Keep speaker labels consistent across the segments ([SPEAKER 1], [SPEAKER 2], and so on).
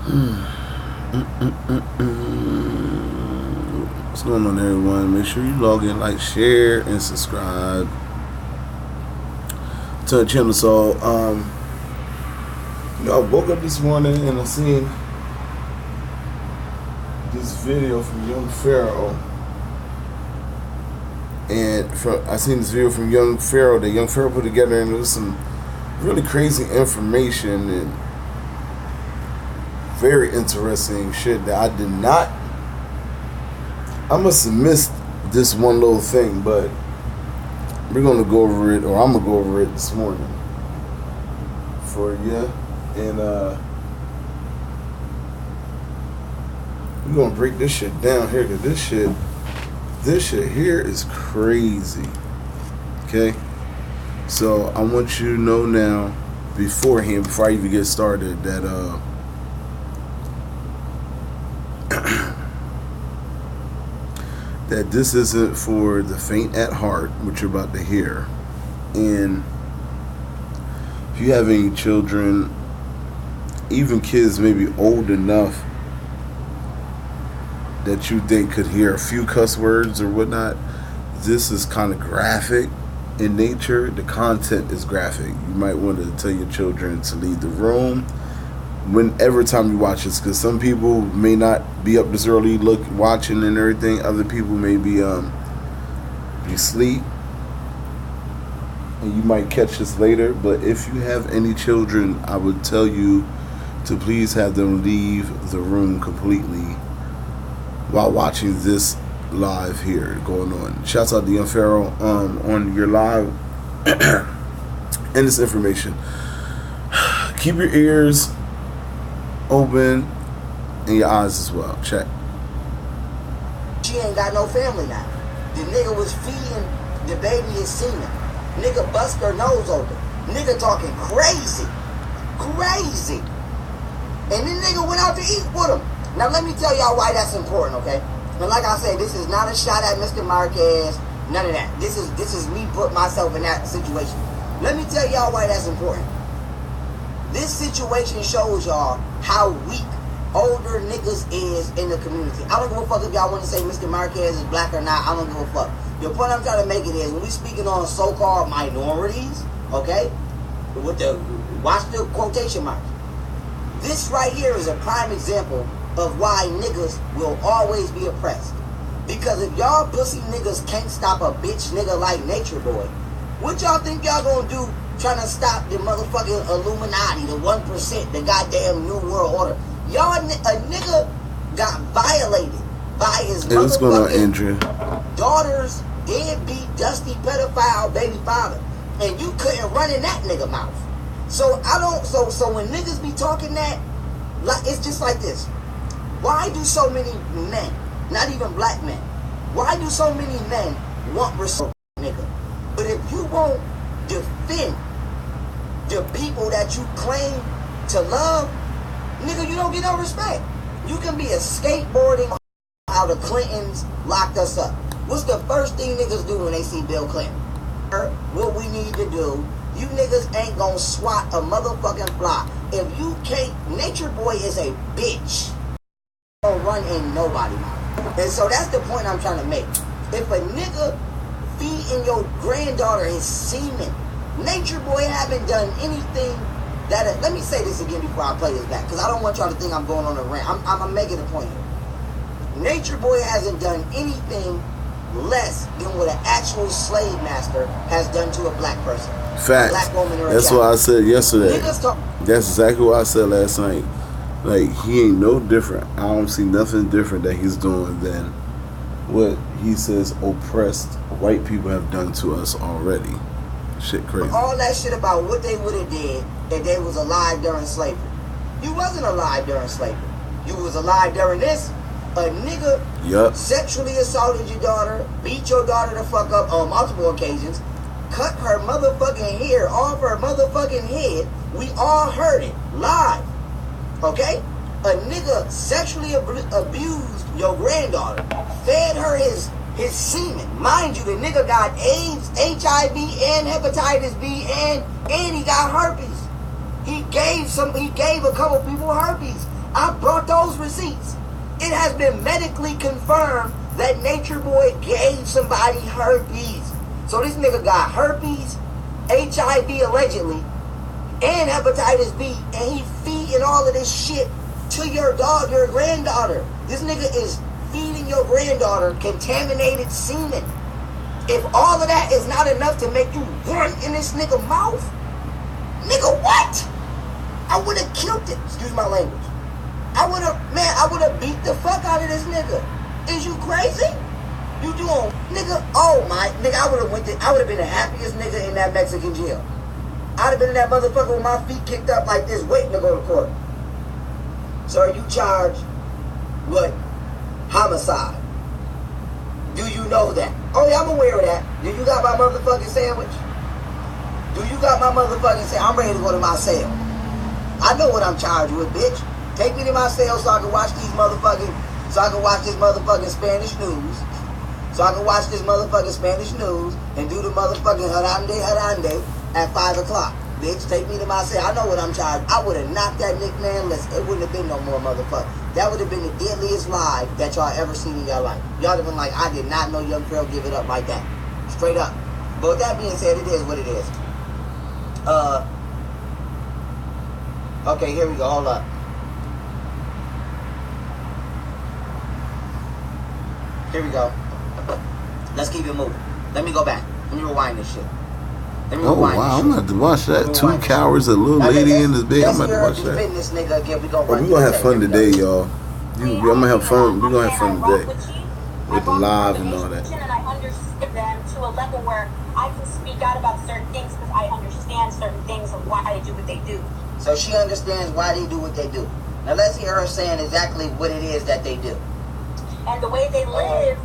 [SPEAKER 1] What's going on, everyone? Make sure you log in, like, share, and subscribe to the channel. So, I woke up this morning and I seen this video from Young Pharaoh, and I seen this video from Young Pharaoh that Young Pharaoh put together, and it was some really crazy information and very interesting shit that I must have missed this one little thing, but we're gonna go over it, or I'm gonna go over it this morning for you, and we're gonna break this shit down here, because this shit here is crazy. Okay, so I want you to know now, before I even get started, that that this isn't for the faint at heart, what you're about to hear. And if you have any children, even kids maybe old enough that you think could hear a few cuss words or whatnot, this is kind of graphic in nature. The content is graphic. You might want to tell your children to leave the room whenever time you watch this, because some people may not be up this early watching and everything. Other people may be asleep, and you might catch this later. But if you have any children, I would tell you to please have them leave the room completely while watching this live here going on. Shouts out to Young Pharaoh on your live and this information. Keep your ears open and your eyes as well. Check.
[SPEAKER 2] She ain't got no family now. The nigga was feeding the baby his semen. Nigga bust her nose open. Nigga talking crazy. Crazy. And then nigga went out to eat with him. Now let me tell y'all why that's important, okay? And like I said, this is not a shot at Mr. Marquez. None of that. This is me put myself in that situation. Let me tell y'all why that's important. This situation shows y'all how weak older niggas is in the community. I don't give a fuck if y'all want to say Mr. Marquez is black or not. I don't give a fuck. The point I'm trying to make it is, when we speaking on so-called minorities, okay, watch the quotation marks. This right here is a prime example of why niggas will always be oppressed. Because if y'all pussy niggas can't stop a bitch nigga like Natureboy, what y'all think y'all gonna do trying to stop the motherfucking Illuminati, the 1%, the goddamn New World Order? Y'all, a nigga got violated by his motherfucking daughter's deadbeat, dusty, pedophile baby father. And you couldn't run in that nigga mouth. So so when niggas be talking that, like, it's just like this. Why do so many men, not even black men, why do so many men want respect, nigga? But if you won't defend the people that you claim to love, nigga, you don't get no respect. You can be a skateboarding how the Clintons locked us up. What's the first thing niggas do when they see Bill Clinton? What we need to do, you niggas ain't gonna swat a motherfucking fly. If you can't, Natureboy is a bitch. Don't run in nobody mouth. And so that's the point I'm trying to make. If a nigga feeding your granddaughter his semen, Natureboy haven't done anything that, let me say this again before I play this back, because I don't want y'all to think I'm going on a rant. I'm making a point here. Natureboy hasn't done anything less than what an actual slave master has done to a black person.
[SPEAKER 1] Facts.
[SPEAKER 2] A black woman or a
[SPEAKER 1] That's
[SPEAKER 2] child.
[SPEAKER 1] what I said yesterday. That's exactly what I said last night. Like, he ain't no different. I don't see nothing different that he's doing than what he says oppressed white people have done to us already. Shit crazy.
[SPEAKER 2] All that shit about what they would have did if they was alive during slavery. You wasn't alive during slavery. You was alive during this. A nigga sexually assaulted your daughter, beat your daughter the fuck up on multiple occasions, cut her motherfucking hair off her motherfucking head. We all heard it live. Okay? A nigga sexually abused your granddaughter, fed her his semen. Mind you, the nigga got AIDS, HIV, and hepatitis B, and he got herpes. He gave a couple people herpes. I brought those receipts. It has been medically confirmed that Natureboy gave somebody herpes. So this nigga got herpes, HIV allegedly, and hepatitis B, and he feeding all of this shit to your granddaughter. This nigga is feeding your granddaughter contaminated semen. If all of that is not enough to make you run in this nigga mouth, nigga, what? I would have killed it. Excuse my language. I would have beat the fuck out of this nigga. Is you crazy? You doing, nigga? Oh my, nigga, I would have been the happiest nigga in that Mexican jail. I'd have been in that motherfucker with my feet kicked up like this, waiting to go to court. Sir, you charged with homicide. Do you know that? Oh yeah, I'm aware of that. Do you got my motherfucking sandwich? Do you got my motherfucking sandwich? I'm ready to go to my cell. I know what I'm charged with, bitch. Take me to my cell so I can watch this motherfucking Spanish news. So I can watch this motherfucking Spanish news and do the motherfucking harande at 5 o'clock. Bitch, take me to my cell. I know what I'm charged. I would have knocked that Nick man. Listen, it wouldn't have been no more motherfucker. That would have been the deadliest lie that y'all ever seen in your life. Y'all would have been like, I did not know young girl give it up like that. Straight up. But with that being said, it is what it is. Okay, here we go. Hold up. Here we go. Let's keep it moving. Let me go back. Let me rewind this shit.
[SPEAKER 1] Oh wow, I'm gonna have to watch that. Two cowards, a little lady in this bed. I'm gonna have to watch that. We're gonna have fun today, y'all. I'm gonna have fun. We're gonna have fun today with the live and all that.
[SPEAKER 3] And I understand them to a level where I can speak out about certain things because I understand certain things of why they do what they do.
[SPEAKER 2] So she understands why they do what they do. Now let's hear her saying exactly what it is that they do.
[SPEAKER 3] And the way they live,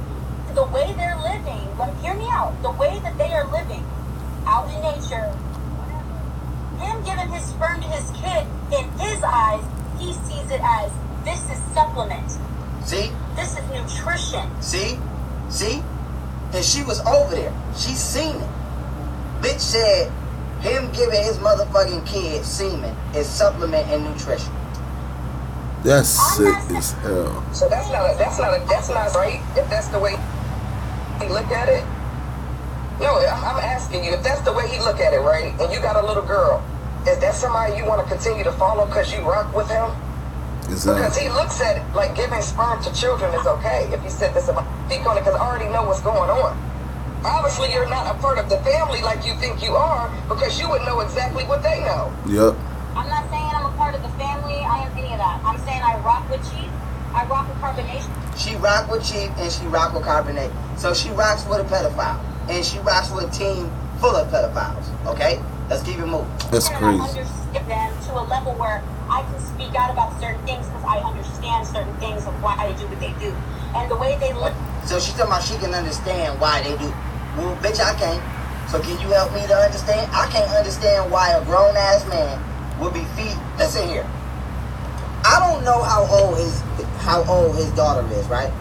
[SPEAKER 3] the way they're living, hear me out, the way that they are living out in nature, him giving his sperm to his kid, in his eyes, he sees it as, this is supplement.
[SPEAKER 2] See?
[SPEAKER 3] This is nutrition.
[SPEAKER 2] See? See? And she was over there. She seen it. Bitch said, him giving his motherfucking kid semen is supplement and nutrition.
[SPEAKER 1] That's sick as hell.
[SPEAKER 4] So that's not right. If that's the way he look at it. No, I'm asking you, if that's the way he look at it, right? And you got a little girl, is that somebody you want to continue to follow because you rock with him?
[SPEAKER 1] Exactly.
[SPEAKER 4] Because he looks at it like giving sperm to children is okay. If you said this about, speak on it because I already know what's going on. Obviously, you're not a part of the family like you think you are because you would know exactly what they know.
[SPEAKER 1] Yep.
[SPEAKER 3] I'm not saying I'm a part of the family. I am any of that. I'm saying I rock with Chief. I rock with Carbonation.
[SPEAKER 2] She rock with Chief and she rock with Carbonate. So she rocks with a pedophile. And she rocks with a team full of pedophiles. Okay? Let's keep it moving.
[SPEAKER 1] That's crazy.
[SPEAKER 3] I understand them to a level where I can speak out about certain things because I understand certain things of why they do what they do. And the way they live.
[SPEAKER 2] So she's talking about she can understand why they do. Well, bitch, I can't. So can you help me to understand? I can't understand why a grown-ass man would be feed. Listen here. I don't know how old his daughter is, right?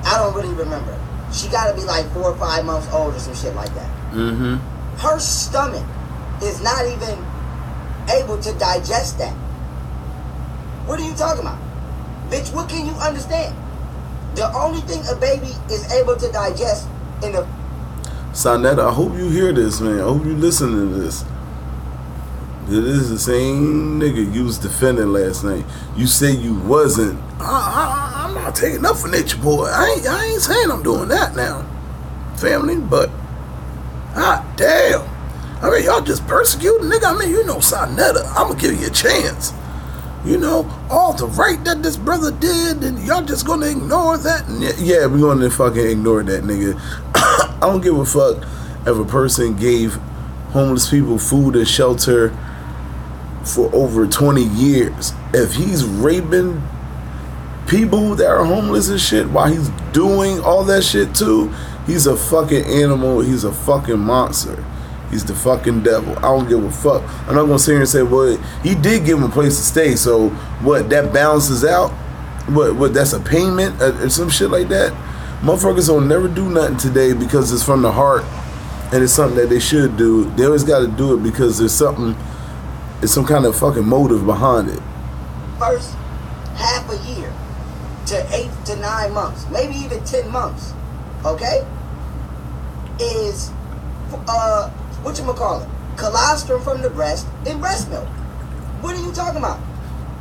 [SPEAKER 2] I don't really remember. She got to be like 4 or 5 months old or some shit like that.
[SPEAKER 1] Mm-hmm.
[SPEAKER 2] Her stomach is not even able to digest that. What are you talking about? Bitch, what can you understand? The only thing a baby is able to digest in the...
[SPEAKER 1] Sonetta, I hope you hear this, man. I hope you listen to this. This is the same nigga you was defending last night. You say you wasn't. I'm not taking up for Natureboy. I ain't saying I'm doing that now, family. But damn, I mean y'all just persecuting nigga. I mean you know Sonetta. I'm gonna give you a chance. You know all the right that this brother did, and y'all just gonna ignore that. And yeah, we gonna fucking ignore that nigga. I don't give a fuck if a person gave homeless people food and shelter for over 20 years. If he's raping people that are homeless and shit while he's doing all that shit too, he's a fucking animal. He's a fucking monster. He's the fucking devil. I don't give a fuck. I'm not gonna sit here and say, well, he did give him a place to stay, so what, that balances out? What that's a payment or some shit like that? Motherfuckers don't never do nothing today because it's from the heart and it's something that they should do. They always gotta do it because there's something, it's some kind of fucking motive behind it.
[SPEAKER 2] First, half a year to 8 to 9 months, maybe even 10 months, okay, is whatchamacallit, colostrum from the breast and breast milk. What are you talking about?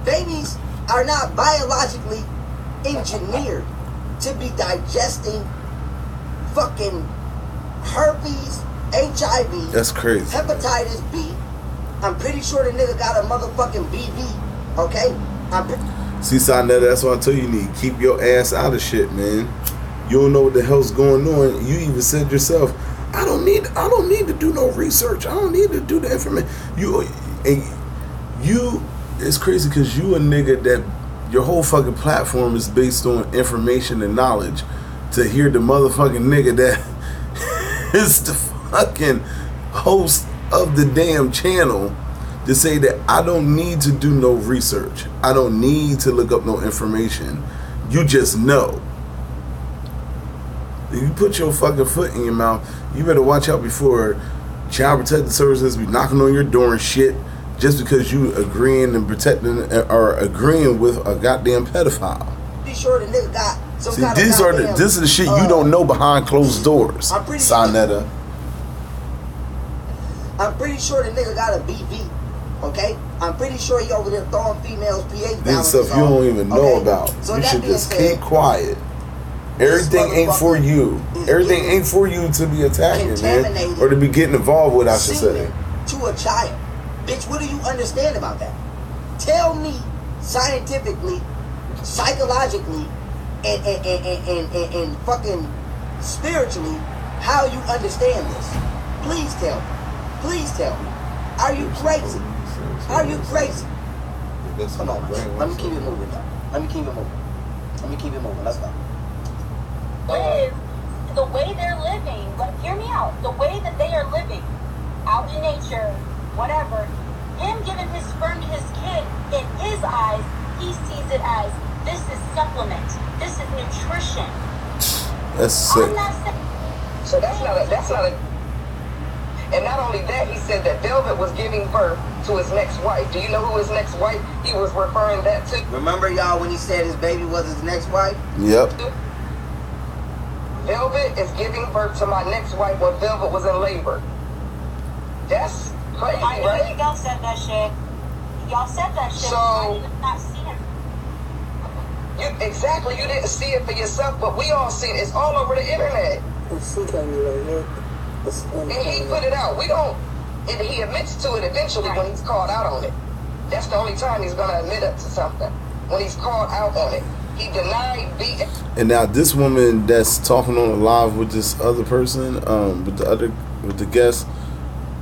[SPEAKER 2] Babies are not biologically engineered to be digesting fucking herpes, HIV,
[SPEAKER 1] That's crazy.
[SPEAKER 2] hepatitis B. I'm pretty sure the nigga got a motherfucking BV, okay?
[SPEAKER 1] See, Sonetta, that's why I tell you need to keep your ass out of shit, man. You don't know what the hell's going on. You even said yourself, I don't need to do no research. I don't need to do the information. It's crazy because you a nigga that your whole fucking platform is based on information and knowledge. To hear the motherfucking nigga that is the fucking host of the damn channel to say that I don't need to do no research. I don't need to look up no information. You just know. If you put your fucking foot in your mouth, you better watch out before Child Protective Services be knocking on your door and shit just because you agreeing and protecting or agreeing with a goddamn pedophile.
[SPEAKER 2] Be sure the nigga got some kind
[SPEAKER 1] this
[SPEAKER 2] of
[SPEAKER 1] is the shit you don't know behind closed doors,
[SPEAKER 2] I'm pretty
[SPEAKER 1] Sonetta.
[SPEAKER 2] I'm pretty sure the nigga got a BV, okay? I'm pretty sure he over there throwing females pH
[SPEAKER 1] This
[SPEAKER 2] balances
[SPEAKER 1] stuff you
[SPEAKER 2] on,
[SPEAKER 1] don't even know
[SPEAKER 2] okay?
[SPEAKER 1] about.
[SPEAKER 2] So
[SPEAKER 1] You
[SPEAKER 2] that
[SPEAKER 1] should
[SPEAKER 2] being
[SPEAKER 1] just
[SPEAKER 2] said,
[SPEAKER 1] keep quiet. Everything ain't for you.
[SPEAKER 2] is
[SPEAKER 1] Everything
[SPEAKER 2] getting
[SPEAKER 1] ain't for you to be attacking, man.
[SPEAKER 2] contaminated
[SPEAKER 1] Or to be getting involved with, I should say.
[SPEAKER 2] semen to a child. Bitch, what do you understand about that? Tell me scientifically, psychologically, and fucking spiritually how you understand this. Please tell me. Please tell me. Are you crazy? Are you crazy? Come on, man. Let me keep it moving, though. Let me keep it moving. Let's go.
[SPEAKER 3] Live the way they're living. Like, hear me out. The way that they are living out in nature, whatever. Him giving his sperm to his kid, in his eyes, he sees it as this is supplement. This is nutrition.
[SPEAKER 1] That's sick.
[SPEAKER 3] I'm not saying.
[SPEAKER 4] So that's not a. And not only that, he said that Velvet was giving birth to his next wife. Do you know who his next wife? He was referring that to.
[SPEAKER 2] Remember, y'all, when he said his baby was his next wife?
[SPEAKER 1] Yep.
[SPEAKER 4] Velvet is giving birth to my next wife when Velvet was in labor. That's crazy,
[SPEAKER 3] I know
[SPEAKER 4] right?
[SPEAKER 3] y'all said that shit. Y'all said that shit.
[SPEAKER 4] So-
[SPEAKER 3] I did not see him.
[SPEAKER 4] Exactly, you didn't see it for yourself, but we all see it. It's all over the internet. And he put it out. We don't, and he admits to it eventually when he's called out on it. That's the only time he's going to admit up to something. When he's called out on it. He denied beating.
[SPEAKER 1] And now this woman that's talking on the live with this other person, with the guest,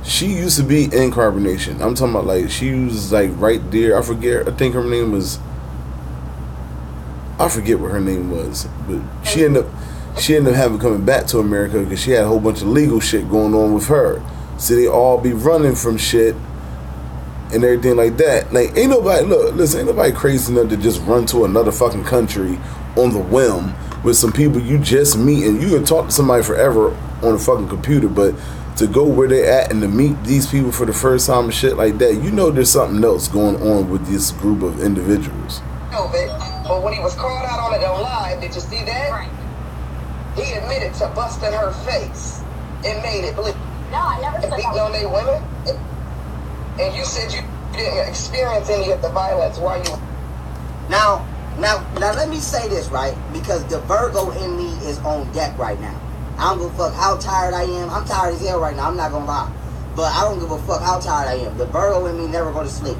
[SPEAKER 1] she used to be in Carbonation. I'm talking about like she was like right there. I forget. I think her name was. I forget what her name was, but she ended up having coming back to America because she had a whole bunch of legal shit going on with her. So they all be running from shit and everything like that. Like ain't nobody crazy enough to just run to another fucking country on the whim with some people you just meet, and you can talk to somebody forever on a fucking computer, but to go where they at and to meet these people for the first time and shit like that, you know there's something else going on with this group of individuals.
[SPEAKER 4] But when he was called out on it on live, did you see that?
[SPEAKER 3] Right.
[SPEAKER 4] He admitted to busting her face and made it bleed.
[SPEAKER 3] No, I never
[SPEAKER 4] And
[SPEAKER 3] said
[SPEAKER 4] beating
[SPEAKER 3] that.
[SPEAKER 4] on they women. And you said you didn't experience any of the violence while you.
[SPEAKER 2] Now, let me say this, right? Because the Virgo in me is on deck right now. I don't give a fuck how tired I am. I'm tired as hell right now. I'm not gonna lie. But I don't give a fuck how tired I am. The Virgo in me never go to sleep.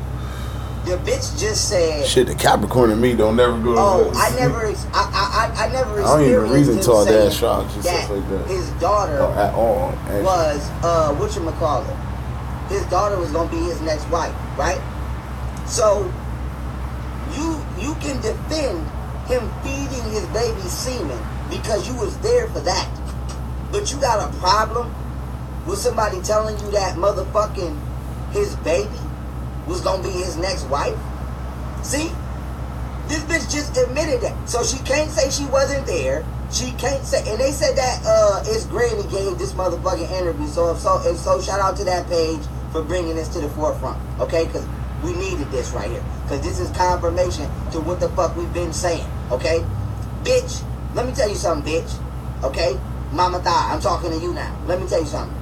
[SPEAKER 2] The bitch just said,
[SPEAKER 1] Shit, the Capricorn and me don't never go to
[SPEAKER 2] "Oh,
[SPEAKER 1] sleep.
[SPEAKER 2] I never
[SPEAKER 1] I don't even
[SPEAKER 2] experienced
[SPEAKER 1] reason
[SPEAKER 2] him
[SPEAKER 1] to all
[SPEAKER 2] saying
[SPEAKER 1] that shots and stuff like that.
[SPEAKER 2] his daughter
[SPEAKER 1] Or at all, actually.
[SPEAKER 2] was whatchamacallit. His daughter was gonna be his next wife, right? So you can defend him feeding his baby semen because you was there for that. But you got a problem with somebody telling you that motherfucking his baby was gonna be his next wife? See? This bitch just admitted that. So she can't say she wasn't there. She can't say, and they said that it's Granny gave this motherfucking interview. So if so, shout out to that page for bringing this to the forefront. Okay? Because We needed this right here. Because this is confirmation to what the fuck we've been saying. Okay? Bitch, let me tell you something, bitch. Okay? Mama Thigh, I'm talking to you now. Let me tell you something.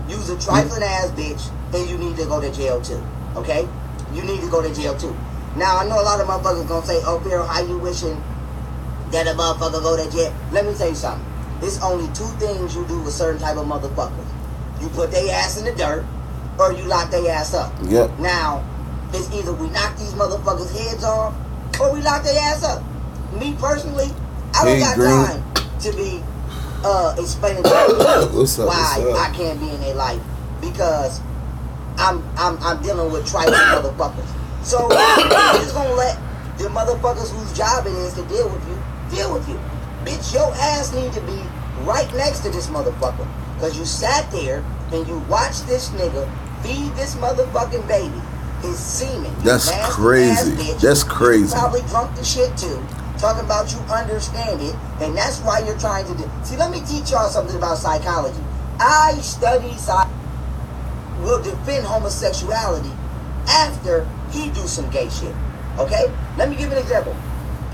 [SPEAKER 2] You's a trifling ass bitch, and you need to go to jail too. Okay? You need to go to jail too. Now, I know a lot of motherfuckers gonna say, oh, Pharaoh, how you wishing that a motherfucker go to jail? Let me tell you something. There's only two things you do with certain type of motherfuckers. You put their ass in the dirt, or you lock their ass up.
[SPEAKER 1] Yep.
[SPEAKER 2] Now, it's either we knock these motherfuckers' heads off, or we lock their ass up. Me personally, I don't got time to be explaining to people why I can't be in their life, because I'm dealing with trifling motherfuckers. So I'm just gonna let the motherfuckers whose job it is to deal with you. Bitch, your ass need to be right next to this motherfucker, because you sat there and you watched this nigga feed this motherfucking baby his semen.
[SPEAKER 1] That's crazy. That's crazy.
[SPEAKER 2] You probably drunk the shit too. Talking about you understand it, and that's why you're trying to do. See, let me teach y'all something about psychology. I study will defend homosexuality after he do some gay shit. Okay? Let me give you an example.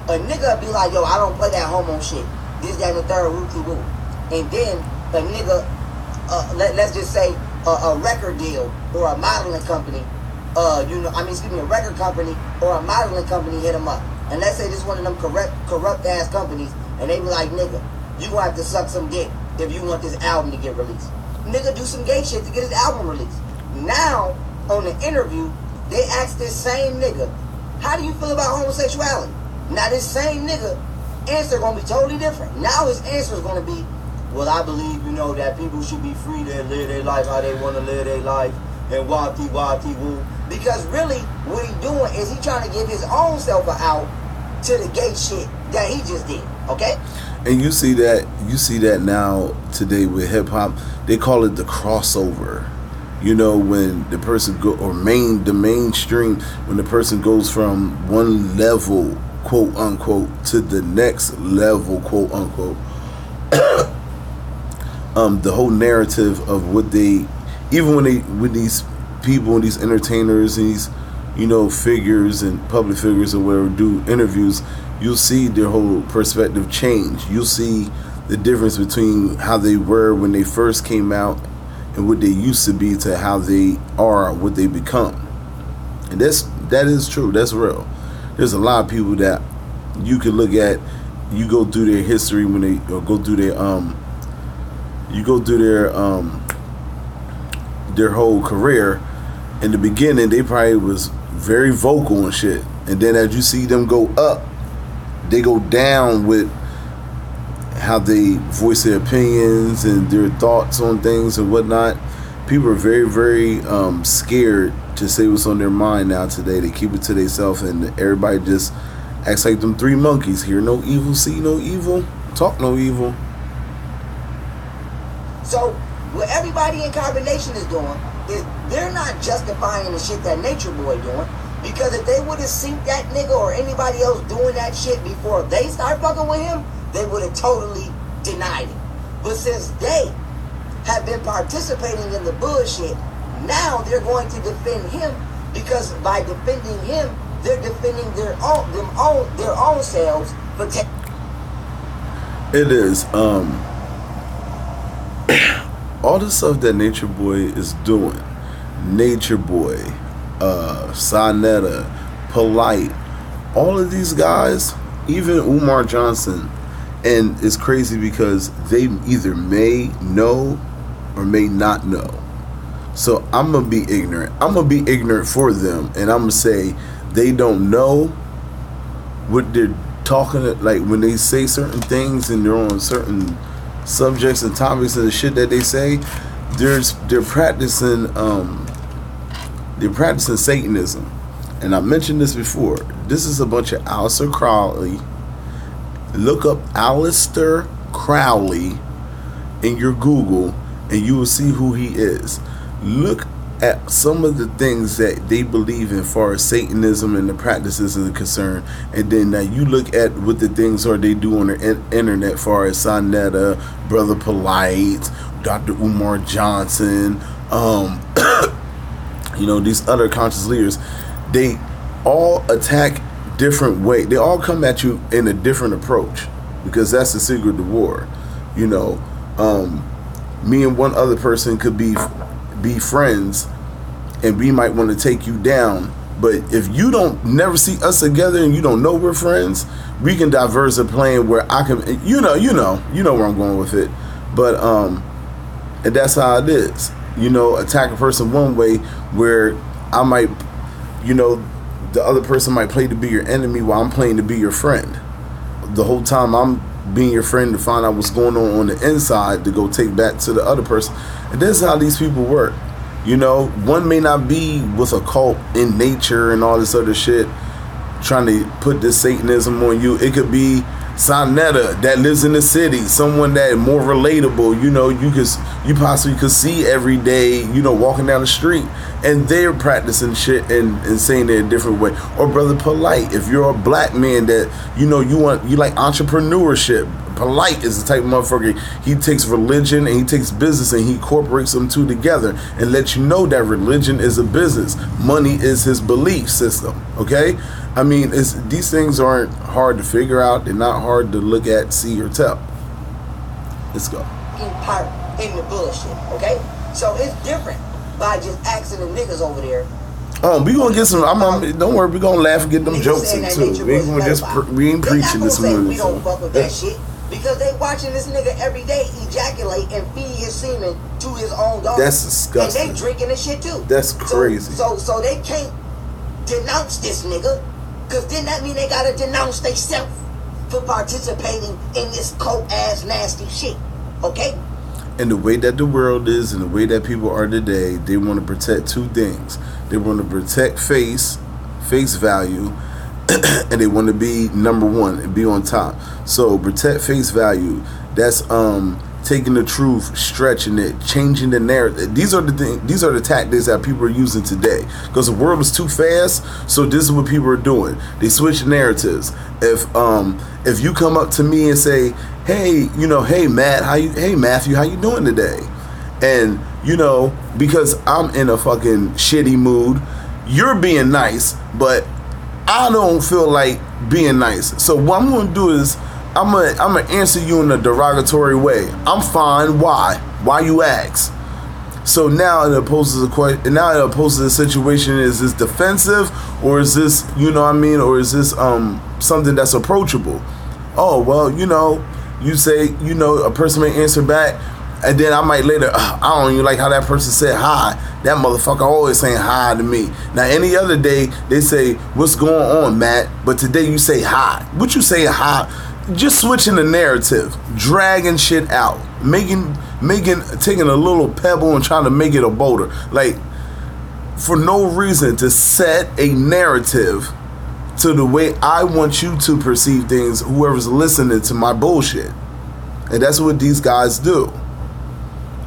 [SPEAKER 2] A nigga be like, yo, I don't play that homo shit. This, that, and the third, woo-tee-woo. And then a nigga, let's just say a record deal or a modeling company, a record company or a modeling company hit him up. And let's say this is one of them corrupt ass companies, and they be like, nigga, you gonna have to suck some dick if you want this album to get released. Nigga do some gay shit to get his album released. Now, on the interview, they ask this same nigga, how do you feel about homosexuality? Now this same nigga answer gonna be totally different. Now his answer is gonna be, well, I believe, that people should be free to live their life how they want to live their life, and woo. Because really, what he doing is he trying to give his own self out to the gay shit that he just did. Okay?
[SPEAKER 1] And you see that now today with hip hop, they call it the crossover. When the person the mainstream, when the person goes from one level, quote unquote, to the next level, quote unquote. The whole narrative of what they, even when these people and these entertainers and these, figures and public figures or whatever do interviews, you'll see their whole perspective change. You'll see the difference between how they were when they first came out and what they used to be to how they are, what they become. And that is true. That's real. There's a lot of people that you can look at. You go through their history when they go through their whole career. In the beginning, they probably was very vocal and shit, and then as you see them go up, they go down with how they voice their opinions and their thoughts on things and whatnot. People are very, very scared to say what's on their mind now today. They keep it to themselves, and everybody just acts like them three monkeys. Hear no evil, see no evil, talk no evil.
[SPEAKER 2] So what everybody in Carbonation is doing is they're not justifying the shit that Natureboy doing, because if they would have seen that nigga or anybody else doing that shit before they start fucking with him, they would have totally denied it. But since they have been participating in the bullshit, now they're going to defend him, because by defending him, they're defending their own selves. But
[SPEAKER 1] it is all the stuff that Natureboy is doing. Natureboy, Sonetta, Polite, all of these guys, even Umar Johnson, and it's crazy because they either may know or may not know. So I'm gonna be ignorant. I'm gonna be ignorant for them, and I'm gonna say they don't know what they're talking. Like when they say certain things and they're on certain subjects and topics and the shit that they say, they're practicing Satanism. And I mentioned this before. This is a bunch of Aleister Crowley. Look up Aleister Crowley in your Google and you will see who he is. Look at some of the things that they believe in as far as Satanism and the practices are concerned, and then now you look at what the things are they do on the internet as far as Sonetta, Brother Polite, Dr. Umar Johnson, these other conscious leaders. they all attack different way. They all come at you in a different approach, because that's the secret of the war. You know, me and one other person could be friends, and we might want to take you down. But if you don't never see us together and you don't know we're friends, we can diverse a plan where I can, you know where I'm going with it. But and that's how it is. You know, attack a person one way where I might, you know, the other person might play to be your enemy while I'm playing to be your friend. The whole time I'm being your friend to find out what's going on the inside to go take back to the other person. And this is how these people work. You know, one may not be with a cult in nature and all this other shit, trying to put this Satanism on you. It could be Sonetta that lives in the city, someone that more relatable, you know, you possibly could see every day, you know, walking down the street, and they're practicing shit and saying it a different way. Or Brother Polite, if you're a black man that, you know, you like entrepreneurship. Polite is the type of motherfucker, he takes religion and he takes business and he incorporates them two together and lets you know that religion is a business. Money is his belief system, okay? I mean, these things aren't hard to figure out. They're not hard to look at, see, or tell. Let's go.
[SPEAKER 2] Part in the bullshit, okay? So it's different by just asking the niggas over there.
[SPEAKER 1] We gonna get some. Don't worry, we gonna laugh and get them jokes in too. We ain't preaching this morning.
[SPEAKER 2] We don't fuck with that shit because they watching this nigga every day ejaculate and feed his semen to his own dog.
[SPEAKER 1] That's disgusting.
[SPEAKER 2] And they drinking this shit too.
[SPEAKER 1] That's crazy.
[SPEAKER 2] So they can't denounce this nigga, because then that mean they gotta denounce themselves for participating in this cold ass nasty shit. Okay?
[SPEAKER 1] And the way that the world is and the way that people are today, they want to protect two things. They want to protect face value, and they want to be number one and be on top. So protect face value. That's taking the truth, stretching it, changing the narrative. These are the tactics that people are using today, because the world is too fast. So this is what people are doing. They switch narratives. If you come up to me and say, hey, you know, hey Matthew, how you doing today? And you know, because I'm in a fucking shitty mood, you're being nice, but I don't feel like being nice. So what I'm gonna do is I'm gonna answer you in a derogatory way. I'm fine. Why? Why you ask? So now it poses a question. Now it poses a situation: is this defensive, or is this, you know what I mean, or is this something that's approachable? Oh well, you know, you say, you know, a person may answer back, and then I might later, I don't even like how that person said hi. That motherfucker always saying hi to me. Now any other day they say, what's going on, Matt? But today you say hi. What you say hi? Just switching the narrative, dragging shit out, taking a little pebble and trying to make it a boulder, like for no reason, to set a narrative to the way I want you to perceive things, whoever's listening to my bullshit. And that's what these guys do.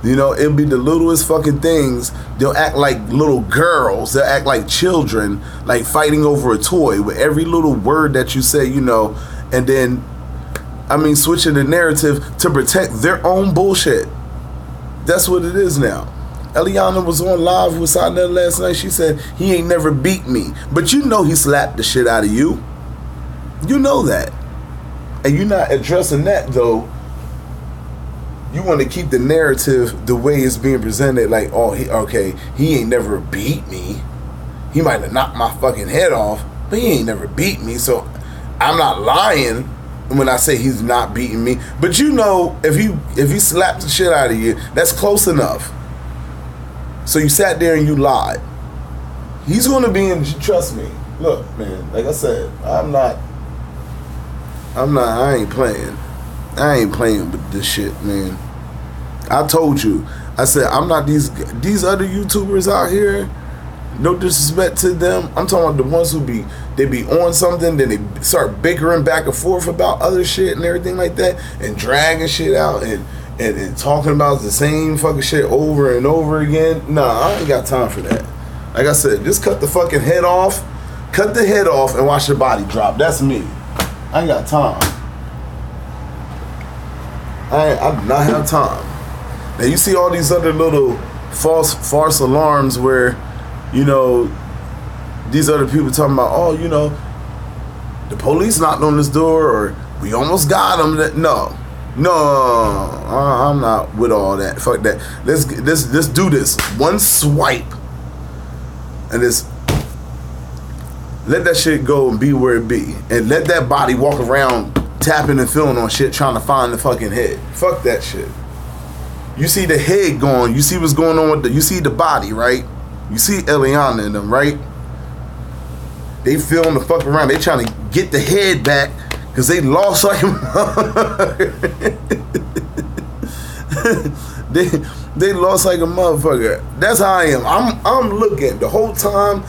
[SPEAKER 1] You know, it'll be the littlest fucking things. They'll act like little girls. They'll act like children, like fighting over a toy with every little word that you say, you know, and then, I mean, switching the narrative to protect their own bullshit. That's what it is now. Eliana was on live with Sonetta last night. She said, he ain't never beat me. But you know he slapped the shit out of you. You know that. And you're not addressing that, though. You want to keep the narrative the way it's being presented, like, oh, he ain't never beat me. He might have knocked my fucking head off, but he ain't never beat me. So I'm not lying when I say he's not beating me. But you know, if he slapped the shit out of you, that's close enough. So you sat there and you lied. He's going to be in, trust me. Look, man, like I said, I ain't playing. I ain't playing with this shit, man. I told you. I said, I'm not these other YouTubers out here. No disrespect to them. I'm talking about the ones who be on something, then they start bickering back and forth about other shit and everything like that, and dragging shit out and talking about the same fucking shit over and over again. Nah, I ain't got time for that. Like I said, just cut the fucking head off. Cut the head off and watch the body drop. That's me. I ain't got time. I do not have time. Now you see all these other little false alarms where, you know, these other people talking about, oh, you know, the police knocked on this door, or we almost got them. No, I'm not with all that. Fuck that. Let's do this. One swipe, and let that shit go and be where it be, and let that body walk around tapping and feeling on shit, trying to find the fucking head. Fuck that shit. You see the head going. You see what's going on with you see the body, right? You see Eliana and them, right? They feeling the fuck around. They trying to get the head back because they lost like a they lost like a motherfucker. That's how I am. I'm looking the whole time.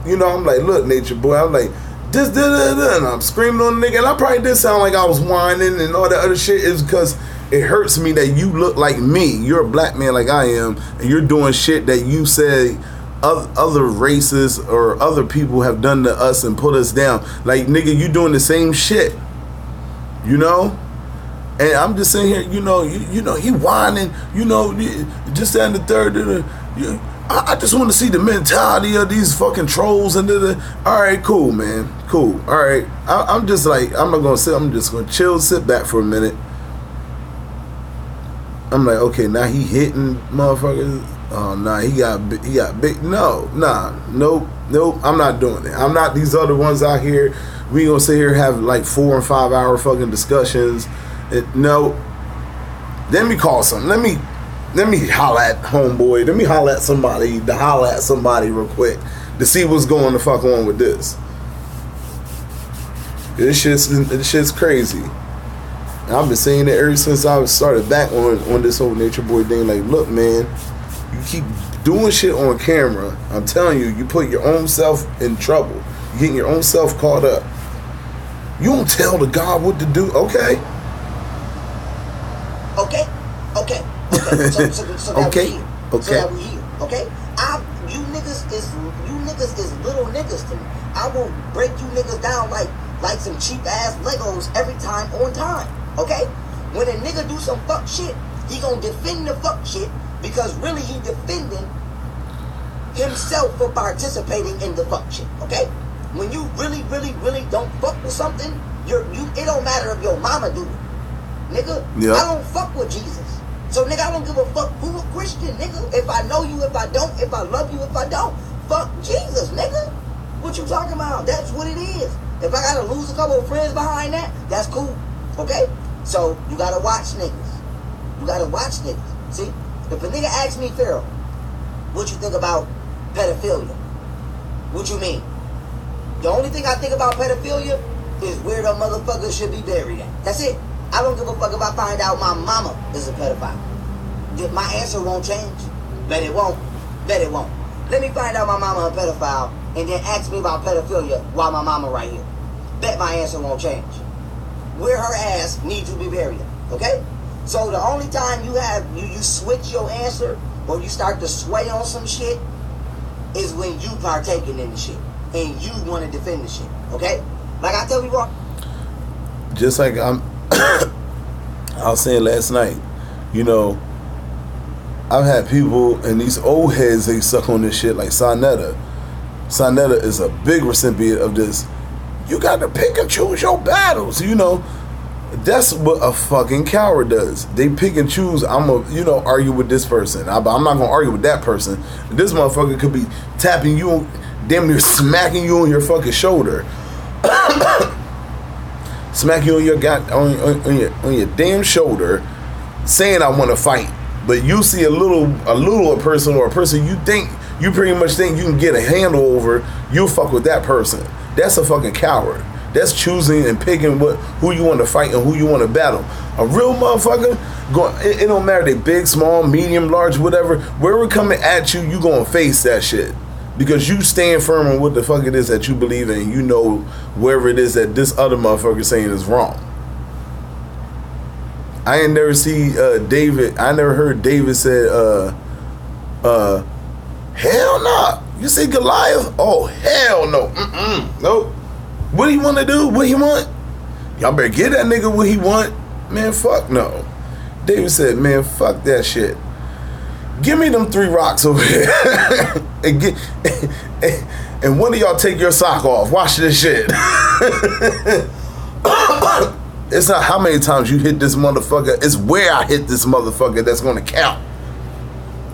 [SPEAKER 1] You know, I'm like, look, Nature Boy. I'm like, this, and I'm screaming on the nigga. And I probably did sound like I was whining and all that other shit. Is because it hurts me that you look like me. You're a black man like I am, and you're doing shit that you say other races or other people have done to us and put us down. Like, nigga, you doing the same shit. You know? And I'm just sitting here, you know, he whining, you know, just that and the third. I just want to see the mentality of these fucking trolls and all right, cool, man, cool. All right, I'm just like, I'm not gonna sit. I'm just gonna chill, sit back for a minute. I'm like, okay, now he hitting motherfuckers. Oh nah, he got big. Nope. I'm not doing it. I'm not these other ones out here. We ain't gonna sit here and have like 4 and 5 hour fucking discussions. No. Let me call something. Let me holler at homeboy. Let me holler at somebody real quick to see what's going the fuck on with this. This shit's crazy. And I've been saying it ever since I started back on this whole Nature Boy thing. Like, look, man, you keep doing shit on camera. I'm telling you, you put your own self in trouble. You're getting your own self caught up. You don't tell the God what to do. Okay. So that we here. So that we here. Okay. You niggas is little niggas to me. I will break you niggas down like some cheap ass Legos every time on time. Okay. When a nigga do some fuck shit, he gonna defend the fuck shit because really he defending himself for participating in the fuck shit. Okay. When you really don't fuck with something, it don't matter if your mama do it. Nigga, yeah. I don't fuck with Jesus. So, nigga, I don't give a fuck who a Christian, nigga. If I know you, if I don't, if I love you, if I don't. Fuck Jesus, nigga. What you talking about? That's what it is. If I gotta lose a couple of friends behind that, that's cool. Okay? So, you gotta watch niggas. See? If a nigga asks me, Pharaoh, what you think about pedophilia? What you mean? The only thing I think about pedophilia is where the motherfucker should be buried at. That's it. I don't give a fuck if I find out my mama is a pedophile. My answer won't change. Bet it won't. Let me find out my mama a pedophile and then ask me about pedophilia while my mama right here. Bet my answer won't change. Where her ass needs to be buried. Okay? So the only time you switch your answer or you start to sway on some shit is when you partaking in the shit and you want to defend the shit. Okay? Like I tell people. Just like I was saying last night, you know, I've had people and these old heads, they suck on this shit like Sonetta. Sonetta is a big recipient of this. You got to pick and choose your battles, you know. That's what a fucking coward does. They pick and choose. Argue with this person. I'm not gonna argue with that person. This motherfucker could be tapping you, damn near smacking you on your fucking shoulder. Smack you on your damn shoulder, saying I want to fight, but you see a person or a person you pretty much think you can get a handle over, you'll fuck with that person. That's a fucking coward. That's choosing and picking who you want to fight and who you want to battle. A real motherfucker, it don't matter they big, small, medium, large, whatever. Wherever coming at you, you gonna face that shit. Because you stand firm on what the fuck it is that you believe in, and you know wherever it is that this other motherfucker saying is wrong. I ain't never see David. I never heard David said, hell nah. You see Goliath? Oh, hell no. Nope. What do you want to do? What he want? Y'all better get that nigga what he want. Man, fuck no. David said, man, fuck that shit. Give me them 3 rocks over here. and one of y'all take your sock off. Watch this shit. It's not how many times you hit this motherfucker. It's where I hit this motherfucker that's gonna count.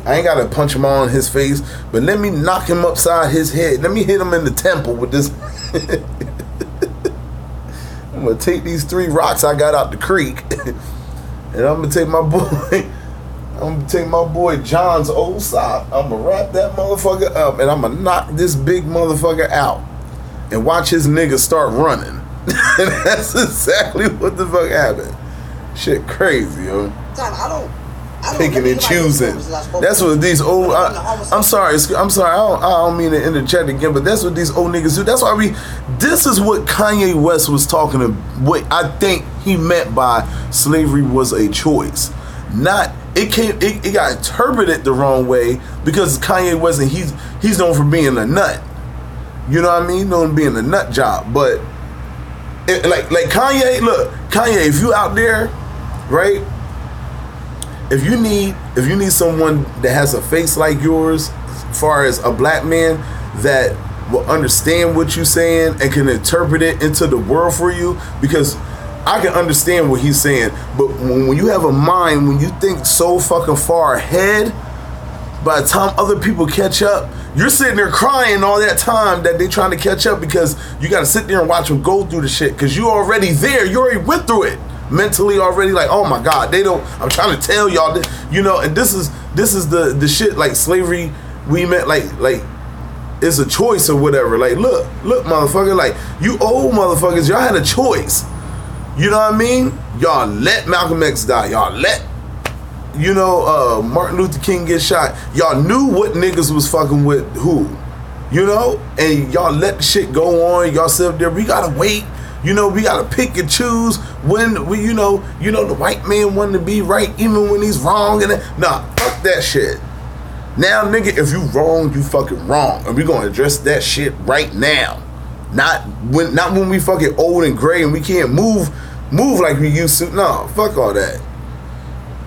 [SPEAKER 1] I ain't gotta punch him on his face, but let me knock him upside his head. Let me hit him in the temple with this. I'm gonna take these 3 rocks I got out the creek, and I'm gonna take my boy John's old sock. I'm gonna wrap that motherfucker up, and I'm gonna knock this big motherfucker out, and watch his niggas start running. And that's exactly what the fuck happened. Shit crazy, yo.
[SPEAKER 2] I don't
[SPEAKER 1] Picking and choosing. That's what these old. I'm sorry. I don't mean to interject again, but that's what these old niggas do. That's why this is what Kanye West was talking about. What I think he meant by slavery was a choice. Not it got interpreted the wrong way because Kanye West, and he's known for being a nut. You know what I mean? Known for being a nut job, but like Kanye. Look, Kanye, if you out there, right? If you need someone that has a face like yours, as far as a black man that will understand what you're saying and can interpret it into the world for you, because I can understand what he's saying, but when you have a mind, when you think so fucking far ahead, by the time other people catch up, you're sitting there crying all that time that they trying to catch up because you got to sit there and watch them go through the shit because you already there. You already went through it. Mentally already, like, oh my God, they don't. I'm trying to tell y'all this, you know. And this is the shit, like slavery. We meant like it's a choice or whatever. Like, look, motherfucker, like you old motherfuckers, y'all had a choice. You know what I mean? Y'all let Malcolm X die. Y'all let Martin Luther King get shot. Y'all knew what niggas was fucking with who, you know, and y'all let the shit go on. Y'all sit up there. We gotta wait. You know, we gotta pick and choose when we, the white man wanted to be right even when he's wrong. And nah, fuck that shit. Now, nigga, if you wrong, you fucking wrong, and we gonna address that shit right now. Not when we fucking old and gray and we can't move like we used to. No, fuck all that.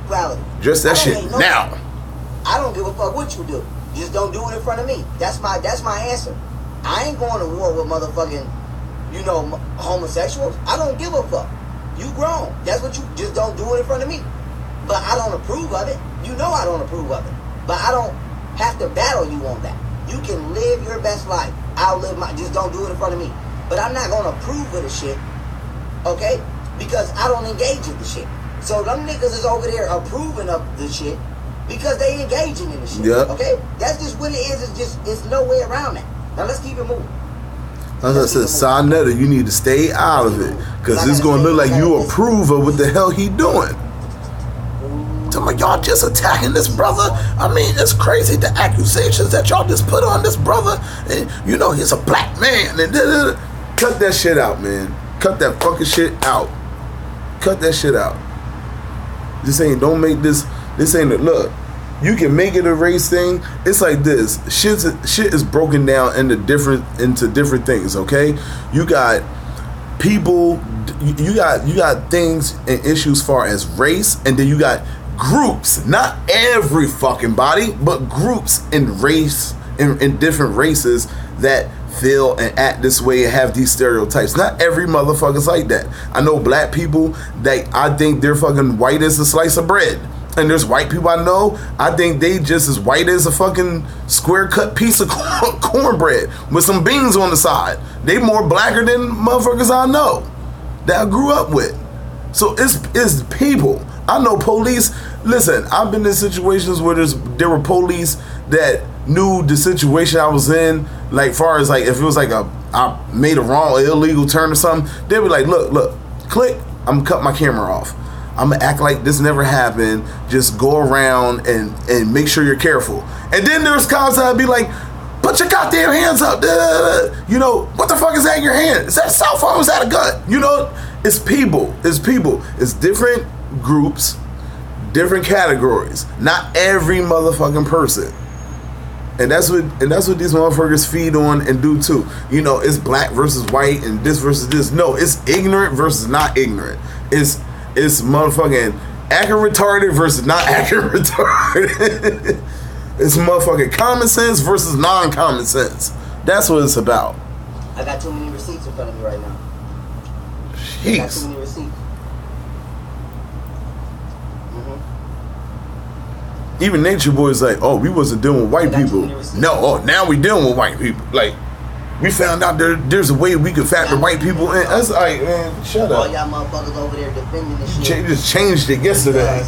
[SPEAKER 2] Valid.
[SPEAKER 1] Address that shit now.
[SPEAKER 2] I don't give a fuck what you do. Just don't do it in front of me. That's my answer. I ain't going to war with motherfucking, homosexuals. I don't give a fuck. You grown. That's what you just don't do it in front of me. But I don't approve of it. You know I don't approve of it. But I don't have to battle you on that. You can live your best life. I'll live just don't do it in front of me. But I'm not gonna approve of the shit. Okay? Because I don't engage in the shit. So them niggas is over there approving of the shit because they engaging in the shit. Yep. Okay? That's just what it is. It's no way around that. Now let's keep it moving.
[SPEAKER 1] As I said, Sonetta, you need to stay out of it because it's going to look like you approve of what the hell he doing. Tell me, y'all just attacking this brother. I mean, it's crazy the accusations that y'all just put on this brother. And he's a black man. And cut that shit out, man. Cut that fucking shit out. Cut that shit out. Don't make this ain't look. You can make it a race thing. It's like this. Shit is broken down into different things, okay? You got people, you got things and issues far as race, and then you got groups. Not every fucking body, but groups in race, in different races that feel and act this way and have these stereotypes. Not every motherfucker's like that. I know black people that I think they're fucking white as a slice of bread. And there's white people I know, I think they just as white as a fucking square cut piece of cornbread with some beans on the side. They more blacker than motherfuckers I know that I grew up with. So it's people. I know police. Listen, I've been in situations where there were police that knew the situation I was in, like far as like if it was like I made a wrong illegal turn or something, they'd be like, look, click, I'm gonna cut my camera off. I'm gonna act like this never happened. Just go around and make sure you're careful. And then there's cops that'd be like, put your goddamn hands up. What the fuck is that in your hand? Is that a cell phone? Is that a gun? It's people. It's different groups, different categories. Not every motherfucking person. And that's what these motherfuckers feed on and do too. It's black versus white and this versus this. No, it's ignorant versus not ignorant. It's motherfucking accurate retarded versus not accurate retarded. It's motherfucking common sense versus non-common sense. That's what it's about.
[SPEAKER 2] I got too many receipts in front of me right now. I got too
[SPEAKER 1] Jeez.
[SPEAKER 2] many receipts.
[SPEAKER 1] Even Natureboy's like, oh, we wasn't dealing with white people. No, oh, now we dealing with white people. Like, we found out there's a way we can factor white people in. That's like, man, shut
[SPEAKER 2] All
[SPEAKER 1] up.
[SPEAKER 2] y'all motherfuckers over there defending this shit.
[SPEAKER 1] Just changed it yesterday.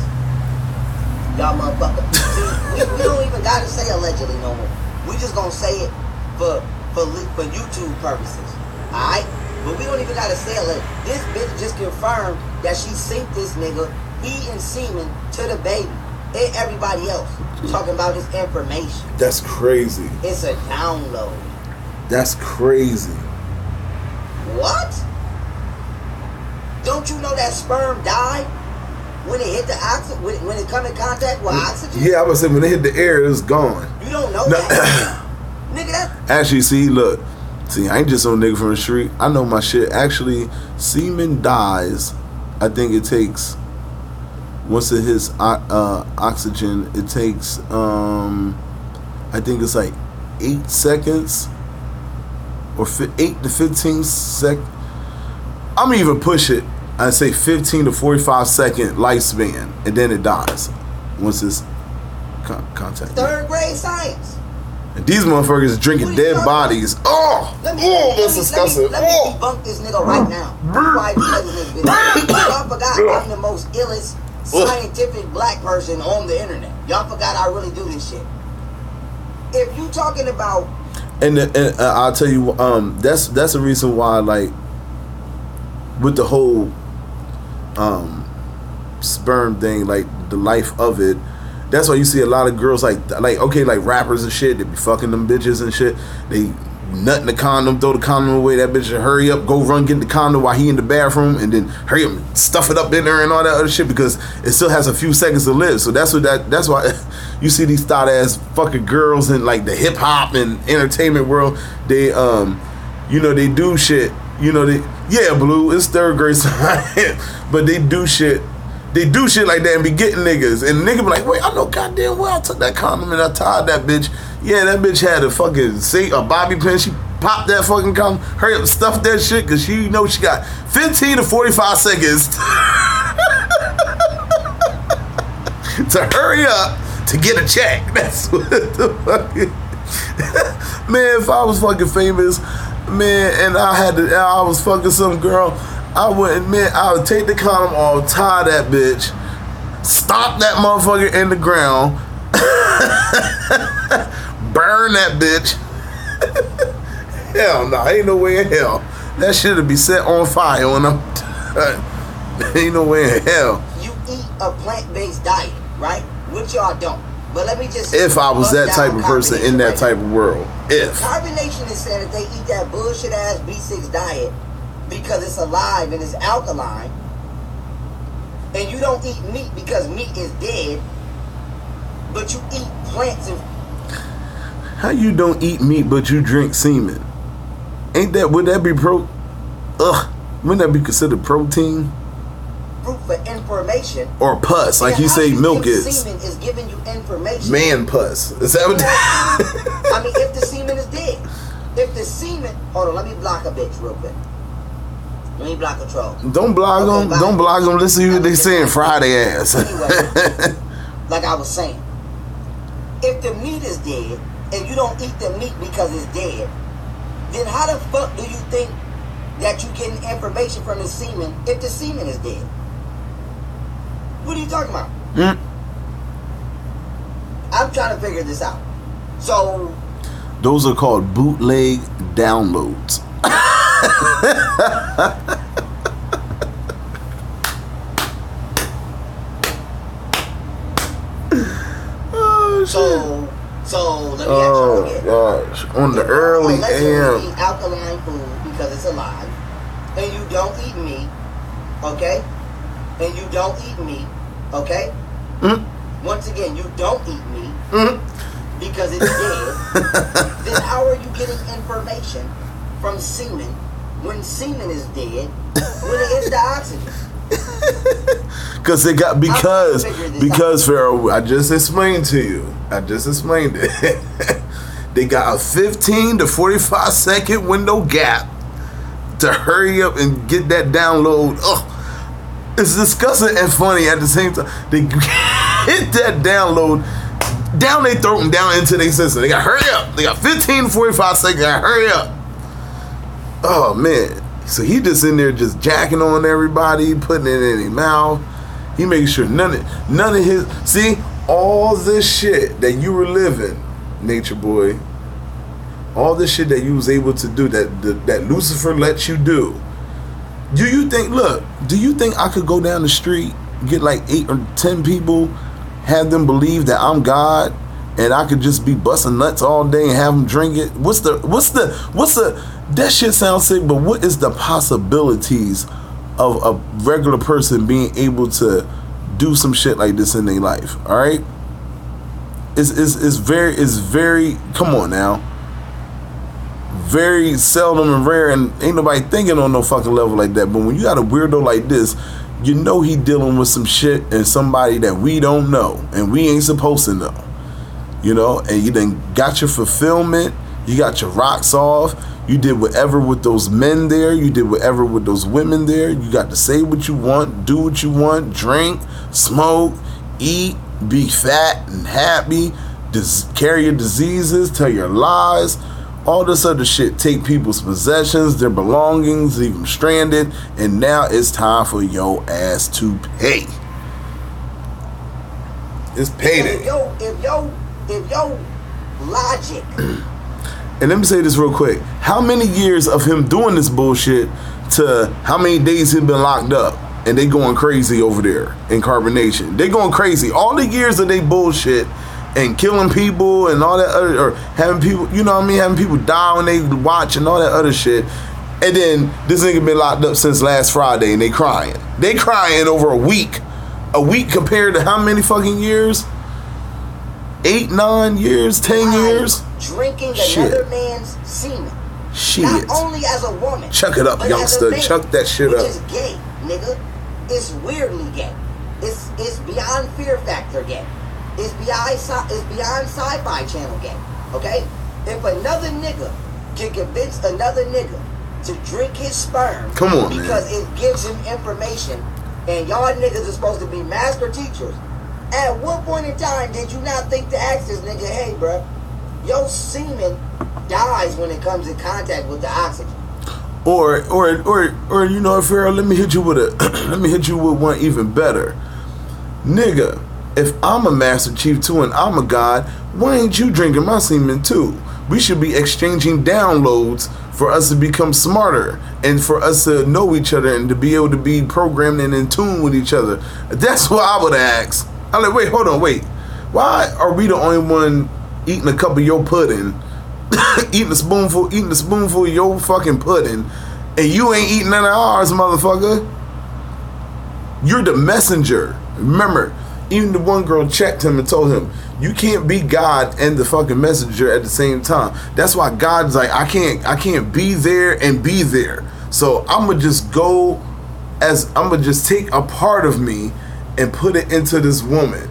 [SPEAKER 2] Y'all motherfuckers. See, we don't even gotta say allegedly no more. We just gonna say it for YouTube purposes. Alright? But we don't even gotta say allegedly. This bitch just confirmed that she synced this nigga, eating semen, to the baby. And everybody else talking about this information.
[SPEAKER 1] That's crazy.
[SPEAKER 2] It's a download.
[SPEAKER 1] That's crazy.
[SPEAKER 2] What? Don't you know that sperm die when it hit the oxygen? When it come in contact with oxygen?
[SPEAKER 1] Yeah, I was saying when it hit the air, it's gone.
[SPEAKER 2] You don't know that, nigga. That
[SPEAKER 1] Actually, see, look, I ain't just no nigga from the street. I know my shit. Actually, semen dies. I think it takes. Once it hits oxygen, it takes, I think it's like 8 seconds or 8 to 15 seconds. I'm gonna even push it. I say 15 to 45 second lifespan, and then it dies once it's contact.
[SPEAKER 2] third grade science.
[SPEAKER 1] And these motherfuckers drinking dead bodies. Oh, that's disgusting.
[SPEAKER 2] Let me debunk this nigga right now. Before I play this nigga. Y'all forgot I'm the most illest scientific black person on the internet. Y'all forgot I really do this shit. If you talking about,
[SPEAKER 1] and I'll tell you, that's the reason why, like, with the whole sperm thing, like the life of it. That's why you see a lot of girls like okay, like rappers and shit. They be fucking them bitches and shit. They nutting the condom, throw the condom away. That bitch should hurry up, go run, get the condom while he in the bathroom, and then hurry up, stuff it up in there and all that other shit because it still has a few seconds to live. So that's why you see these thought ass fucking girls in like the hip hop and entertainment world. They they do shit. Blue, it's third grade science, but they do shit. They do shit like that and be getting niggas. And the nigga be like, wait, I know goddamn well I took that condom and I tied that bitch. Yeah, that bitch had a fucking a bobby pin. She popped that fucking condom. Hurry up, stuff that shit, because she she got 15 to 45 seconds to hurry up to get a check. That's what the fucking... Man, if I was fucking famous, man, and I was fucking some girl, I would take the condom off, tie that bitch, stop that motherfucker in the ground, burn that bitch. Hell no, ain't no way in hell. That shit'll be set on fire when I'm ain't no way in hell.
[SPEAKER 2] You eat a plant-based diet, right? Which y'all don't. But let me just...
[SPEAKER 1] If I was that type of person in that type of world. If.
[SPEAKER 2] Carbonation is saying that they eat that bullshit-ass B6 diet because it's alive and it's alkaline, and you don't eat meat because meat is dead, but you eat plants and...
[SPEAKER 1] How you don't eat meat but you drink semen? Would that be wouldn't that be considered protein?
[SPEAKER 2] Fruit for information.
[SPEAKER 1] Or pus, like you say milk is.
[SPEAKER 2] Semen is giving you information.
[SPEAKER 1] Man pus. Is that what
[SPEAKER 2] I mean, if the semen is dead. If the semen... Hold on, let me block a bitch real quick. Let me block a troll.
[SPEAKER 1] Don't block them. Don't block them. Let's see what they saying. Friday ass.
[SPEAKER 2] Anyway, like I was saying, if the meat is dead and you don't eat the meat because it's dead, then how the fuck do you think that you getting information from the semen if the semen is dead? What are you talking about? I'm trying to figure this out. So
[SPEAKER 1] those are called bootleg downloads.
[SPEAKER 2] So let me ask you again.
[SPEAKER 1] Gosh, on the early
[SPEAKER 2] let's say you
[SPEAKER 1] AM.
[SPEAKER 2] eat alkaline food because it's alive, and you don't eat meat, okay? And you don't eat meat, okay? Once again, you don't eat meat because it's dead. Then how are you getting information from semen when semen is dead when it hits the oxygen?
[SPEAKER 1] Because Pharaoh, I just explained to you. I just explained it. They got a 15 to 45 second window gap to hurry up and get that download. Ugh. It's disgusting and funny at the same time. They hit that download down their throat and down into their system. They got hurry up. They got 15 to 45 seconds. They got hurry up. Oh man. So he just in there just jacking on everybody, putting it in his mouth. He making sure none of his, see, all this shit that you were living, Nature Boy, all this shit that you was able to do, that Lucifer let you do. Do you think I could go down the street, get like 8 or 10 people, have them believe that I'm God, and I could just be busting nuts all day and have them drink it? What's the that shit sounds sick, but what is the possibilities of a regular person being able to do some shit like this in their life? All right, it's very come on now, very seldom and rare, and ain't nobody thinking on no fucking level like that. But when you got a weirdo like this, you know he dealing with some shit and somebody that we don't know and we ain't supposed to know, you know. And you then got your fulfillment, you got your rocks off. You did whatever with those men there. You did whatever with those women there. You got to say what you want, do what you want, drink, smoke, eat, be fat and happy, carry your diseases, tell your lies, all this other shit. Take people's possessions, their belongings, leave them stranded, and now it's time for your ass to pay. It's payday.
[SPEAKER 2] If yo logic.
[SPEAKER 1] And let me say this real quick. How many years of him doing this bullshit to how many days he been locked up? And they going crazy over there in Carbonation. They going crazy. All the years of they bullshit and killing people and all that other, or having people, you know what I mean, having people die when they watch and all that other shit. And then this nigga been locked up since last Friday and they crying. They crying over a week. A week compared to how many fucking years? 8, 9 years, 10 years?
[SPEAKER 2] Drinking another man's semen.
[SPEAKER 1] Shit.
[SPEAKER 2] Not only as a woman.
[SPEAKER 1] Chuck it up, youngster. Chuck that shit up.
[SPEAKER 2] It's gay, nigga. It's weirdly gay. It's beyond Fear Factor gay. It's beyond Sci-Fi Channel gay. Okay? If another nigga can convince another nigga to drink his sperm,
[SPEAKER 1] come on,
[SPEAKER 2] because it gives him information, and y'all niggas are supposed to be master teachers. At what point in time did you not think to ask this nigga, hey, bro, your semen dies when it comes in contact with the oxygen?
[SPEAKER 1] Or you know, Pharaoh, let me hit you with one even better. Nigga, if I'm a Master Chief too and I'm a god, why ain't you drinking my semen too? We should be exchanging downloads for us to become smarter and for us to know each other and to be able to be programmed and in tune with each other. That's what I would ask. I'm like, wait. Why are we the only one eating a cup of your pudding, eating a spoonful of your fucking pudding, and you ain't eating none of ours, motherfucker? You're the messenger. Remember, even the one girl checked him and told him, you can't be God and the fucking messenger at the same time. That's why God's like, I can't be there and be there. So I'm gonna just take a part of me and put it into this woman,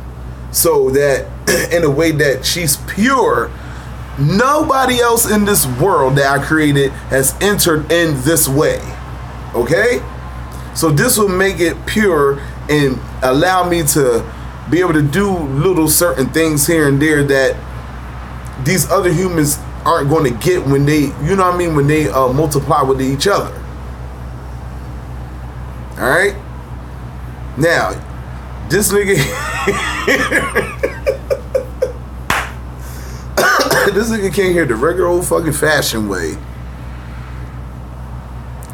[SPEAKER 1] so that in a way that she's pure. Nobody else in this world that I created has entered in this way. Okay? So this will make it pure and allow me to be able to do little certain things here and there that these other humans aren't going to get when they, you know what I mean, when they multiply with each other. All right? Now, this nigga, this nigga came here the regular old fucking fashion way.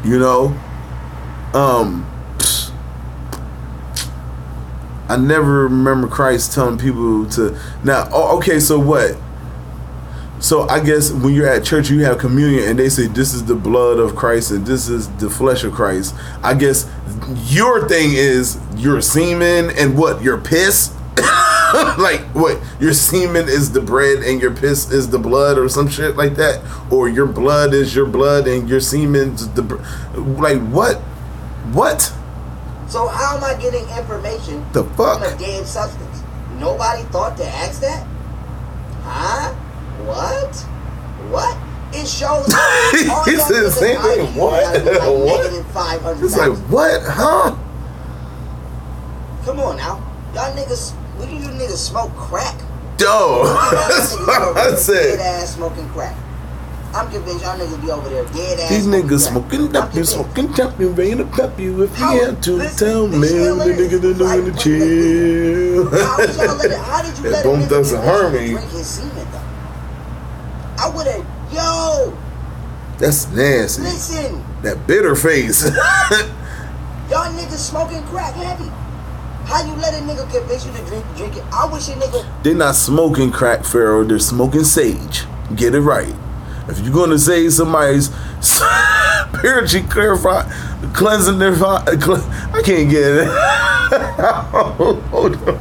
[SPEAKER 1] You know? I never remember Christ telling people to, now, okay, so what? So I guess when you're at church, you have communion and they say this is the blood of Christ and this is the flesh of Christ. I guess your thing is your semen and what? Your piss? Like what? Your semen is the bread and your piss is the blood or some shit like that? Or your blood is your blood and your semen's the... Like what? What?
[SPEAKER 2] So how am I getting information from a dead substance? Nobody thought to ask that? Huh? What? what? It shows.
[SPEAKER 1] He said the same thing. What?
[SPEAKER 2] Negative 500.
[SPEAKER 1] It's like, what? Huh?
[SPEAKER 2] Come on now. Y'all niggas, what do you niggas smoke crack?
[SPEAKER 1] Yo, that's what I said.
[SPEAKER 2] Dead ass smoking crack. I'm convinced y'all niggas be over there dead ass.
[SPEAKER 1] These niggas
[SPEAKER 2] crack.
[SPEAKER 1] smoking W, smoking W, ready to pep you if you
[SPEAKER 2] How-
[SPEAKER 1] had to
[SPEAKER 2] listen,
[SPEAKER 1] tell me
[SPEAKER 2] this shit
[SPEAKER 1] the
[SPEAKER 2] hilarious.
[SPEAKER 1] nigga that know when to chill.
[SPEAKER 2] How did y'all let it? How did you
[SPEAKER 1] That
[SPEAKER 2] let
[SPEAKER 1] Bone
[SPEAKER 2] a
[SPEAKER 1] Thugs and
[SPEAKER 2] nigga
[SPEAKER 1] Harmony.
[SPEAKER 2] drink his semen though? I would have. Yo,
[SPEAKER 1] That's nasty.
[SPEAKER 2] listen.
[SPEAKER 1] That bitter face.
[SPEAKER 2] Y'all niggas smoking crack heavy. How you let a nigga convince you to drink it? I wish a nigga.
[SPEAKER 1] They're not smoking crack, Pharaoh. They're smoking sage. Get it right. If you're going to say somebody's spiritually clarified, cleansing their, I can't get it. Hold on.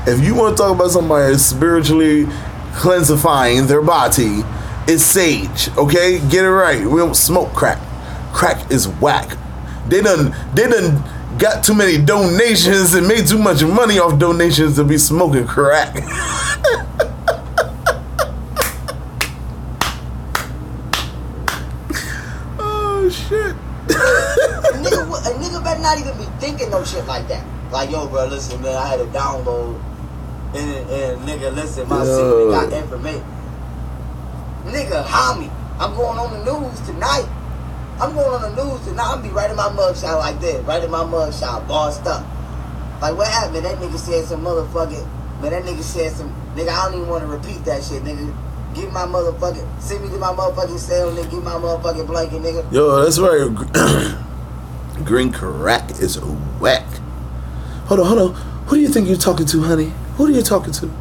[SPEAKER 1] If you want to talk about somebody spiritually cleansifying their body, it's sage. Okay, get it right. We don't smoke crack. Crack is whack. They done got too many donations and made too much money off donations to be smoking crack. Oh shit.
[SPEAKER 2] A nigga better not even be thinking no shit like that. Like, yo, bro, listen, man, I had to download, and nigga, listen, my secret got information. Nigga, homie, I'm going on the news tonight. I'm gonna be right in my mugshot like this, right in my mugshot, bossed up. Like, what happened? That nigga said some motherfucking, man, that nigga said some, nigga, I don't even want to repeat that shit, nigga. Give my motherfucking, send me to my motherfucking cell, nigga, give my motherfucking blanket, nigga.
[SPEAKER 1] Yo, that's right. Green crack is whack. Hold on. Who do you think you're talking to, honey? Who are you talking to?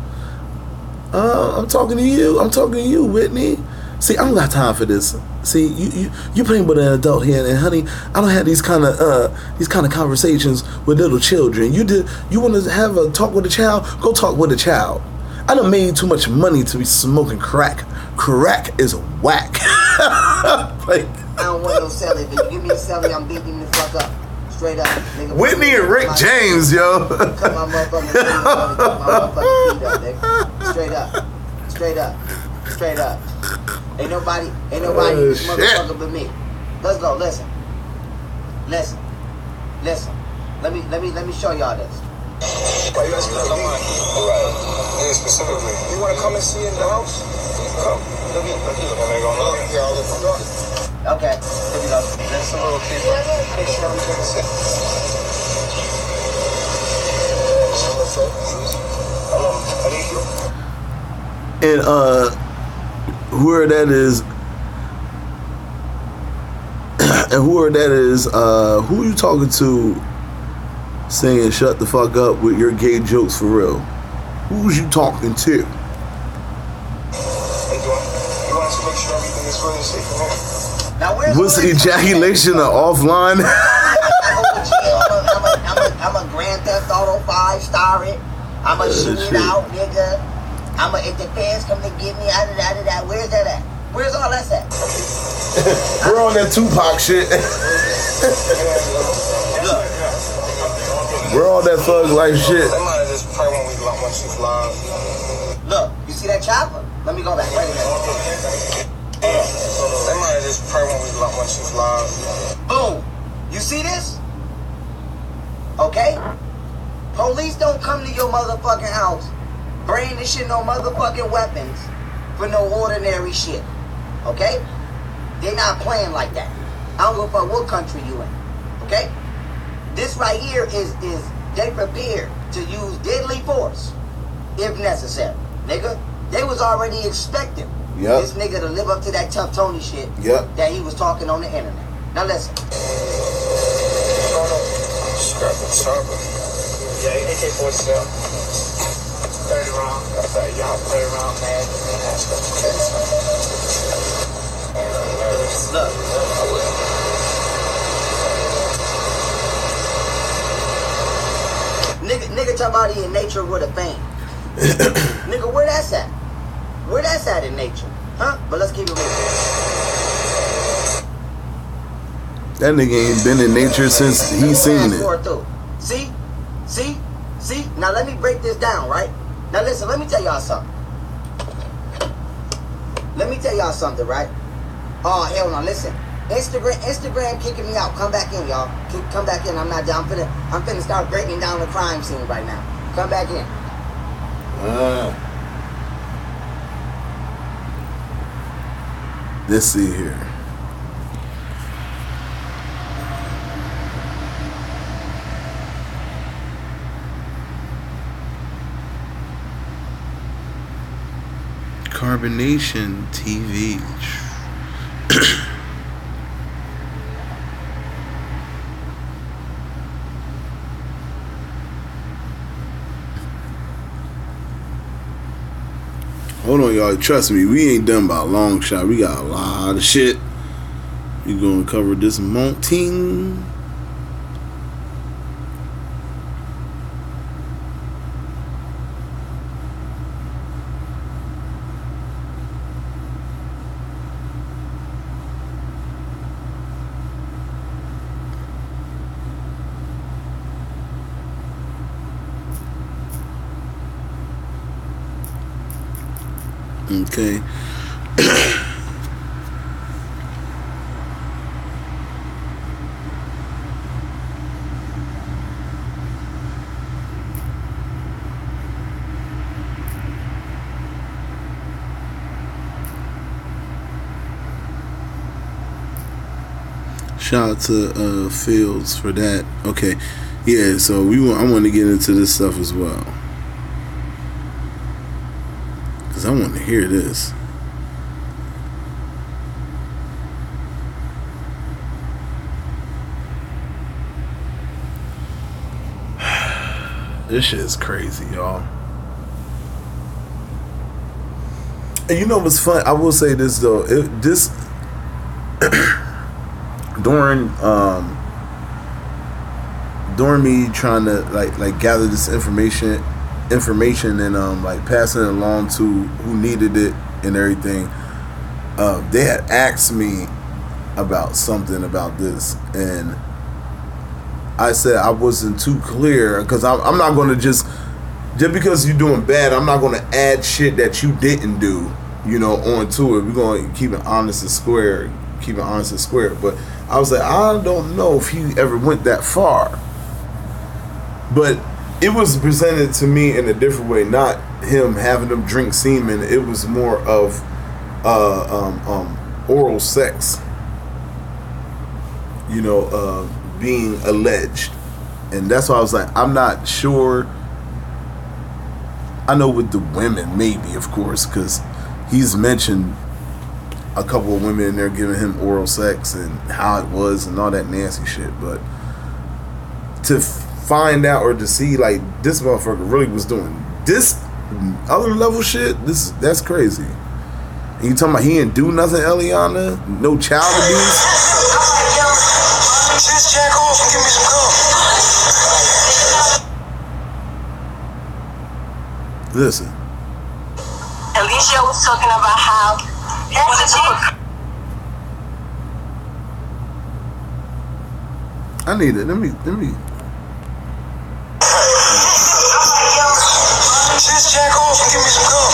[SPEAKER 1] I'm talking to you, Whitney. See, I don't got time for this. See, you playing with an adult here, and honey, I don't have these kind of conversations with little children. You want to have a talk with a child? Go talk with a child. I done made too much money to be smoking crack. Crack is whack. Like,
[SPEAKER 2] I don't want no celly. If you give me a celly, I'm beating him the fuck up. Straight up. Nigga,
[SPEAKER 1] Whitney and Rick James, yo.
[SPEAKER 2] Cut my motherfucking feet up. Cut my motherfucking feet up, nigga. Straight up. Ain't nobody in this motherfucker but me. Let's go, listen. Let me show y'all this.
[SPEAKER 4] Why you asking for money? Right. Yeah, specifically. You want to come and see it in the house? Come. Look at
[SPEAKER 2] Okay, here we go.
[SPEAKER 4] That's a little keeper. Hey, Shirley, come and sit.
[SPEAKER 1] And whoever that is, who you talking to saying shut the fuck up with your gay jokes for real? Who's you talking to?
[SPEAKER 4] Hey, you want to make sure everything is really safe from here?
[SPEAKER 2] Now, where's
[SPEAKER 1] Was ejaculation offline?
[SPEAKER 2] I'm a Grand Theft Auto 5-star it. I'm a shoot it out, nigga. If the fans come to get me out of that, where's that at? Where's all that at?
[SPEAKER 1] We're on that Tupac shit.
[SPEAKER 2] Look,
[SPEAKER 1] We're on that thug life shit.
[SPEAKER 4] They might have just pray when we once you fly.
[SPEAKER 2] look, you see that chopper? Let me go back. Wait a minute.
[SPEAKER 4] They might have just pray when we once you fly.
[SPEAKER 2] Boom. You see this? Okay? Police don't come to your motherfucking house brandishing no motherfucking weapons for no ordinary shit. Okay? They're not playing like that. I don't give a fuck what country you in. Okay? This right here is they prepared to use deadly force if necessary. Nigga, they was already expecting this nigga to live up to that tough Tony shit that he was talking on the internet. Now listen.
[SPEAKER 4] Sharper. Yeah, AK-47. 30 round. That's that y'all 30 round man.
[SPEAKER 2] Look. Nigga talking about he in nature with a fame. Nigga, where that's at? Where that's at in nature? Huh? But let's keep it real.
[SPEAKER 1] That nigga ain't been in nature since he seen it.
[SPEAKER 2] See? Now let me break this down, right? Now listen, let me tell y'all something. Let me tell y'all something, right? Oh, hell no, listen. Instagram kicking me out. Come back in, y'all. Come back in. I'm not down. I'm finna start breaking down the crime scene right now. Come back in.
[SPEAKER 1] Let's see here. Carbonation TV. Hold on, y'all. Trust me, we ain't done by a long shot. We got a lot of shit. We gonna cover this morning. Okay. Shout out to Fields for that. Okay. Yeah, so I want to get into this stuff as well. Cause I want to hear this. This shit is crazy, y'all. And you know what's fun? I will say this though. During me trying to like gather this information and like passing it along to who needed it and everything, they had asked me about something about this, and I said I wasn't too clear, because I'm not going to just because you're doing bad, I'm not going to add shit that you didn't do, onto it. We're going to keep it honest and square. But I was like, I don't know if he ever went that far. But it was presented to me in a different way, not him having them drink semen. It was more of oral sex, being alleged. And that's why I was like, I'm not sure. I know with the women, maybe, of course, because he's mentioned a couple of women in there giving him oral sex and how it was and all that nasty shit. But to find out or to see like this motherfucker really was doing this other level shit, that's crazy. And you talking about he didn't do nothing, Eliana? No child abuse?
[SPEAKER 5] Just jack off and give me some gum.
[SPEAKER 1] Listen.
[SPEAKER 5] Alicia was talking about how
[SPEAKER 1] I need it. Let me.
[SPEAKER 5] Just jack off and give me some gum.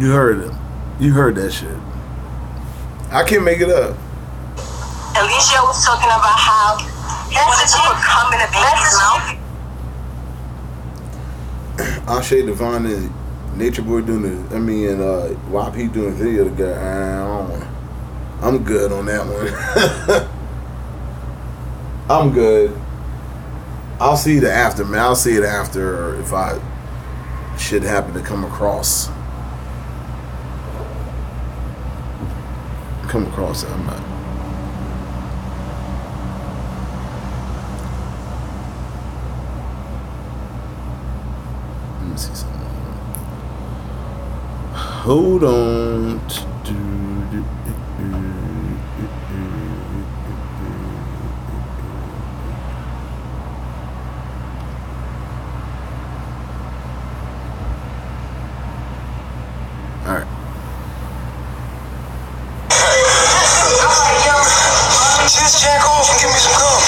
[SPEAKER 1] You heard it. You heard that shit. I can't make it up.
[SPEAKER 5] Alicia was talking about how he wanted to put cum in a baby's mouth.
[SPEAKER 1] Ashe Devon and Natureboy and YP doing a video together. I'm good on that one. I'm good. I'll see the after, man. I'll see it after, or if I should happen to come across it. I'm not. Let me see something. Hold on. All right.
[SPEAKER 5] Just jack off and give me some gum.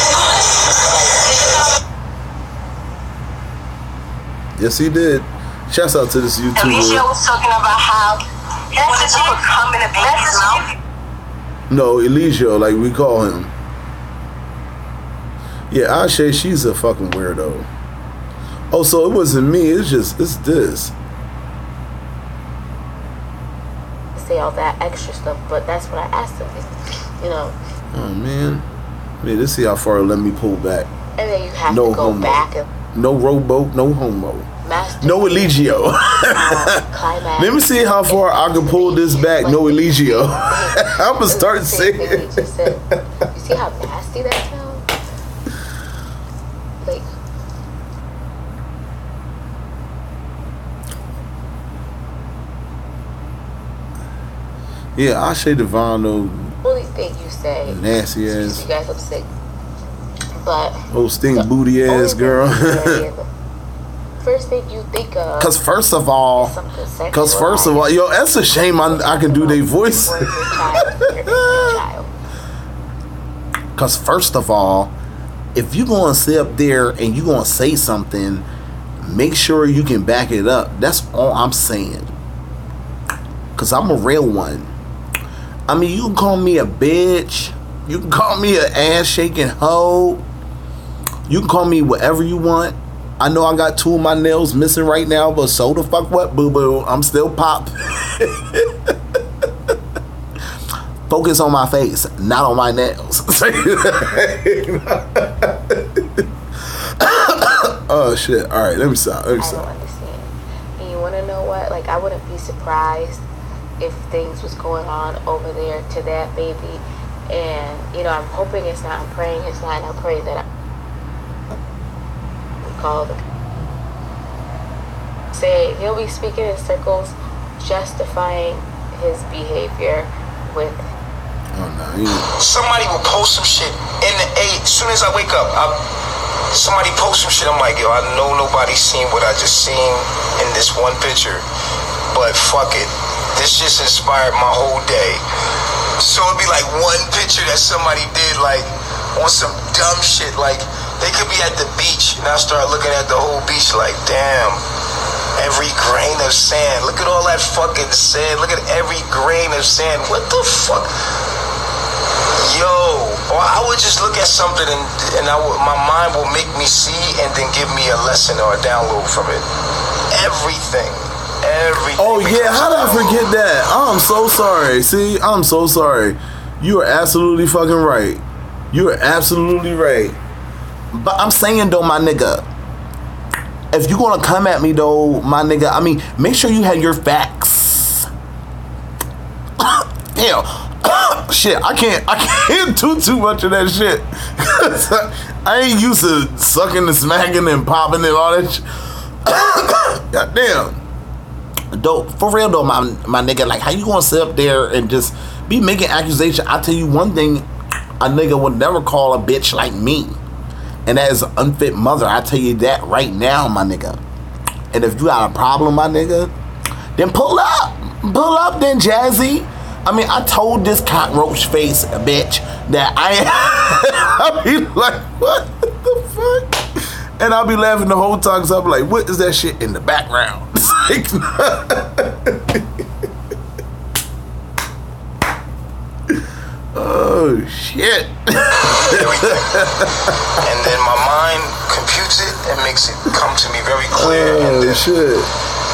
[SPEAKER 1] Yes, he did. Shouts out to this YouTuber.
[SPEAKER 5] Alicia was talking about how he wanted to put cum in a baby's mouth.
[SPEAKER 1] No, Elijah, like we call him. Yeah, Ashe, she's a fucking weirdo. Oh, so it wasn't me. It's this.
[SPEAKER 6] Say all that extra stuff, but that's what I asked him. You know.
[SPEAKER 1] Oh man. Yeah, let's see how far it let me pull back.
[SPEAKER 6] And then you have
[SPEAKER 1] No
[SPEAKER 6] to go
[SPEAKER 1] homo.
[SPEAKER 6] back and
[SPEAKER 1] No rowboat, no homo.
[SPEAKER 6] master.
[SPEAKER 1] No Eligio.
[SPEAKER 6] Climax.
[SPEAKER 1] Let me see how far I can pull this back. No Eligio. I'm gonna start saying.
[SPEAKER 6] You see how nasty that sounds? Like,
[SPEAKER 1] Yeah, Ashe Devano,
[SPEAKER 6] only thing you say.
[SPEAKER 1] nasty
[SPEAKER 6] Excuse
[SPEAKER 1] ass,
[SPEAKER 6] you guys, I'm sick. But
[SPEAKER 1] old stink booty ass
[SPEAKER 6] only
[SPEAKER 1] girl.
[SPEAKER 6] thing you say, the first thing you think of.
[SPEAKER 1] Cause first of all,
[SPEAKER 6] something sexual.
[SPEAKER 1] yo, that's a shame I can do their voice.
[SPEAKER 6] For your child.
[SPEAKER 1] Cause first of all, if you gonna sit up there and you gonna say something, make sure you can back it up. That's all I'm saying. Cause I'm a real one. I mean, you can call me a bitch. You can call me an ass shaking hoe. You can call me whatever you want. I know I got 2 of my nails missing right now, but so the fuck what, boo boo? I'm still pop. Focus on my face, not on my nails. Oh shit! All right, let me stop.
[SPEAKER 6] I don't understand. And you want to know what? Like, I wouldn't be surprised if things was going on over there to that baby. And, you know, I'm hoping it's not. I'm praying it's not. And I pray that I call the. Say, he'll be speaking in circles, justifying his behavior with.
[SPEAKER 1] Oh no!
[SPEAKER 7] Somebody will post some shit in the as soon as I wake up. Somebody post some shit. I'm like, yo, I know nobody's seen what I just seen in this one picture, but fuck it, this just inspired my whole day. So it'd be like one picture that somebody did, like on some dumb shit. Like they could be at the beach, and I start looking at the whole beach, like, damn. Every grain of sand. Look at all that fucking sand. Look at every grain of sand. What the fuck? Yo, or I would just look at something and my mind will make me see and then give me a lesson or a download from it. Everything.
[SPEAKER 1] Oh yeah, how did I forget that? I'm so sorry. See, I'm so sorry. You are absolutely fucking right. You are absolutely right. But I'm saying though, my nigga, if you gonna come at me though, my nigga, I mean, make sure you have your facts. Damn. Shit, I can't do too much of that shit. I ain't used to sucking and smacking and popping and all that shit. God damn. Dope. For real though, my nigga, like how you gonna sit up there and just be making accusations? I tell you one thing, a nigga would never call a bitch like me. And that is an unfit mother. I tell you that right now, my nigga. And if you got a problem, my nigga, then pull up. Pull up then, Jazzy. I mean, I told this cockroach face bitch that I'll be like, what the fuck? And I'll be laughing the whole time, so I'll be like, what is that shit in the background? It's like, oh, shit.
[SPEAKER 7] And then my mind computes it and makes it come to me very clear.
[SPEAKER 1] Oh,
[SPEAKER 7] and then,
[SPEAKER 1] shit.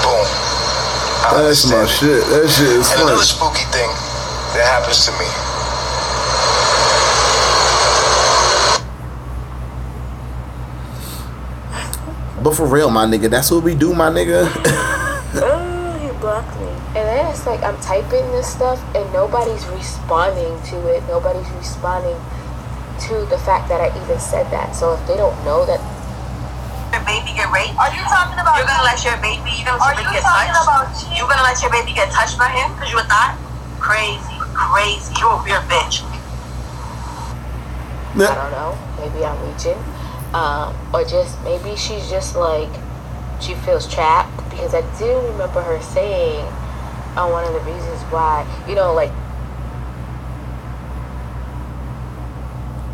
[SPEAKER 7] Boom.
[SPEAKER 1] That's my shit. That shit is
[SPEAKER 7] and
[SPEAKER 1] funny.
[SPEAKER 7] another spooky thing that happens to me.
[SPEAKER 1] But for real, my nigga, that's what we do, my nigga.
[SPEAKER 6] Oh, you blocked me. And then it's like I'm typing this stuff and nobody's responding to it. Nobody's responding to the fact that I even said that. So if they don't know that
[SPEAKER 5] Your baby get raped? Are you talking about? You're gonna let your baby? You're gonna let your baby get touched? You're gonna let your baby get touched by him because you a thought? Crazy. You're a weird bitch.
[SPEAKER 6] I don't know. Maybe I'm reaching. Or just maybe she's just like she feels trapped, because I do remember her saying one of the reasons why, you know, like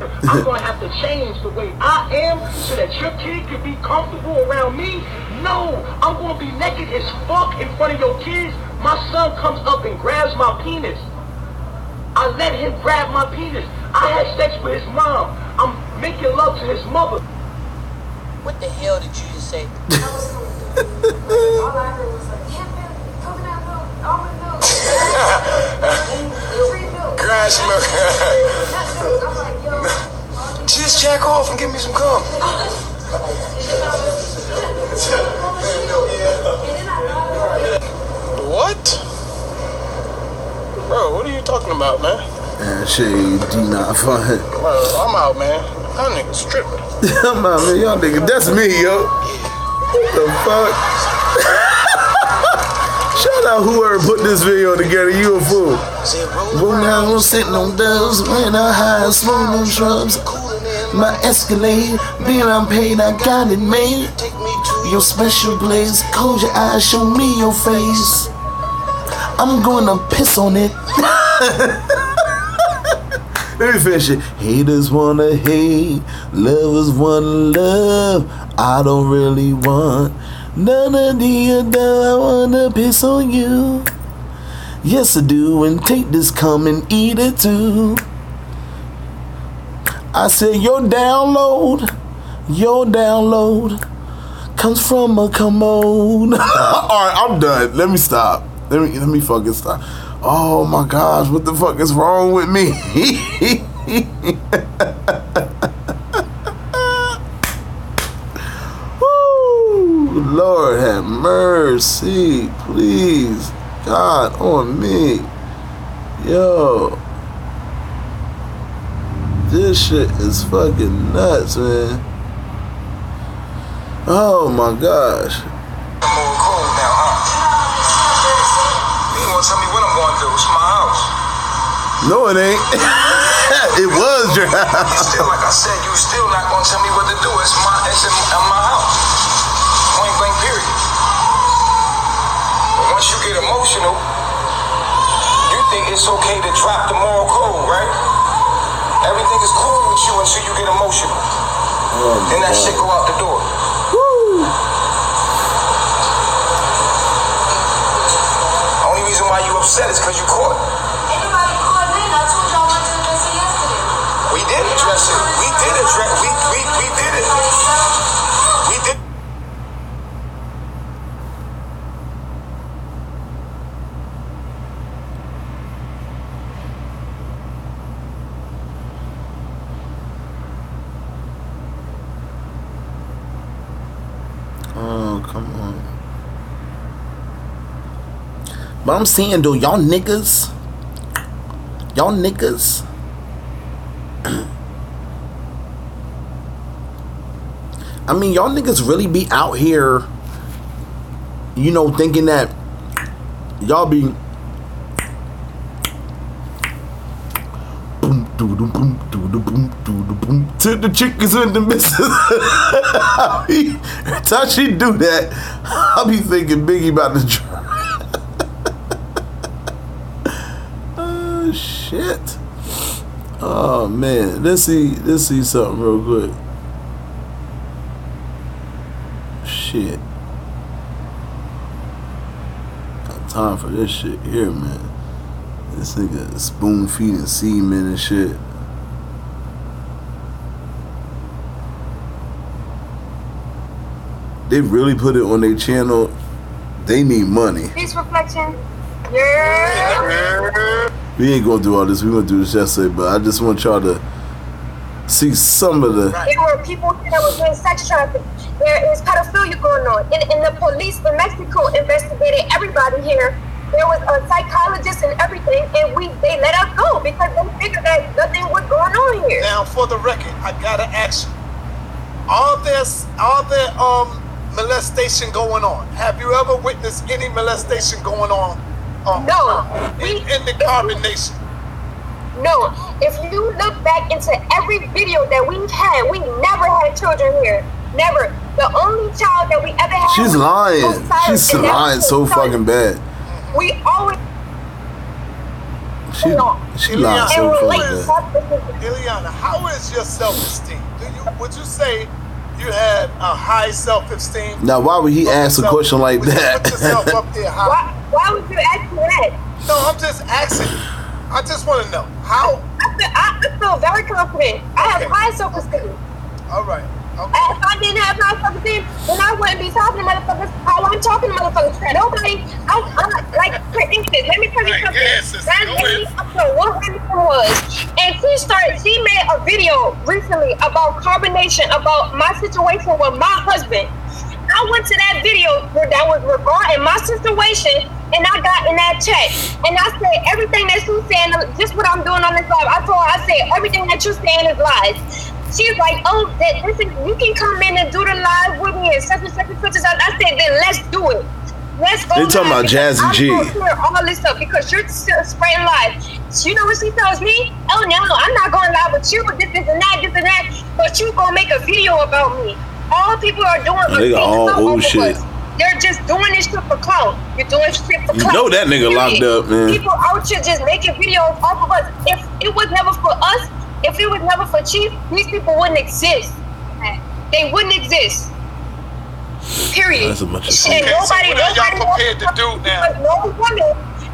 [SPEAKER 8] motherfucker. I'm gonna have to change the way I am so that your kid can be comfortable around me. No, I'm gonna be naked as fuck in front of your kids. My son comes up and grabs my penis. I let him grab my penis. I had sex with his mom. I'm making love to his mother.
[SPEAKER 2] What the hell did you just say?
[SPEAKER 9] All I heard was like, coconut milk, almond milk, tree milk,
[SPEAKER 7] Grass milk.
[SPEAKER 9] nut milk. I'm like, yo.
[SPEAKER 7] Just jack off and give me some cum. What? Bro, what are you talking about, man?
[SPEAKER 1] And shit, do not fun.
[SPEAKER 7] Bro, I'm out, man. That nigga's stripping.
[SPEAKER 1] I'm out, man. Y'all niggas, that's me, yo. What the fuck? Shout out whoever put this video together. You a fool. When I was sitting on doves, when I high, smoking on shrubs. My Escalade, being unpaid, I got it made. Your special place, close your eyes, show me your face. I'm gonna piss on it. Let me finish it. Haters wanna hate, lovers wanna love. I don't really want none of the above. I wanna piss on you. Yes, I do, and take this cum and eat it too. I said your download comes from a commode. Alright, I'm done. Let me stop. Let me fucking stop. Oh my gosh, what the fuck is wrong with me? Woo, Lord have mercy, please, God on me. Yo, this shit is fucking nuts, man. Oh my gosh.
[SPEAKER 7] Tell me what I'm going to do. It's my house.
[SPEAKER 1] No, it ain't. It was your house.
[SPEAKER 7] Still, like I said, you still not going to tell me what to do. It's in my house. Point blank, period. But once you get emotional, you think it's okay to drop the moral code, right? Everything is cool with you until you get emotional. Then that shit go out the door.
[SPEAKER 1] Woo.
[SPEAKER 7] Reason why you upset is because you caught.
[SPEAKER 9] Anybody caught me? I told y'all what to address it yesterday.
[SPEAKER 7] We did address it. We did address. We did it. We did.
[SPEAKER 1] Oh, come on. But I'm saying though, y'all niggas, I mean, y'all niggas really be out here, you know, thinking that y'all be boom, doo doo boom, doo doo boom, doo doo boom, to the chickens in the missus. Every time she do that, I'll be thinking Biggie about to try. Shit. Oh man, let's see something real quick. Shit. Got time for this shit here, man. This nigga spoon feeding Semen and shit. They really put it on their channel. They need money.
[SPEAKER 9] Peace reflection. Yeah.
[SPEAKER 1] We ain't gonna do all this. We gonna do this yesterday, but I just want y'all to see some of the.
[SPEAKER 9] There were people that were doing sex trafficking. There is pedophilia going on. And the police in Mexico investigated everybody here. There was a psychologist and everything, and they let us go because they figured that nothing was going on here.
[SPEAKER 10] Now, for the record, I gotta ask you: Are there molestation going on? Have you ever witnessed any molestation going on?
[SPEAKER 9] No.
[SPEAKER 10] In the carbonation.
[SPEAKER 9] No. If you look back into every video that we've had, we never had children here. Never. The only child that we ever had.
[SPEAKER 1] She's lying. She's lying so fucking bad.
[SPEAKER 9] We always.
[SPEAKER 1] She lied so crazy.
[SPEAKER 10] Ileana, how is your self-esteem? Would you say you had a high self-esteem?
[SPEAKER 1] Now, why would he ask a question like that?
[SPEAKER 10] Put yourself up there high.
[SPEAKER 9] Why would you ask me that?
[SPEAKER 10] No, I'm just asking. I just want to know how.
[SPEAKER 9] I feel very confident. I have high self-esteem.
[SPEAKER 10] All right. Okay.
[SPEAKER 9] If I didn't have high self-esteem, then I wouldn't be talking to motherfuckers how I'm talking to motherfuckers. Nobody, I'm like, for instance, let me tell you something. That lady up to what her name was, and she made a video recently about carbonation, about my situation with my husband. I went to that video that was regarding my situation, and I got in that chat, and I said everything that she's saying, just what I'm doing on this live. I said everything that you're saying is lies. She's like, oh, you can come in and do the live with me and such and such and such. I said, then let's do it. Let's go.
[SPEAKER 1] They talking about Jazzy G.
[SPEAKER 9] I'm going to clear all this up because you're still spreading lies. You know what she tells me? Oh, no, I'm not going live with you with this and that. But you going to make a video about me. All people are doing is
[SPEAKER 1] nigga all old shit.
[SPEAKER 9] They're just doing this shit for clout. You're doing shit for clout.
[SPEAKER 1] You know that nigga locked up, man.
[SPEAKER 9] People out here just making videos off of us. If it was never for us, if it was never for Chief, these people wouldn't exist. They wouldn't exist. Period.
[SPEAKER 1] That's a bunch of
[SPEAKER 9] shit. And nobody
[SPEAKER 10] prepared to do now.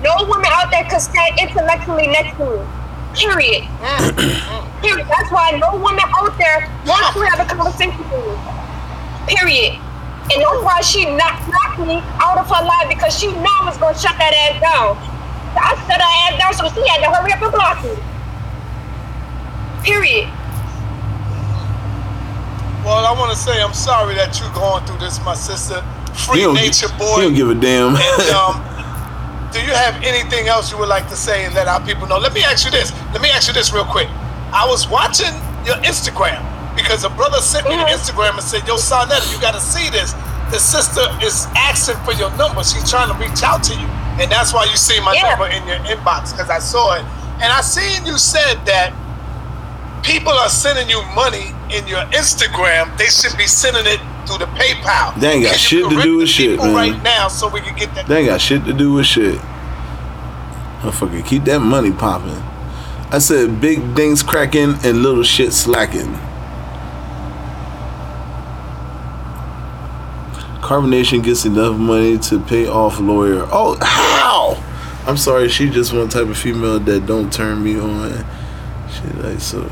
[SPEAKER 9] No woman out there could stand intellectually next to me. Period. Period. That's why no woman out there wants to have a conversation with me. Period. And that's why she knocked me out of her life because she knew I was going to shut that ass down. I shut her ass down, so she had to hurry up and block me. Period.
[SPEAKER 10] Well, I want to say I'm sorry that you're going through this, my sister. Free nature boy.
[SPEAKER 1] He don't give a damn.
[SPEAKER 10] And, do you have anything else you would like to say and let our people know? Let me ask you this real quick. I was watching your Instagram because a brother sent me an Instagram and said, yo, Sonetta, you got to see this. The sister is asking for your number. She's trying to reach out to you. And that's why you see my number in your inbox because I saw it. And I seen you said that people are sending you money in your Instagram. They should be sending it through the PayPal.
[SPEAKER 1] They ain't got shit to do with shit, man.
[SPEAKER 10] Right now, so we can get that.
[SPEAKER 1] They ain't got shit to do with shit. Motherfucker, keep that money popping. I said big things cracking and little shit slacking. Carbonation gets enough money to pay off lawyer. Oh, how? I'm sorry, she just one type of female that don't turn me on. She like so.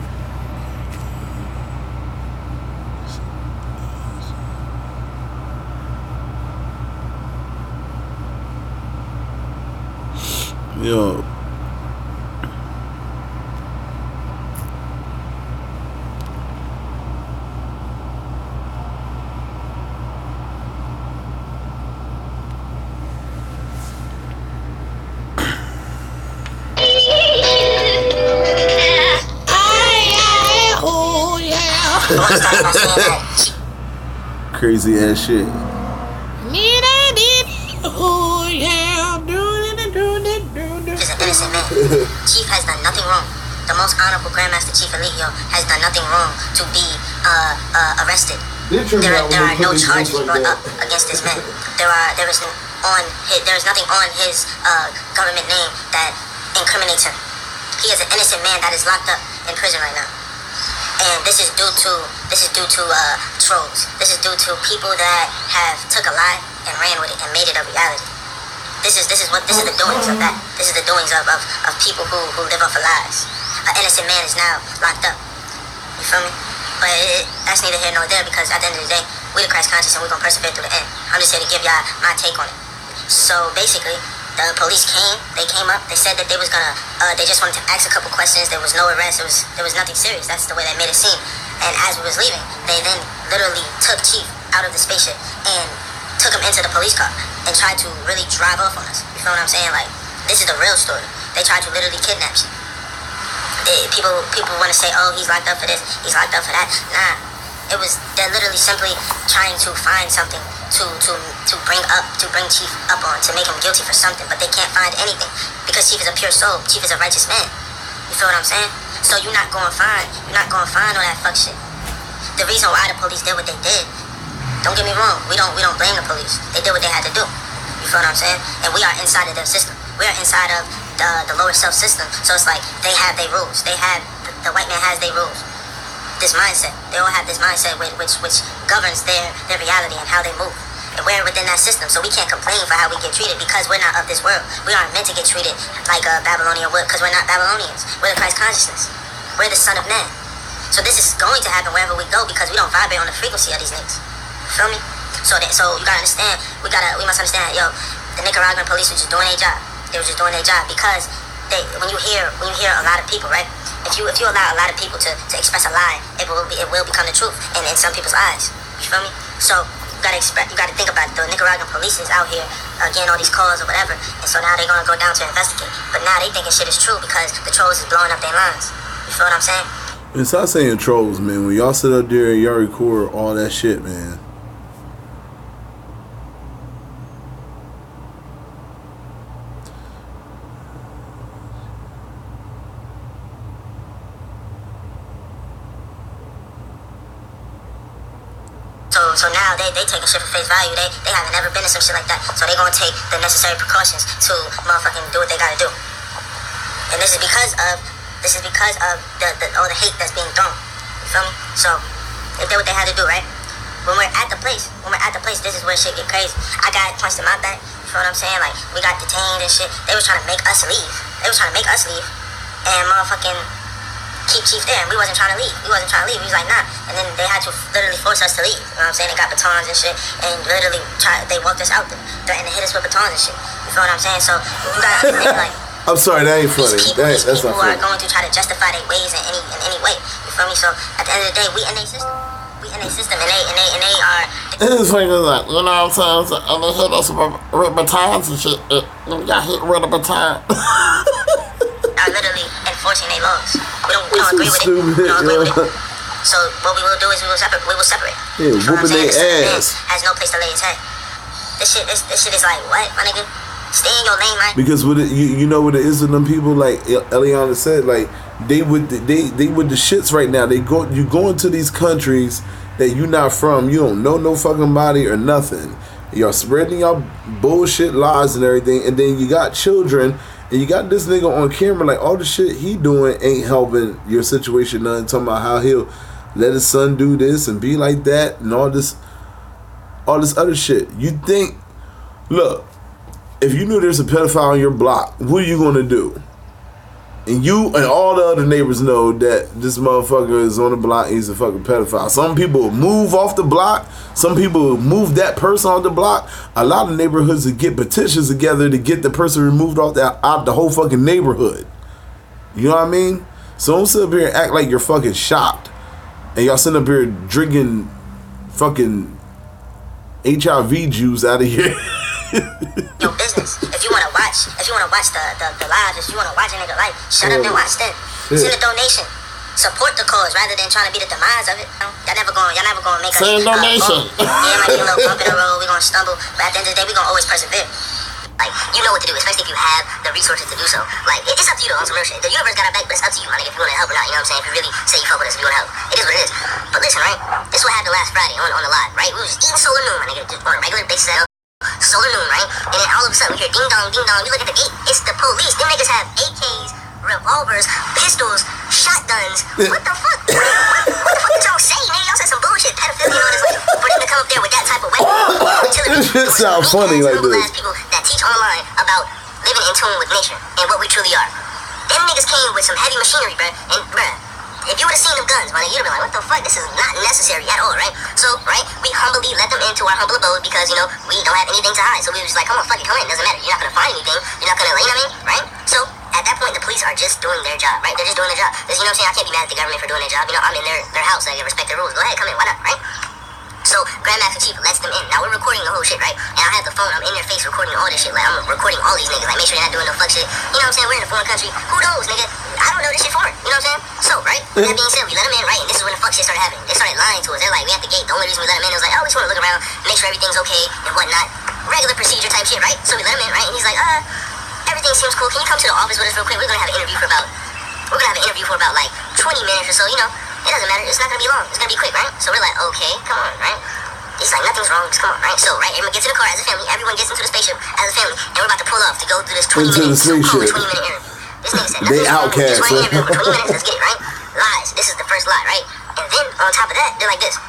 [SPEAKER 1] Yo. Crazy ass shit.
[SPEAKER 11] Is an innocent man. Chief has done nothing wrong. The most honorable Grandmaster Chief Eligio has done nothing wrong to be arrested. There are no charges brought up against this man. There is nothing on his government name that incriminates him. He is an innocent man that is locked up in prison right now. And this is due to trolls. This is due to people that have took a lie and ran with it and made it a reality. This is the doings of that. This is the doings of people who live off of lies. An innocent man is now locked up. You feel me? But that's neither here nor there because at the end of the day, we the Christ conscious and we're gonna persevere through the end. I'm just here to give y'all my take on it. So basically, the police came up, they said that they was gonna, they just wanted to ask a couple questions. There was no arrest, there was nothing serious. That's the way they made it seem. And as we was leaving, they then literally took Chief out of the spaceship and took him into the police car and tried to really drive off on us. You feel what I'm saying? Like, this is the real story. They tried to literally kidnap you. People want to say, oh, he's locked up for this, he's locked up for that. Nah, they're literally simply trying to find something to bring Chief up on, to make him guilty for something, but they can't find anything because Chief is a pure soul. Chief is a righteous man. You feel what I'm saying? So you're not gonna find all that fuck shit. The reason why the police did what they did, don't get me wrong, we don't blame the police. They did what they had to do. You feel what I'm saying? And we are inside of their system. We are inside of the lower self system. So it's like they have their rules. They have the white man has their rules. This mindset. They all have this mindset which governs their reality and how they move. And we're within that system, so we can't complain for how we get treated because we're not of this world. We aren't meant to get treated like Babylonian would because we're not Babylonians. We're the Christ consciousness. We're the Son of Man. So this is going to happen wherever we go because we don't vibrate on the frequency of these niggas. Feel me? So you gotta understand. We must understand. Yo, the Nicaraguan police were just doing their job. They were just doing their job because when you hear a lot of people, right? If you allow a lot of people to express a lie, it will become the truth in some people's eyes. You feel me? So you gotta think about it. The Nicaraguan police is out here getting all these calls or whatever, and so now they're gonna go down to investigate. But now they thinking shit is true because the trolls is blowing up their lines. You feel what I'm saying?
[SPEAKER 1] And stop saying trolls, man. When y'all sit up there and y'all record all that shit, man.
[SPEAKER 11] So now they taking shit for face value. They haven't never been in some shit like that. So they gonna take the necessary precautions to motherfucking do what they gotta do. And this is because of all the hate that's being thrown. You feel me? So they did what they had to do, right? When we're at the place, this is where shit get crazy. I got punched in my back. You feel what I'm saying? Like we got detained and shit. They was trying to make us leave. And motherfucking keep Chief there, and we wasn't trying to leave. We was like, nah. And then they had to literally force us to leave. You know what I'm saying? They got batons and shit, and literally they walked us out there, threatened to hit us with batons and shit. You feel what I'm saying? So you gotta understand, like,
[SPEAKER 1] I'm sorry, that ain't funny.
[SPEAKER 11] These people are going to try to justify their ways in any way. You feel me? So at the end of the day, we in their system. And they are.
[SPEAKER 12] It's like, you know what I'm saying? And they hit us with batons and shit. We got hit with a baton.
[SPEAKER 11] Are literally enforcing their laws. We don't agree with it. We don't agree with it. So what we will do is we will separate.
[SPEAKER 1] Yeah, whooping their ass.
[SPEAKER 11] Has no place to lay his head. This shit is like, what, my nigga? Stay in your lane, man.
[SPEAKER 1] Because you know what it is with them people, like Eliana said, like they with the shits right now. You go into these countries that you not from, you don't know no fucking body or nothing. You're spreading your bullshit lies and everything, and then you got children. And you got this nigga on camera, like all the shit he doing ain't helping your situation none. Talking about how he'll let his son do this and be like that and all this other shit. You think, look, if you knew there's a pedophile on your block, what are you gonna do? And you and all the other neighbors know that this motherfucker is on the block, he's a fucking pedophile. Some people move off the block. Some people move that person off the block. A lot of neighborhoods would get petitions together to get the person removed out the whole fucking neighborhood. You know what I mean? So don't sit up here and act like you're fucking shocked. And y'all sitting up here drinking fucking HIV juice out of here.
[SPEAKER 11] Your business. If you wanna watch the live, if you wanna watch a nigga life, shut up and watch that. Send a donation. Support the cause rather than trying to be the demise of it. Y'all never gonna make us
[SPEAKER 12] send a donation.
[SPEAKER 11] Yeah, it might be a little bump in the road, we're gonna stumble, but at the end of the day we gonna always persevere. Like, you know what to do, especially if you have the resources to do so. Like, it's up to you though, on some real shit. The universe got our back, but it's up to you, my nigga, if you wanna help or not, you know what I'm saying? If you really say you fuck with us, if you wanna help. It is what it is. But listen, right? This is what happened last Friday on the live, right? We was just eating solar noon, my nigga, just on a regular basis. Solar noon, right? And then all of a sudden we hear ding dong, ding dong. We look at the gate, it's the police. Them niggas have AKs, revolvers, pistols, shotguns. What the fuck? What the fuck did y'all say, man? Y'all said some bullshit, pedophilia, all this, like, for them to come up there with that type of weapon.
[SPEAKER 1] This shit sounds funny like this.
[SPEAKER 11] People that teach online about living in tune with nature and what we truly are. Them niggas came with some heavy machinery, bruh. And bruh, if you would have seen them guns, man, you'd have been like, what the fuck? This is not necessary at all, right? So, right, we humbly let them into our humble abode because, you know, we don't have anything to hide. So we were just like, come on, fuck it, come in. Doesn't matter. You're not going to find anything. You're not going to, you know what I mean? Right? So, at that point, the police are just doing their job, right? They're just doing their job. Because, you know what I'm saying? I can't be mad at the government for doing their job. You know, I'm in their house. I respect their rules. Go ahead, come in. Why not, right? So, Grandmaster Chief lets them in. Now, we're recording the whole shit, right? And I have the phone. I'm in their face recording all this shit. Like, I'm recording all these niggas. Like, make sure they're not doing no fuck shit. You know what I'm saying? We're in a foreign country. Who knows, nigga? I don't know this shit foreign. You know what I'm saying? So, right? With that being said, we let them in, right? And this is when the fuck shit started happening. They started lying to us. They're like, we at the gate. The only reason we let them in was like, oh, we just want to look around, make sure everything's okay and whatnot. Regular procedure type shit, right? So we let him in, right? And he's like, everything seems cool. Can you come to the office with us real quick? We're gonna have an interview for about like 20 minutes or so, you know. It doesn't matter. It's not gonna be long. It's gonna be quick, right? So we're like, okay, come on, right? He's like, nothing's wrong, just come on, right? So, right, everyone gets in the car as a family, everyone gets into the spaceship as a family, and we're about to pull off to go do this 20-minute errand. This nigga said,
[SPEAKER 1] they outcast.
[SPEAKER 11] 20 minutes, let's get it, right? Lies. This is the first lie, right? And then, on top of that, they're like this.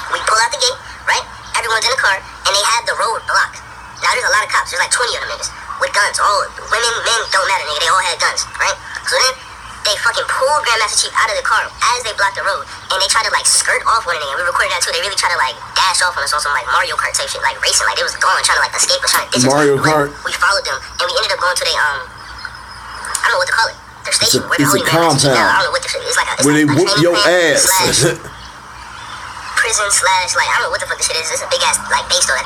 [SPEAKER 11] We pull out the gate, right? Everyone's in the car, and they had the road blocked. Now, there's a lot of cops. There's like 20 of them niggas with guns. All women, men, don't matter, nigga. They all had guns, right? So then, they fucking pulled Grandmaster Chief out of the car as they blocked the road, and they tried to like skirt off one another. We recorded that too. They really tried to like dash off on us on some like Mario Kart type shit, like racing, like they was going trying to like escape us, trying to ditch us.
[SPEAKER 1] Mario Kart.
[SPEAKER 11] We followed them, and we ended up going to I don't know what to call it. Their station.
[SPEAKER 1] It's a compound.
[SPEAKER 11] I don't know what the shit. It's like
[SPEAKER 1] where they whoop your ass.
[SPEAKER 11] Prison slash like I don't know what the fuck this shit is. It's a big ass like base though.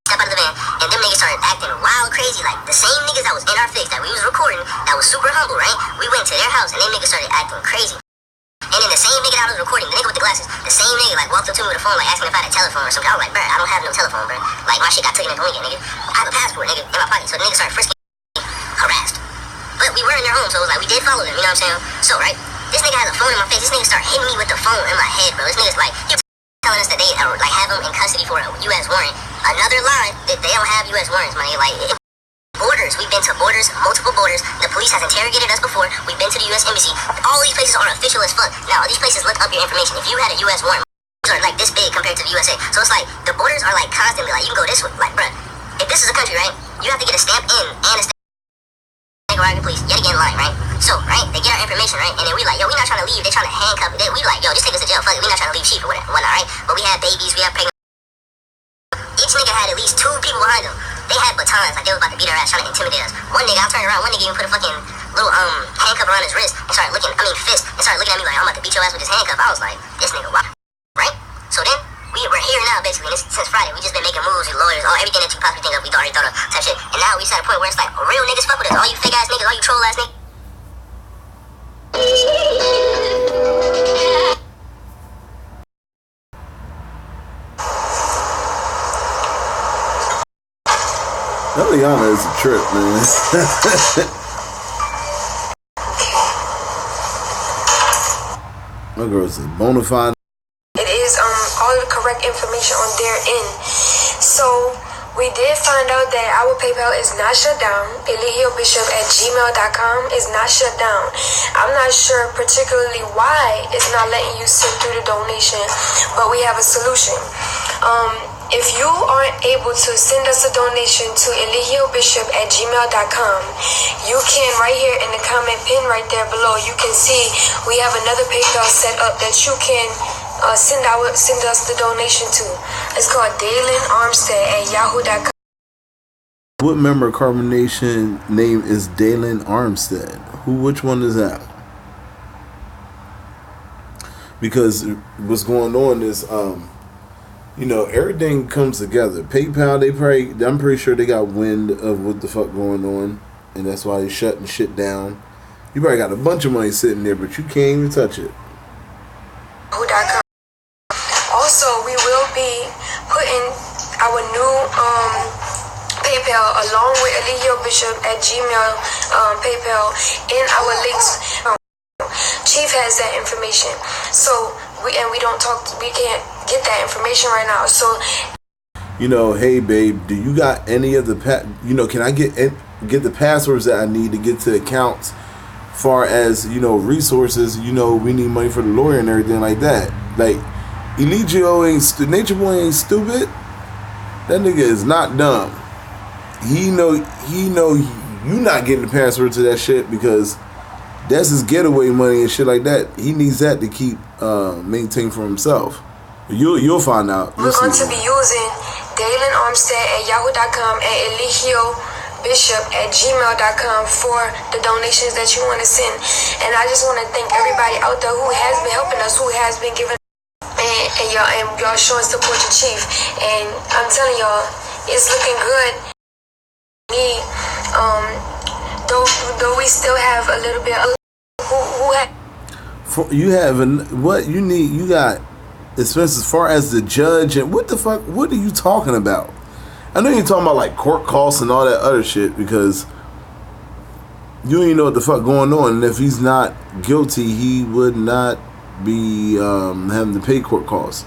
[SPEAKER 11] Step out of the van, and them niggas started acting wild crazy, like the same niggas that was in our fix that we was recording, that was super humble, right? We went to their house, and them niggas started acting crazy. And then the same nigga that I was recording, the nigga with the glasses, the same nigga like walked up to me with a phone, like asking if I had a telephone or something. I was like, bro, I don't have no telephone, bro. Like my shit got taken in the weekend, nigga. I have a passport, nigga, in my pocket. So the nigga started frisking, harassed. But we were in their home, so it was like we did follow them, you know what I'm saying? So right, this nigga has a phone in my face. This nigga started hitting me with the phone in my head, bro. This nigga's like, he was telling us that they like have him in custody for a U.S. warrant. Another lie that they don't have U.S. warrants, money. Like borders, we've been to borders, multiple borders. The police has interrogated us before. We've been to the U.S. Embassy. All these places are official as fuck. Now these places look up your information. If you had a U.S. warrant, are like this big compared to the USA. So it's like the borders are like constantly like you can go this way. Like, bruh, if this is a country, right, you have to get a stamp in and a stamp. Arriving police, yet again lying, right? So, right, they get our information, right? And then we like, yo, we not trying to leave. They trying to handcuff it. We like, yo, just take us to jail. Fuck it, we not trying to leave cheap or whatnot, right? But we have babies, we have pregnant. Each nigga had at least 2 people behind them. They had batons, like they was about to beat our ass, trying to intimidate us. One nigga, I'm turning around, one nigga even put a fucking little handcuff around his wrist and started looking, fist, and started looking at me like, I'm about to beat your ass with this handcuff. I was like, this nigga, why? Right? So then, we're here now, basically, and since Friday, we just been making moves with lawyers, everything that you possibly think of, we already thought of, type shit. And now we just at a point where it's like, real niggas fuck with us, all you fake ass niggas, all you troll ass niggas.
[SPEAKER 1] Eliana is a trip, man. My girl's a bona fide.
[SPEAKER 9] It is all the correct information on their end. So we did find out that our PayPal is not shut down. eligiobishop@gmail.com is not shut down. I'm not sure particularly why it's not letting you send through the donation, but we have a solution. If you aren't able to send us a donation to eligiobishop@gmail.com, you can right here in the comment pin right there below. You can see we have another PayPal set up that you can send us the donation to. It's called DalenArmstead@yahoo.com.
[SPEAKER 1] What member of Carbon Nation name is Dalen Armstead? Which one is that? Because what's going on is you know, everything comes together. PayPal, I'm pretty sure they got wind of what the fuck going on, and that's why they're shutting shit down. You probably got a bunch of money sitting there, but you can't even touch it.
[SPEAKER 9] Also, we will be putting our new PayPal along with eligiobishop@gmail PayPal in our links. Chief has that information, so we can't get that information right now. So,
[SPEAKER 1] you know, hey babe, do you got any of the can I get the passwords that I need to get to accounts, far as resources? We need money for the lawyer and everything like that. Like, Natureboy ain't stupid. That nigga is not dumb. He know you not getting the password to that shit because that's his getaway money and shit like that. He needs that to keep maintain for himself. You'll find out.
[SPEAKER 9] We're going to be using DalenArmstead@yahoo.com and eligiobishop@gmail.com for the donations that you want to send. And I just want to thank everybody out there who has been helping us, who has been giving, and y'all showing support to Chief. And I'm telling y'all, it's looking good. Though we still have a little bit of
[SPEAKER 1] you have what you need. You got expenses as far as the judge and what the fuck. What are you talking about? I know you're talking about like court costs and all that other shit because you don't even know what the fuck going on. And if he's not guilty, he would not be having to pay court costs.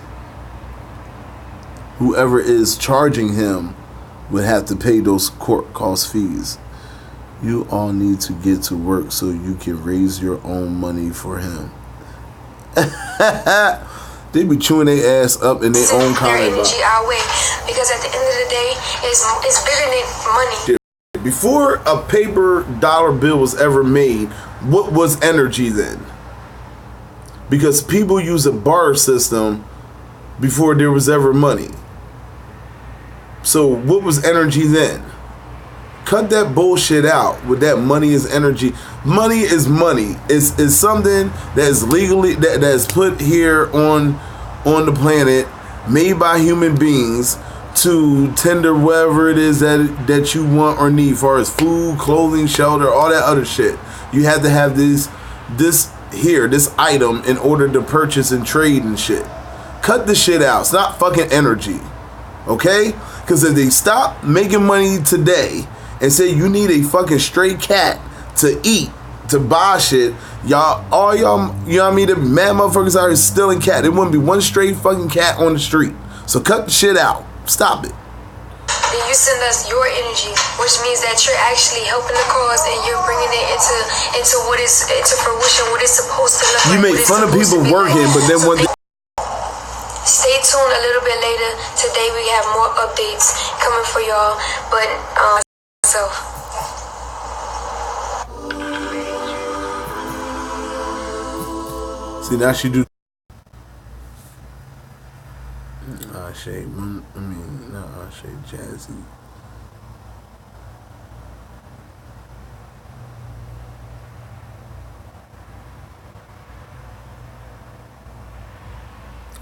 [SPEAKER 1] whoever is charging him would have to pay those court cost fees. You all need to get to work so you can raise your own money for him. They be chewing their ass up in their own comment.
[SPEAKER 9] Their energy our way, because at the end of the day, it's bigger than money.
[SPEAKER 1] Before a paper dollar bill was ever made, what was energy then? Because people use a barter system before there was ever money. So what was energy then? Cut that bullshit out with that money is energy. Money is money. It's something that is legally that is put here on the planet, made by human beings to tender whatever it is that you want or need, far as food, clothing, shelter, all that other shit. You have to have this item in order to purchase and trade and shit. Cut the shit out. It's not fucking energy. Okay? Because if they stop making money today and say you need a fucking stray cat to eat, to buy shit, all y'all, you know what I mean? The mad motherfuckers out here stealing cat. There wouldn't be one stray fucking cat on the street. So cut the shit out. Stop it.
[SPEAKER 9] Then you send us your energy, which means that you're actually helping the cause and you're bringing it into what is into fruition, what it's supposed to look like.
[SPEAKER 1] You make fun of people working, but then when
[SPEAKER 9] stay tuned a little bit later. Today we have more updates coming for y'all, but
[SPEAKER 1] see, now she do. Jazzy.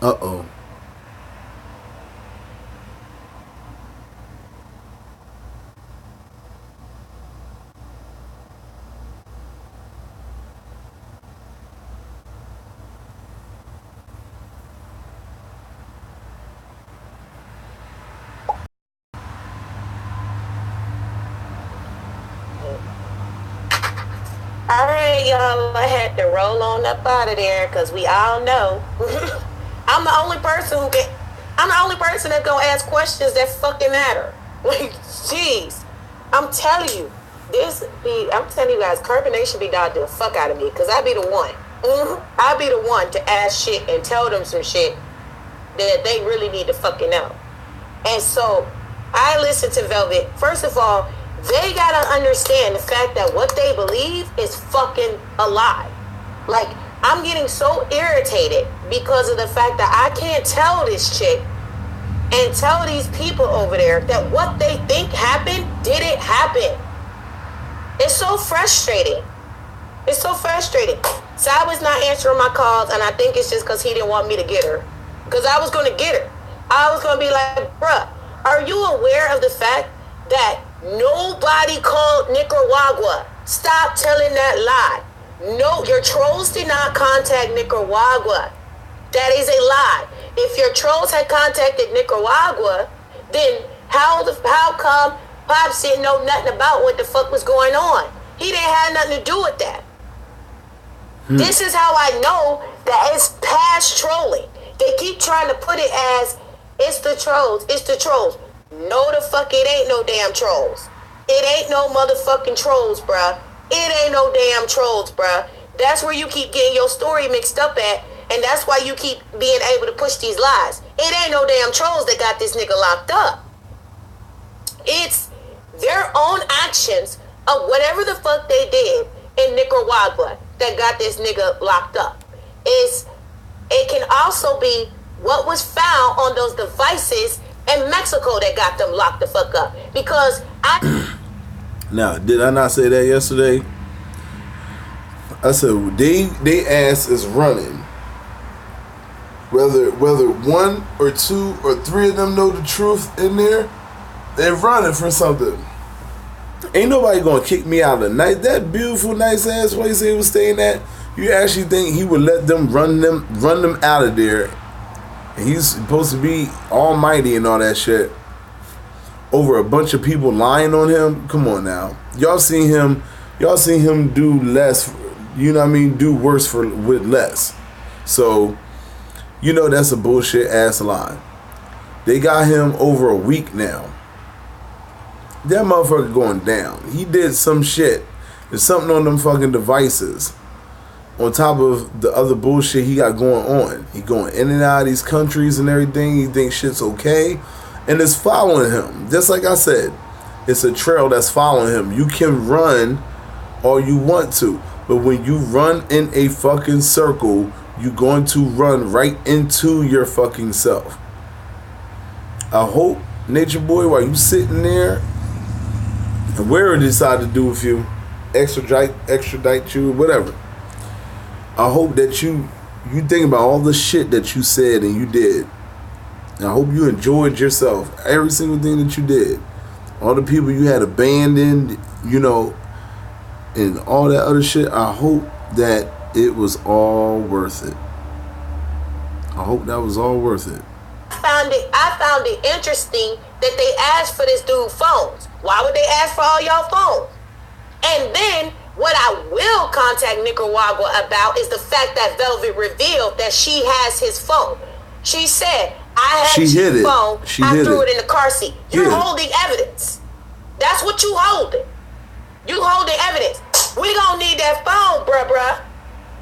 [SPEAKER 1] Uh-oh.
[SPEAKER 6] Alright, y'all, I had to roll on up out of there because we all know I'm the only person that's gonna ask questions that fucking matter. Like, jeez. I'm telling you, I'm telling you guys, Curb Nation be dogged the fuck out of me because I be the one. I be the one to ask shit and tell them some shit that they really need to fucking know. And so I listen to Velvet. First of all, they gotta understand the fact that what they believe is fucking a lie. Like, I'm getting so irritated because of the fact that I can't tell this chick and tell these people over there that what they think happened didn't happen. It's so frustrating. It's so frustrating. So I was not answering my calls, and I think it's just because he didn't want me to get her. Because I was going to get her. I was going to be like, bruh, are you aware of the fact that nobody called Nicaragua? Stop telling that lie. No, your trolls did not contact Nicaragua. That is a lie. If your trolls had contacted Nicaragua, then how come Pops didn't know nothing about what the fuck was going on? He didn't have nothing to do with that. This is how I know that it's past trolling. They keep trying to put it as, it's the trolls, it's the trolls. No, the fuck it ain't no damn trolls. It ain't no motherfucking trolls, bruh. It ain't no damn trolls, bruh. That's where you keep getting your story mixed up at, and that's why you keep being able to push these lies. It ain't no damn trolls that got this nigga locked up. It's their own actions of whatever the fuck they did in Nicaragua that got this nigga locked up. It can also be what was found on those devices in Mexico that got them locked the fuck up. Because
[SPEAKER 1] Now, did I not say that yesterday? I said they ass is running. Whether one or two or three of them know the truth in there, they're running for something. Ain't nobody gonna kick me out of the night. That beautiful, nice ass place he was staying at. You actually think he would let them run them out of there? And he's supposed to be almighty and all that shit over a bunch of people lying on him. Come on now, y'all seen him do less. You know what I mean? Do worse with less. So you know that's a bullshit ass lie. They got him over a week now. That motherfucker going down. He did some shit. There's something on them fucking devices. On top of the other bullshit he got going on. He going in and out of these countries and everything. He thinks shit's okay. And it's following him. Just like I said, it's a trail that's following him. You can run all you want to. But when you run in a fucking circle, you're going to run right into your fucking self. I hope, Natureboy, while you sitting there, and whatever they decide to do with you, extradite you, whatever. I hope that you think about all the shit that you said and you did. And I hope you enjoyed yourself, every single thing that you did. All the people you had abandoned, you know, and all that other shit. I hope that it was all worth it. I hope that was all worth it.
[SPEAKER 6] I found it interesting that they asked for this dude's phones. Why would they ask for all y'all phones? And then what I will contact Nicaragua about is the fact that Velvet revealed that she has his phone. She said, I have his phone. I threw it in the car seat. You're holding evidence. That's what you holding. You holding evidence. We gonna need that phone, bruh.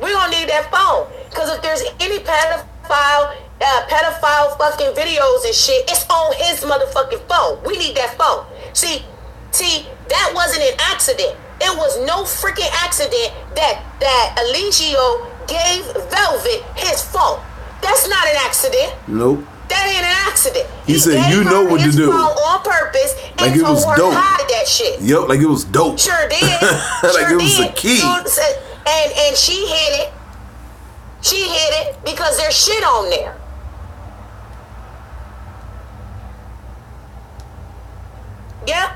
[SPEAKER 6] We gonna need that phone. Because if there's any pedophile fucking videos and shit, it's on his motherfucking phone. We need that phone. See, that wasn't an accident. It was no freaking accident that Eligio gave Velvet his phone. That's not an accident.
[SPEAKER 1] Nope.
[SPEAKER 6] That ain't an accident.
[SPEAKER 1] He said, you know what to do.
[SPEAKER 6] On purpose,
[SPEAKER 1] like
[SPEAKER 6] and
[SPEAKER 1] it was
[SPEAKER 6] told her
[SPEAKER 1] dope.
[SPEAKER 6] to hide that shit.
[SPEAKER 1] Yep, like it was dope.
[SPEAKER 6] Sure did.
[SPEAKER 1] Like it was a key.
[SPEAKER 6] And she hid it. She hid it because there's shit on there. Yeah.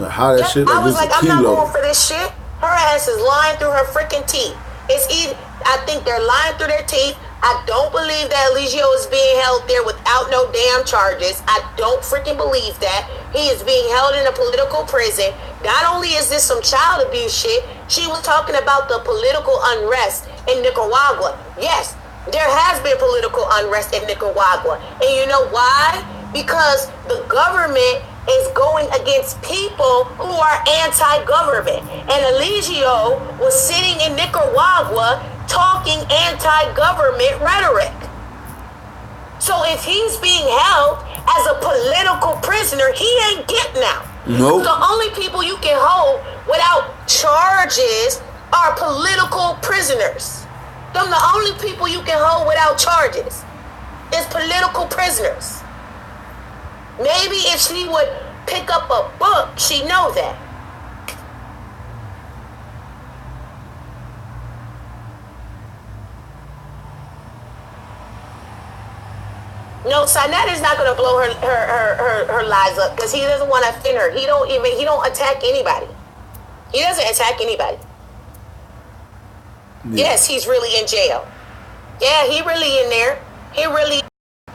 [SPEAKER 1] How that shit? Like
[SPEAKER 6] I was like, I'm
[SPEAKER 1] not
[SPEAKER 6] going for this shit. Her ass is lying through her freaking teeth. It's either, I think they're lying through their teeth. I don't believe that Eligio is being held there without no damn charges. I don't freaking believe that. He is being held in a political prison. Not only is this some child abuse shit, she was talking about the political unrest in Nicaragua. Yes, there has been political unrest in Nicaragua. And you know why? Because the government is going against people who are anti-government. And Eligio was sitting in Nicaragua talking anti-government rhetoric. So if he's being held as a political prisoner, he ain't getting out.
[SPEAKER 1] Nope.
[SPEAKER 6] The only people you can hold without charges are political prisoners. Them the only people you can hold without charges is political prisoners. Maybe if she would pick up a book, she'd know that. No, Sanet is not going to blow her lies up because he doesn't want to offend her. He don't attack anybody. He doesn't attack anybody. Yeah. Yes, he's really in jail. Yeah, he really in there.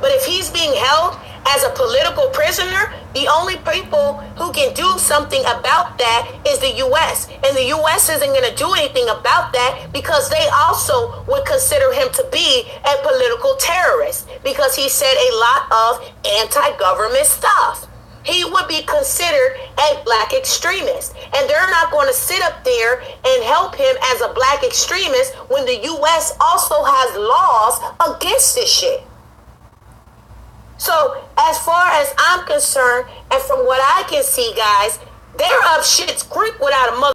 [SPEAKER 6] But if he's being held as a political prisoner, the only people who can do something about that is the U.S. And the U.S. isn't going to do anything about that because they also would consider him to be a political terrorist because he said a lot of anti-government stuff. He would be considered a black extremist. And they're not going to sit up there and help him as a black extremist when the U.S. also has laws against this shit. So, as far as I'm concerned, and from what I can see, guys, they're up shit's creek without a mother.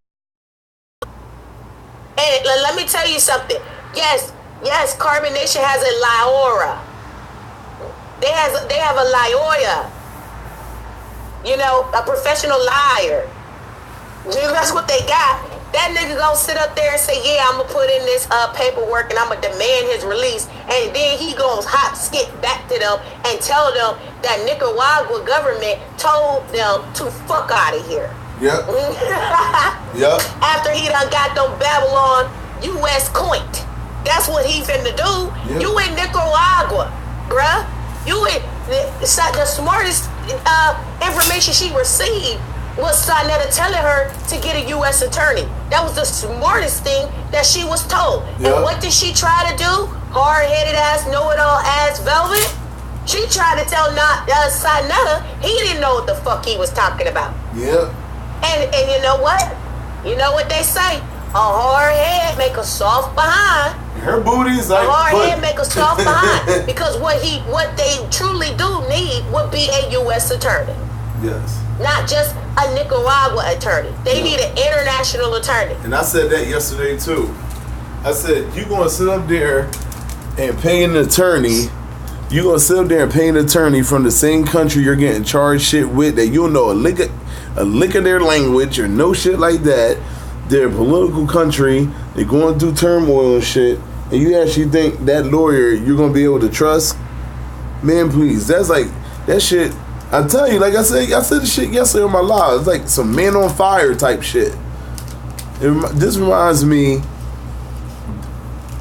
[SPEAKER 6] And let me tell you something. Yes, Carbon Nation has a Liora. They have a Lioya. You know, a professional liar. That's what they got. That nigga gonna sit up there and say, yeah, I'm gonna put in this paperwork and I'm gonna demand his release. And then he goes hop skip back to them and tell them that Nicaragua government told them to fuck out of here.
[SPEAKER 1] Yep. Yep.
[SPEAKER 6] After he done got them Babylon U.S. coined. That's what he finna do. Yep. You in Nicaragua, bruh. You in the smartest information she received was Sinetta telling her to get a U.S. attorney. That was the smartest thing that she was told. Yep. And what did she try to do? Hard-headed ass, know-it-all ass Velvet?
[SPEAKER 13] She tried to tell Sinetta he didn't know what the fuck he was talking about.
[SPEAKER 1] Yeah.
[SPEAKER 13] And you know what? You know what they say? A hard head make a soft behind.
[SPEAKER 1] Her booty's like
[SPEAKER 13] a hard head make a soft behind. Because what they truly do need would be a U.S. attorney.
[SPEAKER 1] Yes.
[SPEAKER 13] Not just a Nicaragua attorney. They need an international attorney.
[SPEAKER 1] And I said that yesterday too. I said, you gonna sit up there and pay an attorney. You gonna sit up there and pay an attorney from the same country you're getting charged shit with that you don't know a lick of their language or no shit like that. They're a political country. They're going through turmoil and shit. And you actually think that lawyer you're gonna be able to trust? Man, please. That's like that shit. I tell you, like I said the shit yesterday on my live. It's like some Man on Fire type shit. This reminds me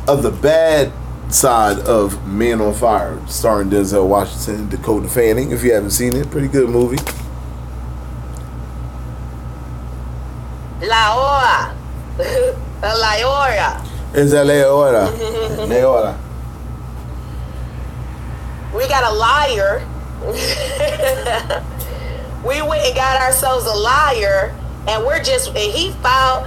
[SPEAKER 1] of the bad side of Man on Fire, starring Denzel Washington, Dakota Fanning. If you haven't seen it, pretty good movie.
[SPEAKER 13] La hora. La hora.
[SPEAKER 1] It's a la hora. La hora.
[SPEAKER 13] We got a liar. We went and got ourselves a liar, and he filed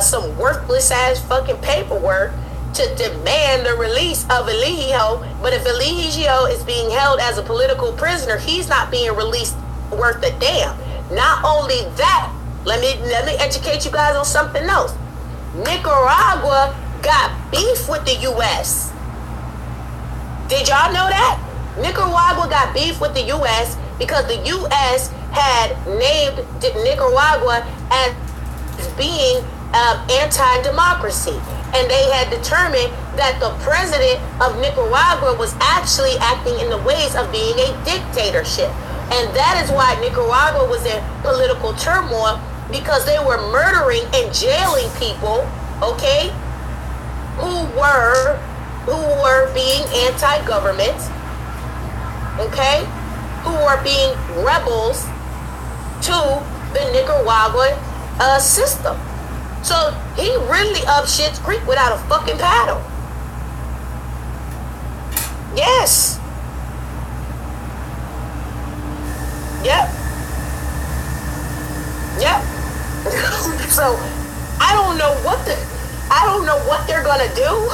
[SPEAKER 13] some worthless ass fucking paperwork to demand the release of Eligio. But if Eligio is being held as a political prisoner, he's not being released worth a damn. Not only that, let me educate you guys on something else. Nicaragua got beef with the U.S. Did y'all know that? Nicaragua got beef with the U.S. because the U.S. had named Nicaragua as being anti-democracy. And they had determined that the president of Nicaragua was actually acting in the ways of being a dictatorship. And that is why Nicaragua was in political turmoil, because they were murdering and jailing people, okay, who were being anti-government, okay, who were being rebels to the Nicaragua system. So he really up shit's creek without a fucking paddle. Yes. Yep. So I don't know what they're gonna do,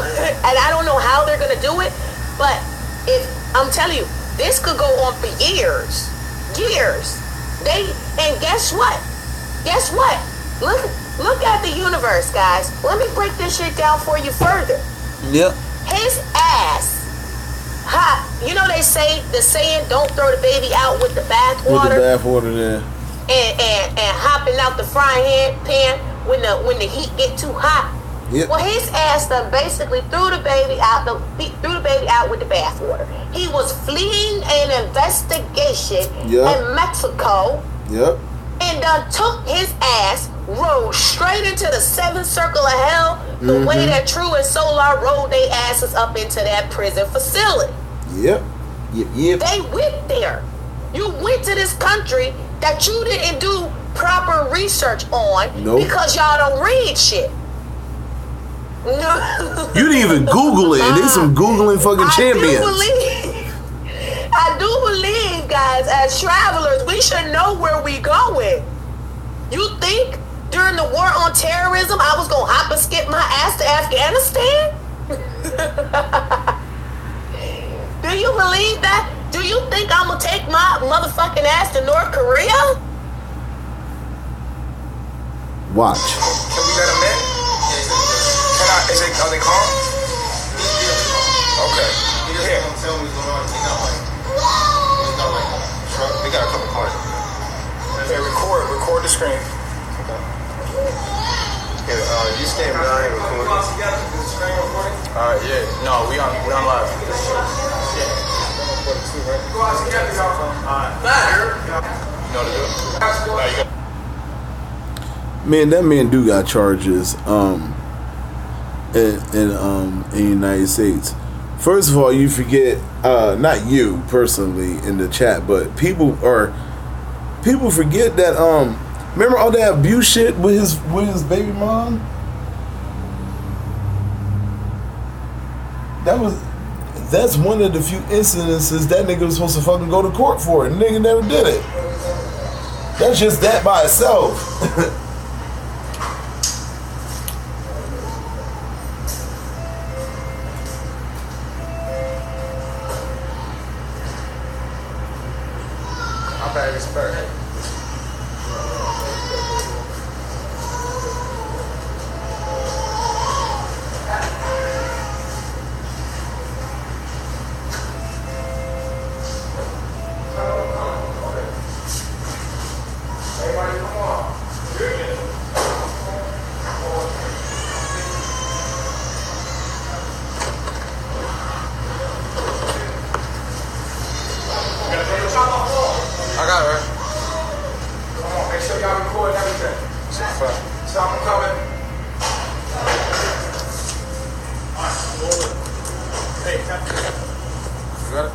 [SPEAKER 13] and I don't know how they're gonna do it. But if I'm telling you, this could go on for years. And guess what? Look at the universe, guys. Let me break this shit down for you further.
[SPEAKER 1] Yep.
[SPEAKER 13] His ass. You know they say the saying, don't throw the baby out with the bathwater.
[SPEAKER 1] With the bathwater there.
[SPEAKER 13] And hopping out the frying pan when the heat get too hot.
[SPEAKER 1] Yep.
[SPEAKER 13] Well, his ass done basically threw the baby out with the bathwater. He was fleeing an investigation in Mexico.
[SPEAKER 1] Yep.
[SPEAKER 13] And done took his ass, rode straight into the seventh circle of hell, the way that True and Solar rode their asses up into that prison facility.
[SPEAKER 1] Yep.
[SPEAKER 13] They went there. You went to this country that you didn't do proper research on because y'all don't read shit.
[SPEAKER 1] You didn't even Google it, and they some Googling fucking champions.
[SPEAKER 13] I do believe, guys, as travelers, we should know where we going. You think during the war on terrorism, I was gonna hop and skip my ass to Afghanistan? Do you believe that? Do you think I'm gonna take my motherfucking ass to North Korea?
[SPEAKER 1] Watch.
[SPEAKER 7] Can we let him in? Are they calm? Okay. Here. We got a couple points. Hey, record the screen. Okay. Here, you stand behind and record. Yeah. No, we on live.
[SPEAKER 1] Man, that man do got charges in the United States. First of all, you forget, not you personally in the chat, but people forget that remember all that abuse shit with his baby mom? that's one of the few incidences that nigga was supposed to fucking go to court for. And nigga never did it. That's just that by itself.
[SPEAKER 14] My bag is perfect. I got her. Come on, make sure y'all record everything. So I'm coming. Hey, you got it?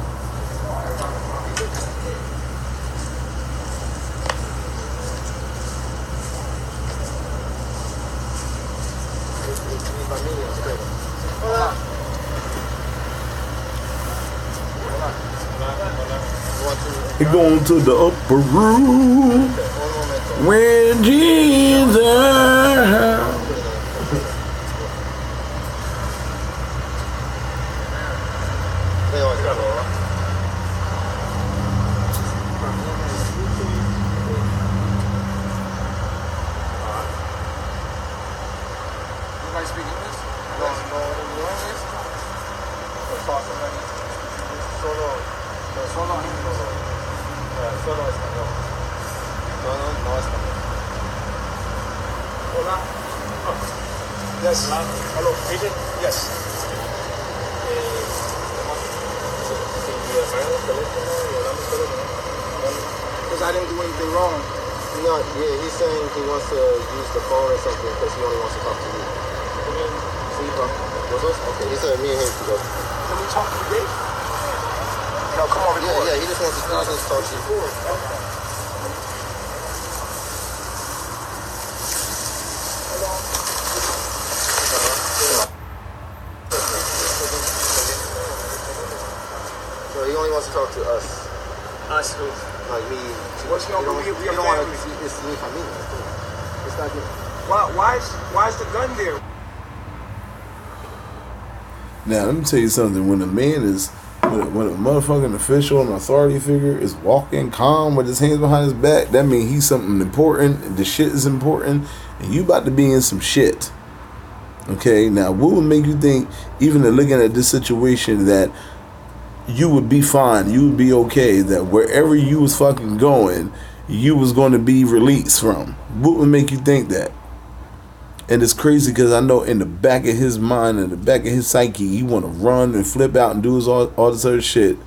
[SPEAKER 1] He going to the upper room when Jesus.
[SPEAKER 14] Everybody speak English? No English? Solo English. Solo español. No español. Hola. Yes. Hello. Agent? Yes. Because I didn't do anything wrong.
[SPEAKER 15] No, yeah, he's saying he wants to use the phone or something because he only wants to talk to you. See, okay, he said me and him together.
[SPEAKER 14] Can we talk to you? No, come on, record.
[SPEAKER 15] Yeah, he just wants to talk to you. So he only wants to talk to us.
[SPEAKER 14] Us who?
[SPEAKER 15] Like me.
[SPEAKER 14] What's we
[SPEAKER 15] don't want to see it's me familia. It's not good.
[SPEAKER 14] Why is the gun there?
[SPEAKER 1] Now let me tell you something. When a man is, when a motherfucking official and authority figure is walking calm with his hands behind his back, that means he's something important. The shit is important, and you about to be in some shit. Okay. Now, what would make you think, even in looking at this situation, that you would be fine, you would be okay, that wherever you was fucking going, you was going to be released from? What would make you think that? And it's crazy because I know in the back of his mind, in the back of his psyche, he want to run and flip out and do his all this other shit.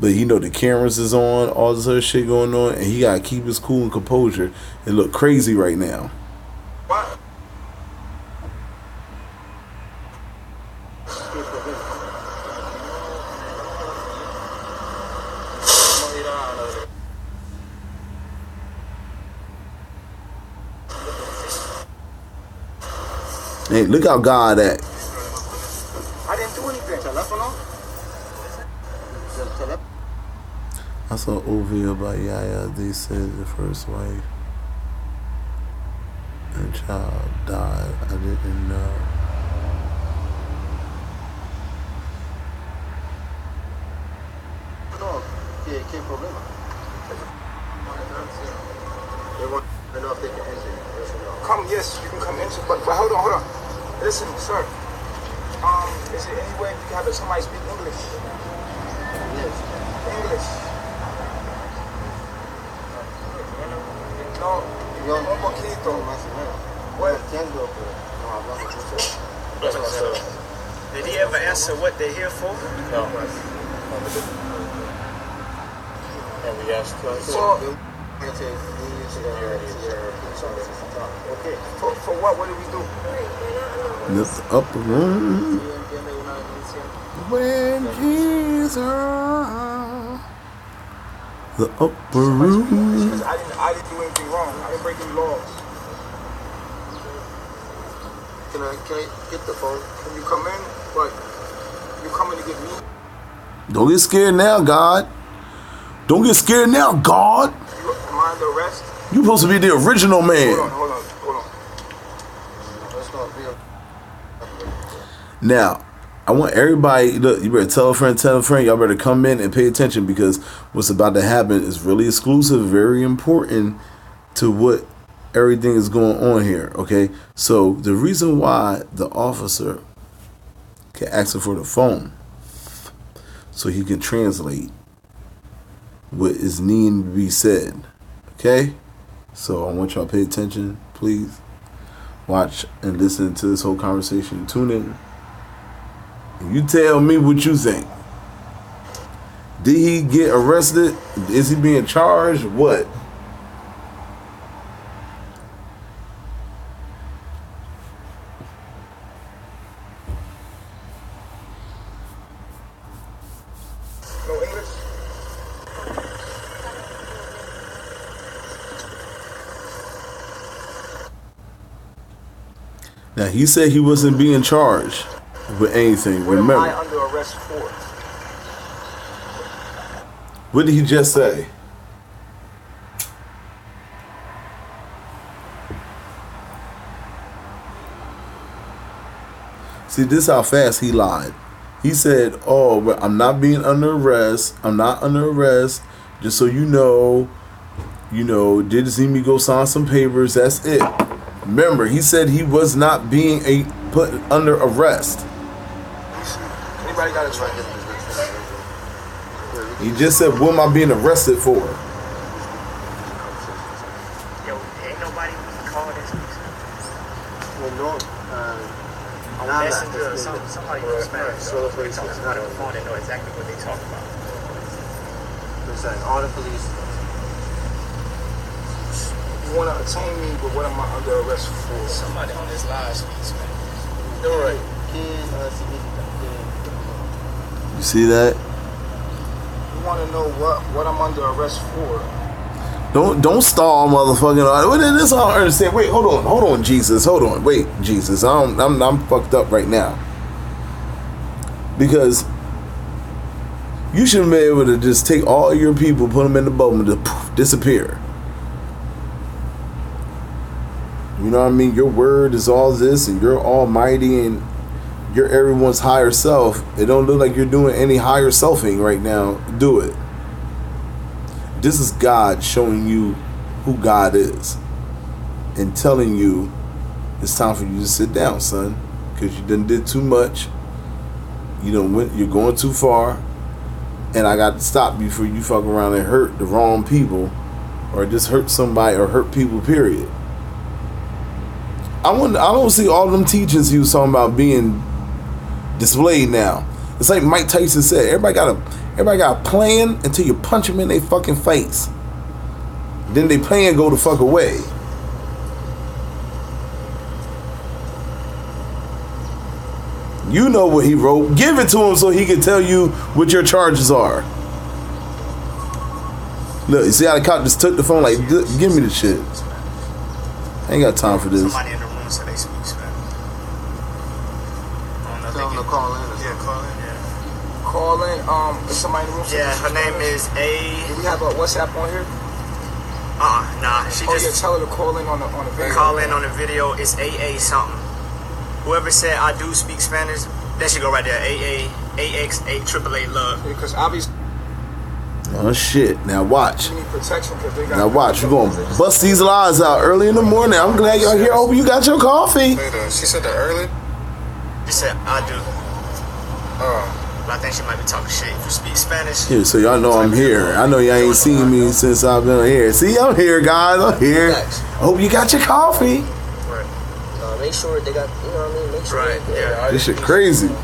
[SPEAKER 1] But he know the cameras is on, all this other shit going on, and he got to keep his cool and composure and look crazy right now.
[SPEAKER 14] What?
[SPEAKER 1] Hey, look how God act.
[SPEAKER 14] I didn't do anything.
[SPEAKER 1] I saw over here by Yaya. They said the first wife and child died. I didn't know.
[SPEAKER 15] No, ¿qué problema? They want to know if they can enter.
[SPEAKER 14] Come, yes, you can come in, but hold on. Listen, sir. Is there any way you can have somebody speak English?
[SPEAKER 15] Yes.
[SPEAKER 14] English. No, un poquito. Well,
[SPEAKER 16] did he ever answer what they're here for? No. And we asked
[SPEAKER 14] okay. For what? What did we do?
[SPEAKER 1] This upper room. When Jesus. The upper room.
[SPEAKER 14] I didn't do anything wrong. I didn't break any laws.
[SPEAKER 15] Can I get the phone?
[SPEAKER 14] Can you come in? But you coming to get me?
[SPEAKER 1] Don't get scared now, God. Don't get scared now, God.
[SPEAKER 14] Am I under arrest?
[SPEAKER 1] You supposed to be the original man.
[SPEAKER 14] Hold on.
[SPEAKER 1] Now, I want everybody, look, you better tell a friend, y'all better come in and pay attention because what's about to happen is really exclusive, very important to what everything is going on here, okay? So the reason why the officer can ask him for the phone so he can translate what is needing to be said, okay? So I want y'all to pay attention, please. Watch and listen to this whole conversation. Tune in. You tell me what you think. Did he get arrested? Is he being charged? What?
[SPEAKER 14] No English?
[SPEAKER 1] Now he said he wasn't being charged with anything.
[SPEAKER 14] What
[SPEAKER 1] Remember.
[SPEAKER 14] am I under arrest for?
[SPEAKER 1] What did he just say? See, this is how fast he lied. He said, oh, but I'm not being under arrest. I'm not under arrest. Just so you know, did see me go sign some papers. That's it. Remember, he said he was not being put under arrest.
[SPEAKER 14] Anybody got a try?
[SPEAKER 1] He just said, what am I being arrested for?
[SPEAKER 16] Yo, ain't nobody call this.
[SPEAKER 15] Well, no.
[SPEAKER 16] I'm messenger or somebody in Spanish. So they talk about it on the phone. They know exactly what they talk about.
[SPEAKER 15] It's like all the police.
[SPEAKER 14] You want to attain me, but what am I under arrest for?
[SPEAKER 16] Somebody on this live speaks, man.
[SPEAKER 14] You're right.
[SPEAKER 1] You see that?
[SPEAKER 14] You want to know what I'm under arrest for?
[SPEAKER 1] Don't stall, motherfucking. This I don't understand. Wait, hold on, Jesus. Hold on, wait, Jesus. I'm fucked up right now because you shouldn't be able to just take all your people, put them in the boat, and just disappear. You know what I mean? Your word is all this, and you're almighty, and you're everyone's higher self. It don't look like you're doing any higher selfing right now. Do it. This is God showing you who God is and telling you it's time for you to sit down, son, because you done did too much. You're going too far, and I got to stop you before you fuck around and hurt the wrong people, or just hurt somebody or hurt people. Period. I don't see all them teachings he was talking about being displayed now. It's like Mike Tyson said. Everybody got a plan until you punch them in their fucking face. Then they plan go the fuck away. You know what he wrote. Give it to him so he can tell you what your charges are. Look, you see how the cop just took the phone like, give me the shit. I ain't got time for this.
[SPEAKER 16] Somebody in the room said they speak Spanish.
[SPEAKER 15] Tell them to call in.
[SPEAKER 16] Yeah, call in.
[SPEAKER 14] Call in. Is somebody in the room?
[SPEAKER 16] Yeah, her name is A.
[SPEAKER 14] Do we have a WhatsApp on here?
[SPEAKER 16] Nah. She just.
[SPEAKER 14] Yeah, tell her to call in on the video.
[SPEAKER 16] Call in on the video. It's AA something. Whoever said I do speak Spanish, that should go right there. AA, AX, AAA love.
[SPEAKER 14] Because obviously.
[SPEAKER 1] Oh shit! Now watch.
[SPEAKER 14] Protection they got.
[SPEAKER 1] Now watch. We're gonna bust these lies out early in the morning. I'm glad y'all here. I hope you got your coffee.
[SPEAKER 15] She said that early.
[SPEAKER 16] She said I do. But I think she might be talking shit if you speak Spanish.
[SPEAKER 1] Yeah, so y'all know I'm here. I know y'all ain't seen me since I've been here. See, I'm here, guys. I'm here. I hope you got your coffee.
[SPEAKER 16] Right.
[SPEAKER 15] Make sure they got. You know what I mean? Make sure.
[SPEAKER 16] Right. Yeah.
[SPEAKER 1] This shit crazy.
[SPEAKER 14] Did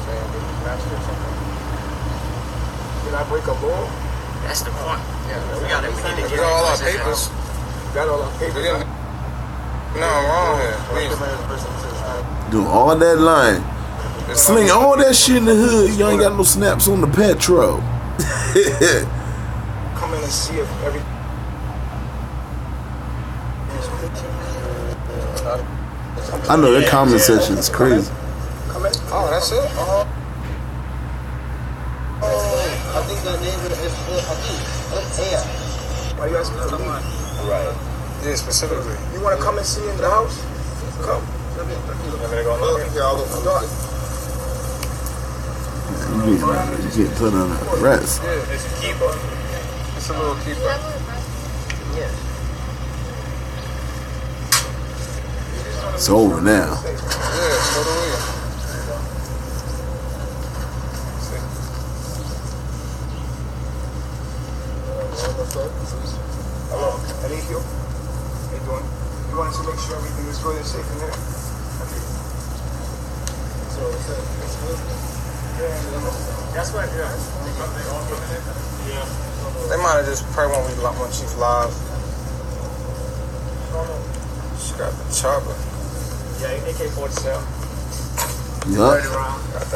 [SPEAKER 14] I break a law?
[SPEAKER 16] That's the point. Yeah, we need to get
[SPEAKER 15] all our papers.
[SPEAKER 14] Got all our papers.
[SPEAKER 15] No, I'm wrong here.
[SPEAKER 1] Do all that line. Sling all that shit in the hood. You ain't got no snaps on the Petro.
[SPEAKER 14] Come in and see if everything.
[SPEAKER 1] I know that comment section is crazy.
[SPEAKER 14] Come in. Oh, that's it?
[SPEAKER 15] I think the name is it's Aya.
[SPEAKER 14] Why you asking for me?
[SPEAKER 15] Right.
[SPEAKER 14] Yeah, specifically. You want to come and see in the house? Come.
[SPEAKER 15] Here, I'll go.
[SPEAKER 1] You get put on arrest.
[SPEAKER 14] Yeah, it's a keeper. It's a little keeper.
[SPEAKER 13] Yeah.
[SPEAKER 1] It's over now.
[SPEAKER 14] Yeah, so do we. Hello, Eligio. How you doing? You wanted to make sure everything is good and safe in there? Okay. So, it's good?
[SPEAKER 16] That's what, yeah.
[SPEAKER 14] They might have just probably won't be like when Chief live. She got the chopper.
[SPEAKER 16] Yeah, AK-47.
[SPEAKER 1] Yup.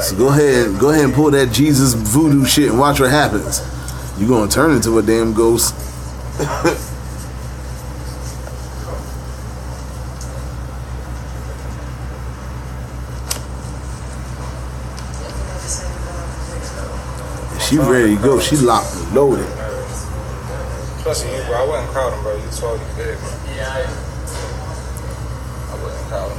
[SPEAKER 1] So go ahead and pull that Jesus voodoo shit and watch what happens. You gonna turn into a damn ghost. She ready to go. She locked and loaded.
[SPEAKER 14] Especially you, bro. I wouldn't crowd him, bro. You told you big, bro.
[SPEAKER 16] Yeah,
[SPEAKER 14] I wouldn't crowd him.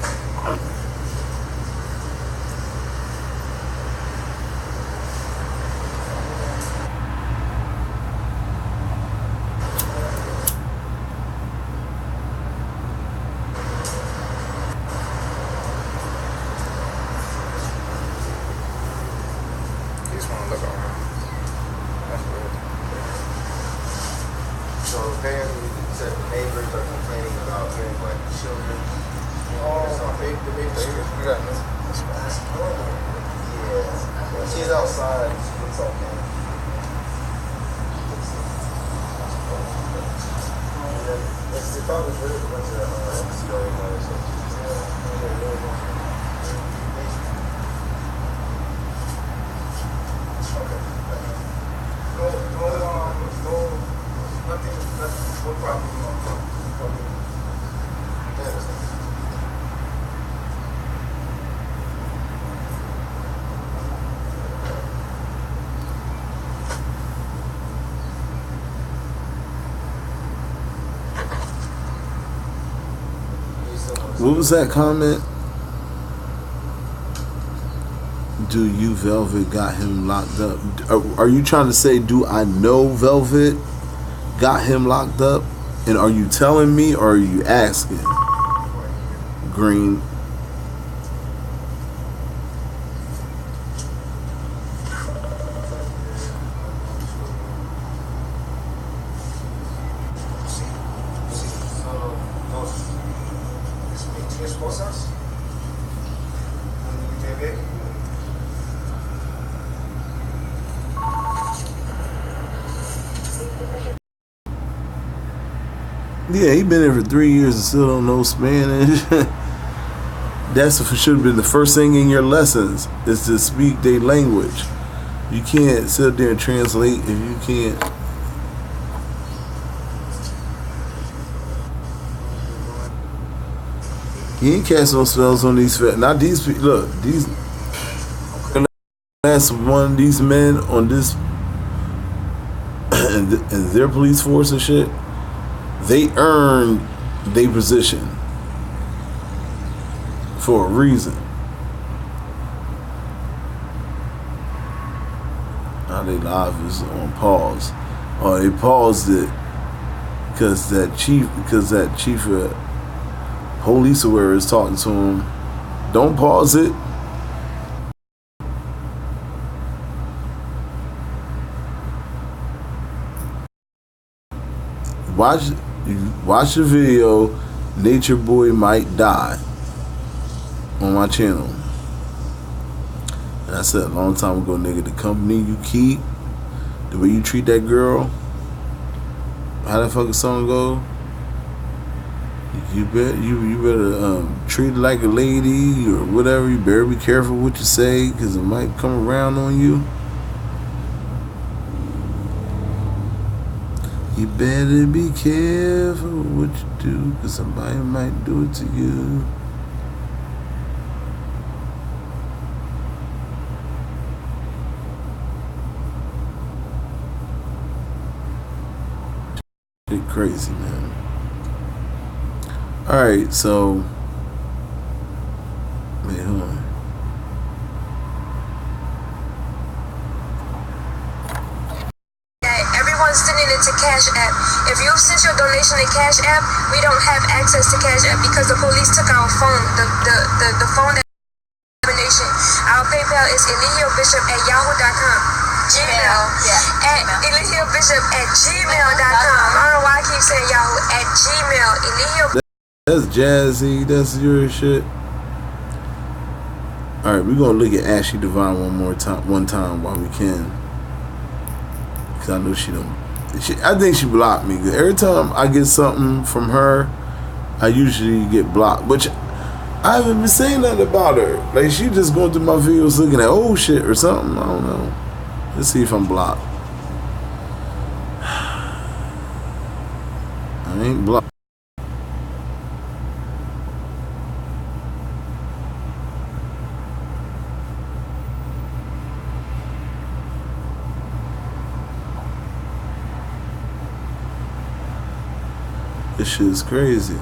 [SPEAKER 15] So apparently, the neighbors are complaining about hearing like children. The neighbors.
[SPEAKER 14] You got this.
[SPEAKER 15] Yeah. She's outside. It's okay. It's probably good to went to the no problem.
[SPEAKER 1] What was that comment? Do you, Velvet, got him locked up? Are you trying to say, do I know Velvet got him locked up? And are you telling me or are you asking? Green. Yeah, he been there for 3 years and still don't know Spanish. That's should have been the first thing in your lessons is to speak their language. You can't sit there and translate if you can't. He ain't casting no spells on these. Not these people. Look, these. Last one of these men on this and their police force and shit. They earned their position for a reason. Now they live is on pause. Oh, they paused it because that chief of police aware is talking to him. Don't pause it. Watch the video. Natureboy might die on my channel. And I said a long time ago, nigga, the company you keep, the way you treat that girl, how that fucking song go? You better treat her like a lady or whatever. You better be careful what you say because it might come around on you. You better be careful what you do, because somebody might do it to you. Shit crazy, man. Alright, so wait, hold on.
[SPEAKER 9] Everyone's sending it to Cash App. If you sent your donation to Cash App, we don't have access to Cash App because the police took our phone, the phone that donation. Our PayPal is elihiobishop@yahoo.com. Gmail. Yeah. At elihiobishop@gmail.com. I don't know why I keep saying Yahoo. At Gmail. Elihio.
[SPEAKER 1] That's jazzy. That's your shit. All right, we're gonna look at Ashley Devine one time while we can, cause I know she don't. I think she blocked me. Every time I get something from her, I usually get blocked. But I haven't been saying nothing about her. Like, she just going through my videos looking at old shit or something. I don't know. Let's see if I'm blocked. I ain't blocked. This shit is crazy.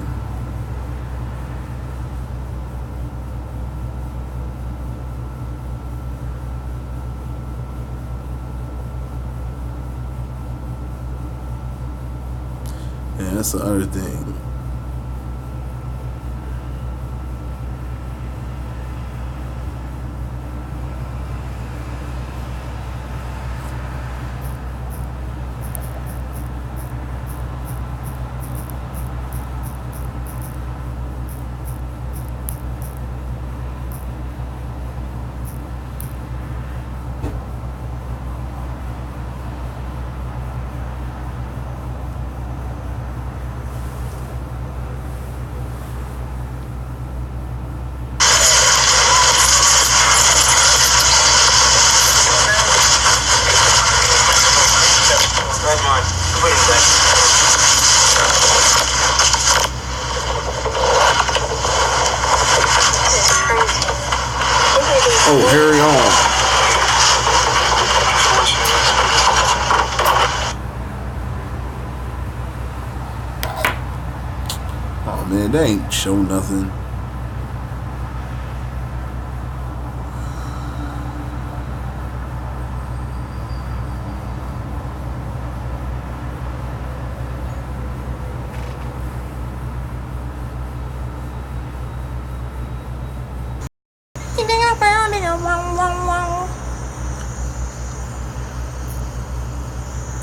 [SPEAKER 1] Yeah, that's the other thing. Oh, Harry on. Oh man, they ain't show nothing.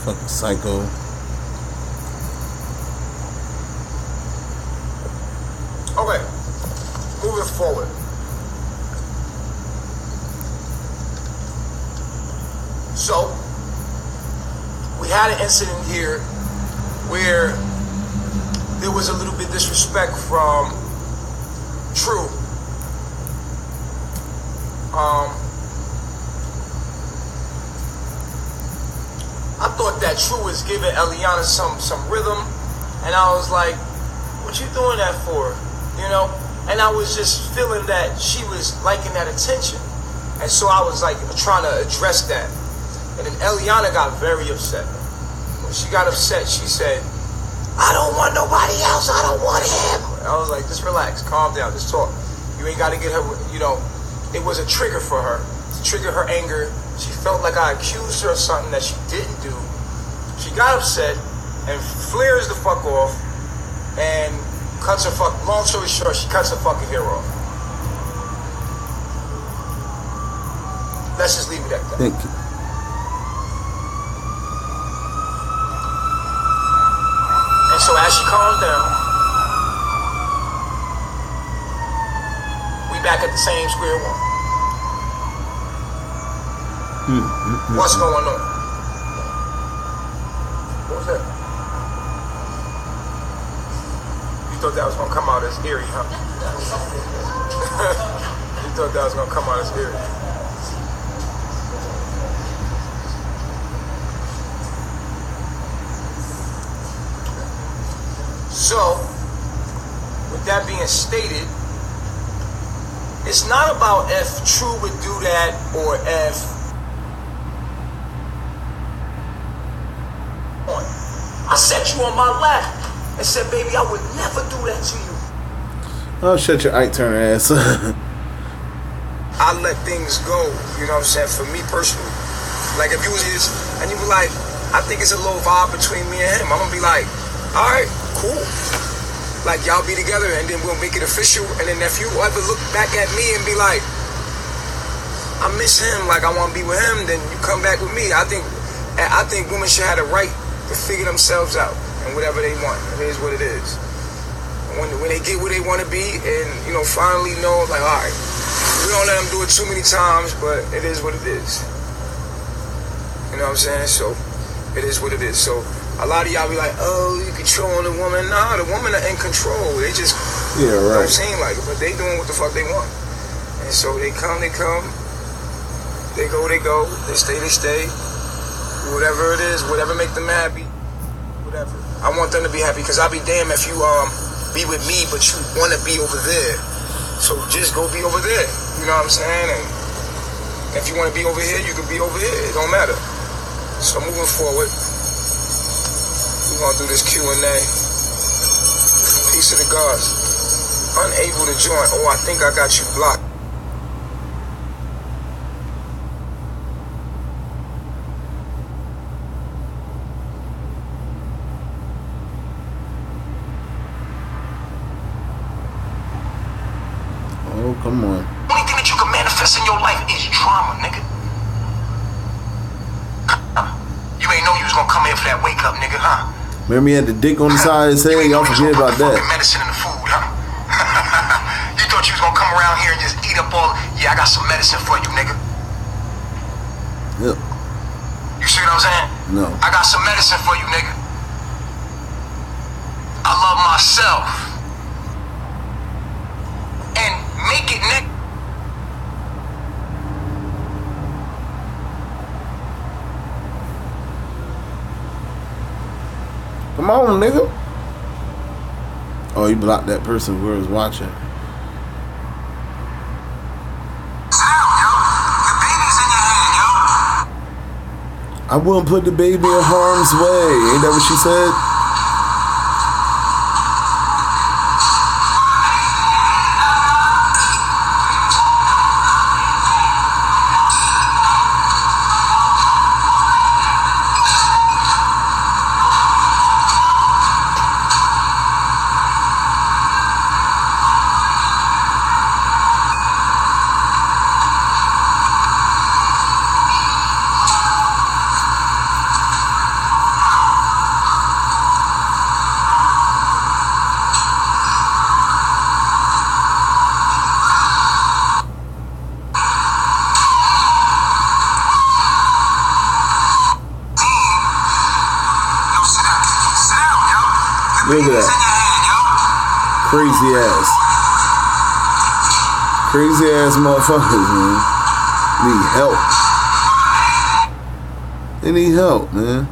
[SPEAKER 1] Fucking psycho.
[SPEAKER 14] Okay, moving forward. So, we had an incident here where there was a little bit disrespect from True. I thought that True was giving Eliana some rhythm, and I was like, what you doing that for? You know? And I was just feeling that she was liking that attention. And so I was like trying to address that. And then Eliana got very upset. When she got upset, she said, I don't want nobody else, I don't want him. I was like, just relax, calm down, just talk. You ain't gotta get her, you know, it was a trigger for her. To trigger her anger. She felt like I accused her of something that she didn't do. She got upset and flares the fuck off and cuts her long story short, she cuts her fucking hair off. Let's just leave it at that.
[SPEAKER 1] Thank you.
[SPEAKER 14] And so as she calms down, we back at the same square one. What's going on? What was that? You thought that was gonna come out as eerie, huh? You thought that was gonna come out as eerie. So, with that being stated, it's not about if True would do that or if I said set you on my lap and said, baby, I would never do that to you.
[SPEAKER 1] Oh, shut your Ike Turner ass.
[SPEAKER 7] I let things go, you know what I'm saying, for me personally. Like, if you was his, and you were like, I think it's a little vibe between me and him, I'm gonna be like, all right, cool. Like, y'all be together, and then we'll make it official, and then if you ever look back at me and be like, I miss him, like, I want to be with him, then you come back with me. I think women should have the right to figure themselves out, and whatever they want, it is what it is. When they get where they want to be, and, you know, finally know, like, all right, we don't let them do it too many times, but it is what it is. You know what I'm saying? So, it is what it is. So, a lot of y'all be like, oh, you controlling the woman. Nah, the women are in control. They just don't seem like it, but they doing what the fuck they want. And so, they come. They go, they stay. Whatever it is, whatever make them happy, whatever. I want them to be happy, because I'll be damned if you be with me, but you want to be over there. So just go be over there. You know what I'm saying? And if you want to be over here, you can be over here. It don't matter. So moving forward, we're going to do this Q&A. Peace of the gods. Unable to join. Oh, I think I got you blocked.
[SPEAKER 1] Oh, come on.
[SPEAKER 7] The only thing that you can manifest in your life is drama, nigga. You ain't know you was gonna come here for that wake up, nigga, huh?
[SPEAKER 1] Remember he had the dick on the side of his head? Y'all forget about that.
[SPEAKER 7] Medicine in the food, huh? You thought you was gonna come around here and just eat up all... Yeah, I got some medicine for you, nigga.
[SPEAKER 1] Yep.
[SPEAKER 7] You see what I'm saying?
[SPEAKER 1] No.
[SPEAKER 7] I got some medicine for you, nigga. I love myself. And make it nigga.
[SPEAKER 1] Come on, nigga. Oh, he blocked that person who was watching. I wouldn't put the baby in harm's way. Ain't that what she said? Look at that. Crazy ass motherfuckers, man. Need help. They need help, man.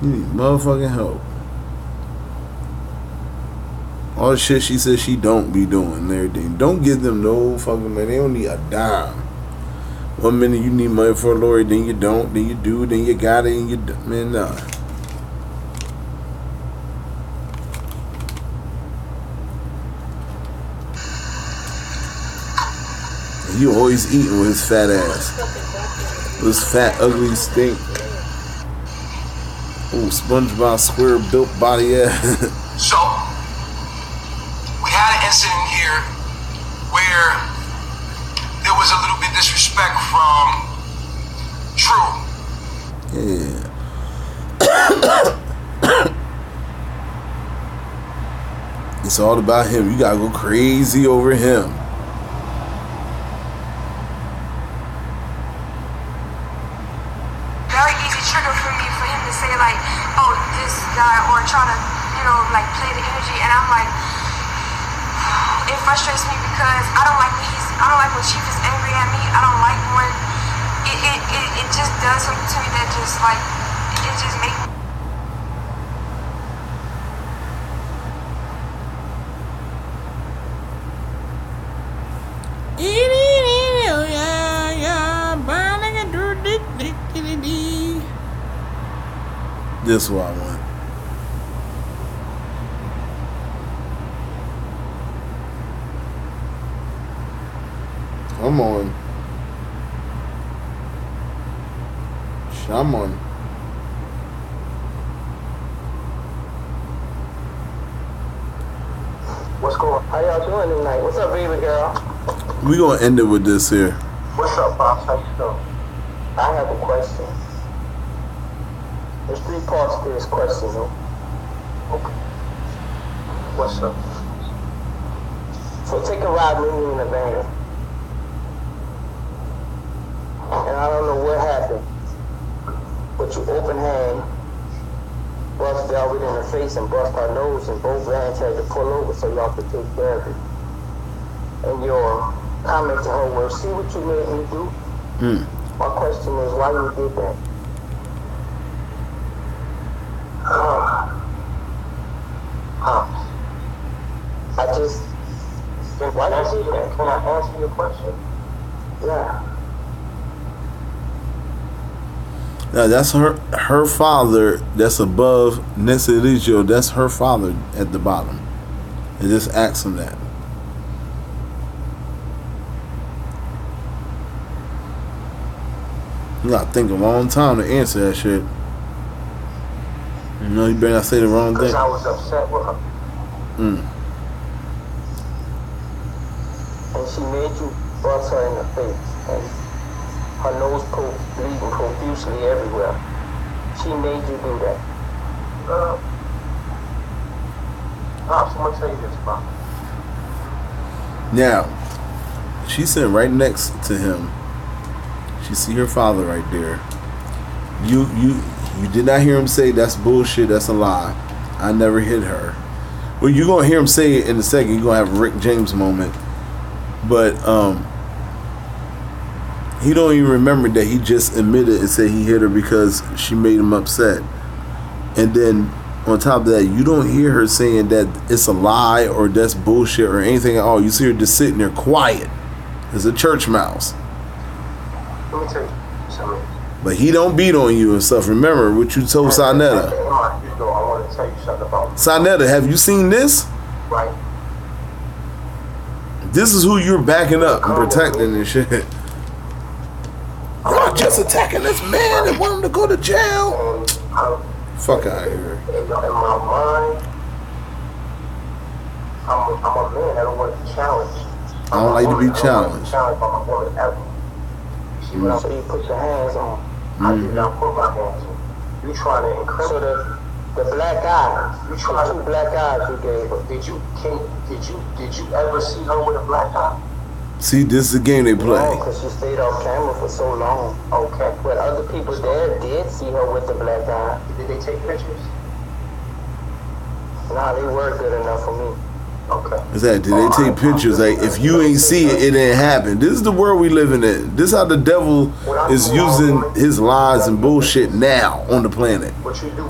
[SPEAKER 1] You need motherfucking help. All the shit she says she don't be doing and everything. Don't give them no fucking money. They don't need a dime. 1 minute you need money for a lawyer, then you don't, then you do, then you got it, and you do. Man, nah. You always eating with his fat ass. With his fat, ugly stink. Oh, SpongeBob square built body ass.
[SPEAKER 7] So, we had an incident here where there was a little bit disrespect from True.
[SPEAKER 1] Yeah. It's all about him. You gotta go crazy over him.
[SPEAKER 5] Very easy trigger for me for him to say like, oh, this guy, or try to, like play the energy, and I'm like, it frustrates me because I don't like when Chief is angry at me. I don't like when it just does something to me that just like it just makes me.
[SPEAKER 1] This is what I want. Come on. Come on.
[SPEAKER 15] What's going on? How y'all doing tonight? What's up, baby girl?
[SPEAKER 1] We gonna end it with this here.
[SPEAKER 15] What's up, Pops? How you doing? I have a question. There's 3 parts to this question, though. Okay. What's up? So take a ride with me in the van. And I don't know what happened, but you open hand, bust Velvet in the face and bust her nose, and both vans had to pull over so y'all could take care of it. And your comment to her was, see what you made me do? My question is, why you did that? Why did you do that? Can I answer your question? Yeah.
[SPEAKER 1] Now that's her father. That's above Nesiligio. That's her father at the bottom. And just ask him that. You gotta think a long time to answer that shit. You know, you better not say the wrong thing.
[SPEAKER 15] Because I was upset with her. And she made you bust her in the face. And her nose bleeding profusely everywhere. She made you do that. I'm gonna tell you this, Bob.
[SPEAKER 1] Now, she's sitting right next to him. She see her father right there. You did not hear him say that's bullshit, that's a lie. I never hit her. Well, you're gonna hear him say it in a second. You're gonna have a Rick James moment. But he don't even remember that he just admitted and said he hit her because she made him upset. And then on top of that, you don't hear her saying that it's a lie or that's bullshit or anything at all. You see her just sitting there quiet as a church mouse.
[SPEAKER 15] Let me tell you something.
[SPEAKER 1] But he don't beat on you and stuff. Remember what you told Sanetta.
[SPEAKER 15] I want to tell you something about
[SPEAKER 1] Sanetta, have you seen this?
[SPEAKER 15] Right.
[SPEAKER 1] This is who you're backing up and protecting and shit. Y'all just attacking this man and want him to go to jail. Fuck out of here.
[SPEAKER 15] In my mind, I'm a man. I don't want to be challenged.
[SPEAKER 1] I don't like to be challenged.
[SPEAKER 15] Challenged by my woman ever. See what I'm saying? You put your hands on. I did not put my hands on. You trying to incriminate. So the black eyes. You trying 2 black eyes you gave her. Did you ever see her with a black eye?
[SPEAKER 1] See, this is the game they play.
[SPEAKER 15] No, because she stayed off camera for so long. Okay. But other people there did see her with the black eye. Did they take pictures? Nah, they were good enough for me. Okay.
[SPEAKER 1] What's that? Did they take pictures? Like, if you ain't see it, it didn't happen. This is the world we living in. This is how the devil is using his lies and bullshit now on the planet.
[SPEAKER 15] What you do